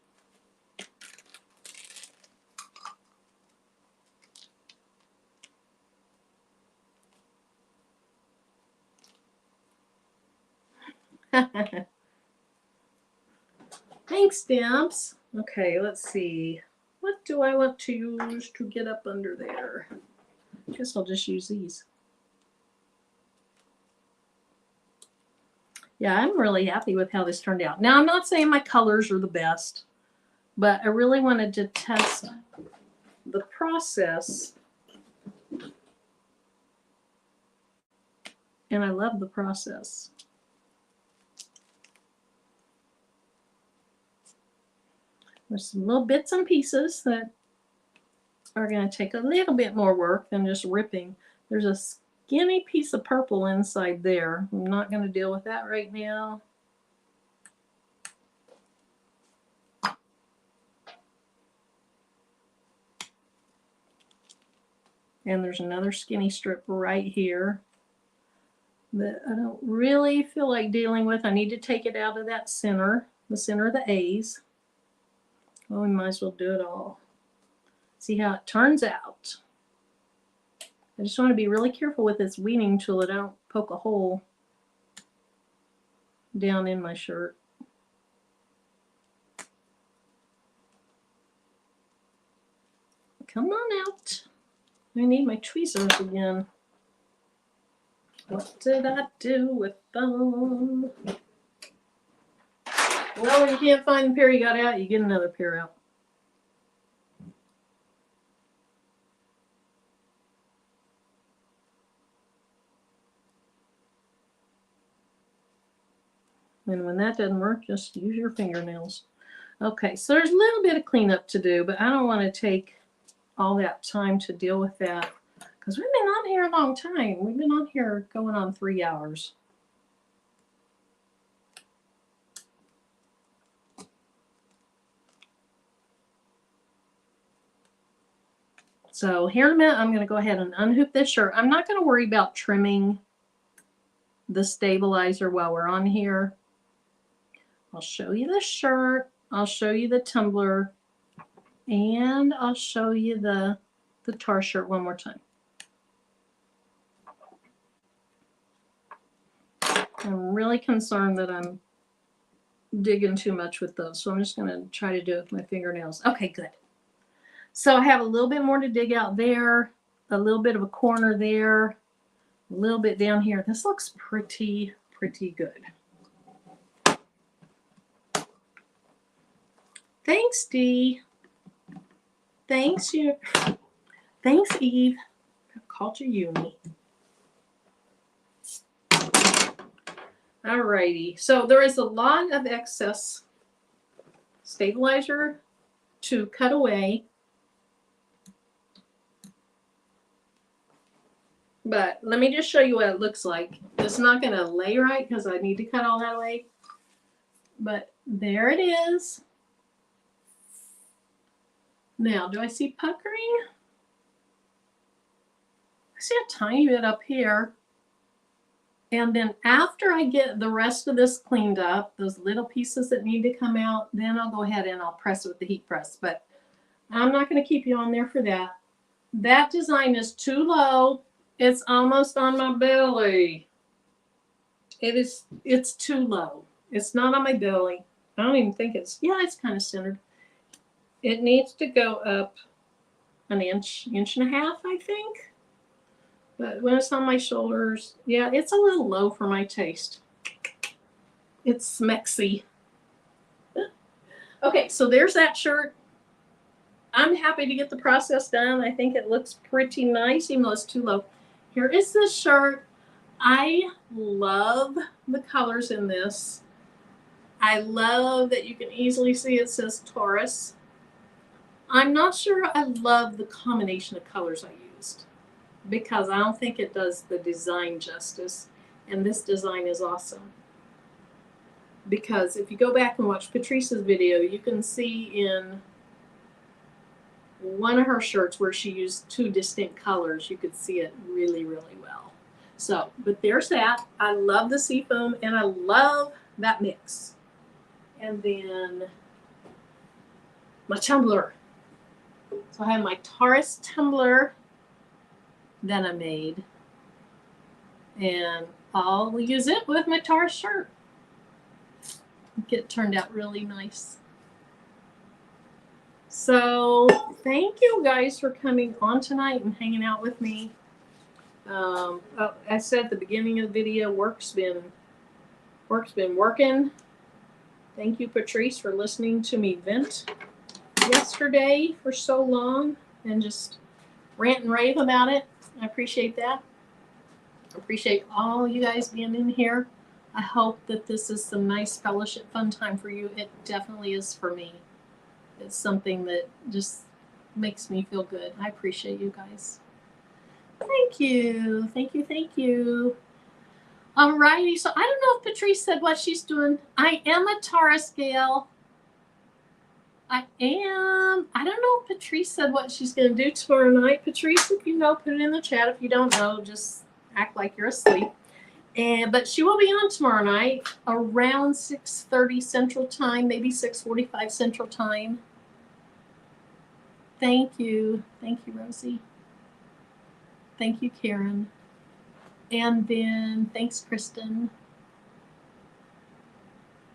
Thanks, Stamps. Okay, let's see. What do I want to use to get up under there? I guess I'll just use these. Yeah, I'm really happy with how this turned out. Now, I'm not saying my colors are the best, but I really wanted to test the process. And I love the process. There's some little bits and pieces that are going to take a little bit more work than just ripping. There's a skinny piece of purple inside there. I'm not going to deal with that right now. And there's another skinny strip right here that I don't really feel like dealing with. I need to take it out of that center, the center of the A's. Well, we might as well do it all. See how it turns out. I just want to be really careful with this weaving tool. I don't poke a hole down in my shirt. Come on out. I need my tweezers again. What did I do with them? Well, when you can't find the pair you got out, you get another pair out. And when that doesn't work, just use your fingernails. Okay, so there's a little bit of cleanup to do, but I don't want to take all that time to deal with that because we've been on here a long time. We've been on here going on 3 hours. So here in a minute, I'm going to go ahead and unhoop this shirt. I'm not going to worry about trimming the stabilizer while we're on here. I'll show you the shirt. I'll show you the tumbler. And I'll show you the Taurus shirt one more time. I'm really concerned that I'm digging too much with those. So I'm just going to try to do it with my fingernails. Okay, good. So I have a little bit more to dig out there, a little bit of a corner there, a little bit down here. This looks pretty good. Thanks, Dee. Thanks, you. Thanks, Eve. I called you Uni. Alrighty. So there is a lot of excess stabilizer to cut away. But let me just show you what it looks like. It's not going to lay right because I need to cut all that away. But there it is. Now, do I see puckering? I see a tiny bit up here. And then after I get the rest of this cleaned up, those little pieces that need to come out, then I'll go ahead and I'll press it with the heat press. But I'm not going to keep you on there for that. That design is too low. It's almost on my belly. It's too low. It's not on my belly. I don't even think it's, yeah, it's kind of centered. It needs to go up an inch, inch and a half, I think. But when it's on my shoulders, yeah, it's a little low for my taste. It's smexy. Okay, so there's that shirt. I'm happy to get the process done. I think it looks pretty nice, even though it's too low. Here is this shirt. I love the colors in this. I love that you can easily see it says Taurus. I'm not sure I love the combination of colors I used because I don't think it does the design justice. And this design is awesome. Because if you go back and watch Patrice's video, you can see in one of her shirts where she used two distinct colors, you could see it really, really well. So, but there's that. I love the seafoam and I love that mix. And then my tumbler. So I have my Taurus tumbler that I made. And I'll use it with my Taurus shirt. It turned out really nice. So thank you guys for coming on tonight and hanging out with me. I said at the beginning of the video, work's been working. Thank you, Patrice, for listening to me vent yesterday for so long and just rant and rave about it. I appreciate that. I appreciate all you guys being in here. I hope that this is some nice fellowship fun time for you. It definitely is for me. It's something that just makes me feel good. I appreciate you guys. Thank you. Thank you. Thank you. Alrighty. So I don't know if Patrice said what she's doing. I am a Taurus gal. I am. I don't know if Patrice said what she's going to do tomorrow night. Patrice, if you know, put it in the chat. If you don't know, just act like you're asleep. But she will be on tomorrow night around 6:30 Central Time, maybe 6:45 Central Time. Thank you. Thank you, Rosie. Thank you, Karen. And then thanks, Kristen.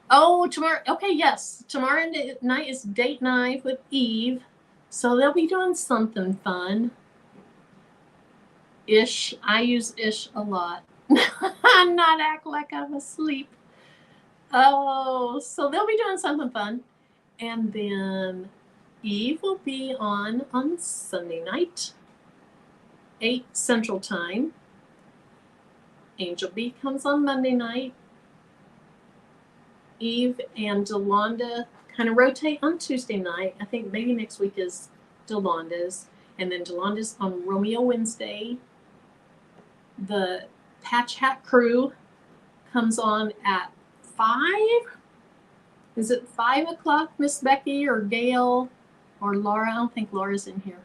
Oh, tomorrow. Okay, yes. Tomorrow night is date night with Eve. So they'll be doing something fun. Ish. I use ish a lot. Not act like I'm asleep. Oh, so they'll be doing something fun. And then Eve will be on Sunday night, 8 Central Time. Angel B comes on Monday night. Eve and Delonda kind of rotate on Tuesday night. I think maybe next week is Delonda's. And then Delonda's on Romeo Wednesday. The Patch Hat Crew comes on at 5. Is it 5 o'clock, Miss Becky or Gail or Laura? I don't think Laura's in here.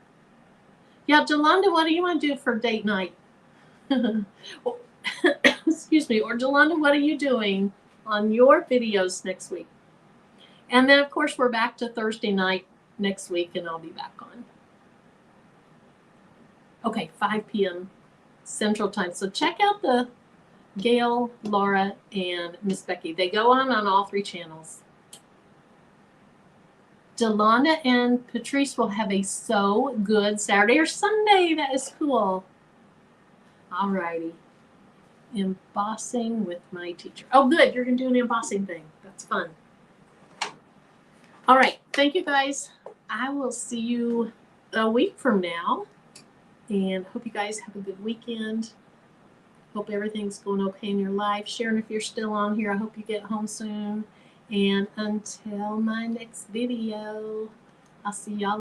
Yeah, Delonda, what do you want to do for date night? Excuse me. Or Delonda, what are you doing on your videos next week? And then, of course, we're back to Thursday night next week, and I'll be back on. Okay, 5 p.m. Central Time. So check out the Gail, Laura, and Miss Becky. They go on all 3 channels. Delonda and Patrice will have a so good Saturday or Sunday. That is cool. All righty. Embossing with my teacher. Oh, good. You're going to do an embossing thing. That's fun. All right. Thank you, guys. I will see you a week from now. And hope you guys have a good weekend. Hope everything's going okay in your life. Sharon, if you're still on here, I hope you get home soon. And until my next video, I'll see y'all.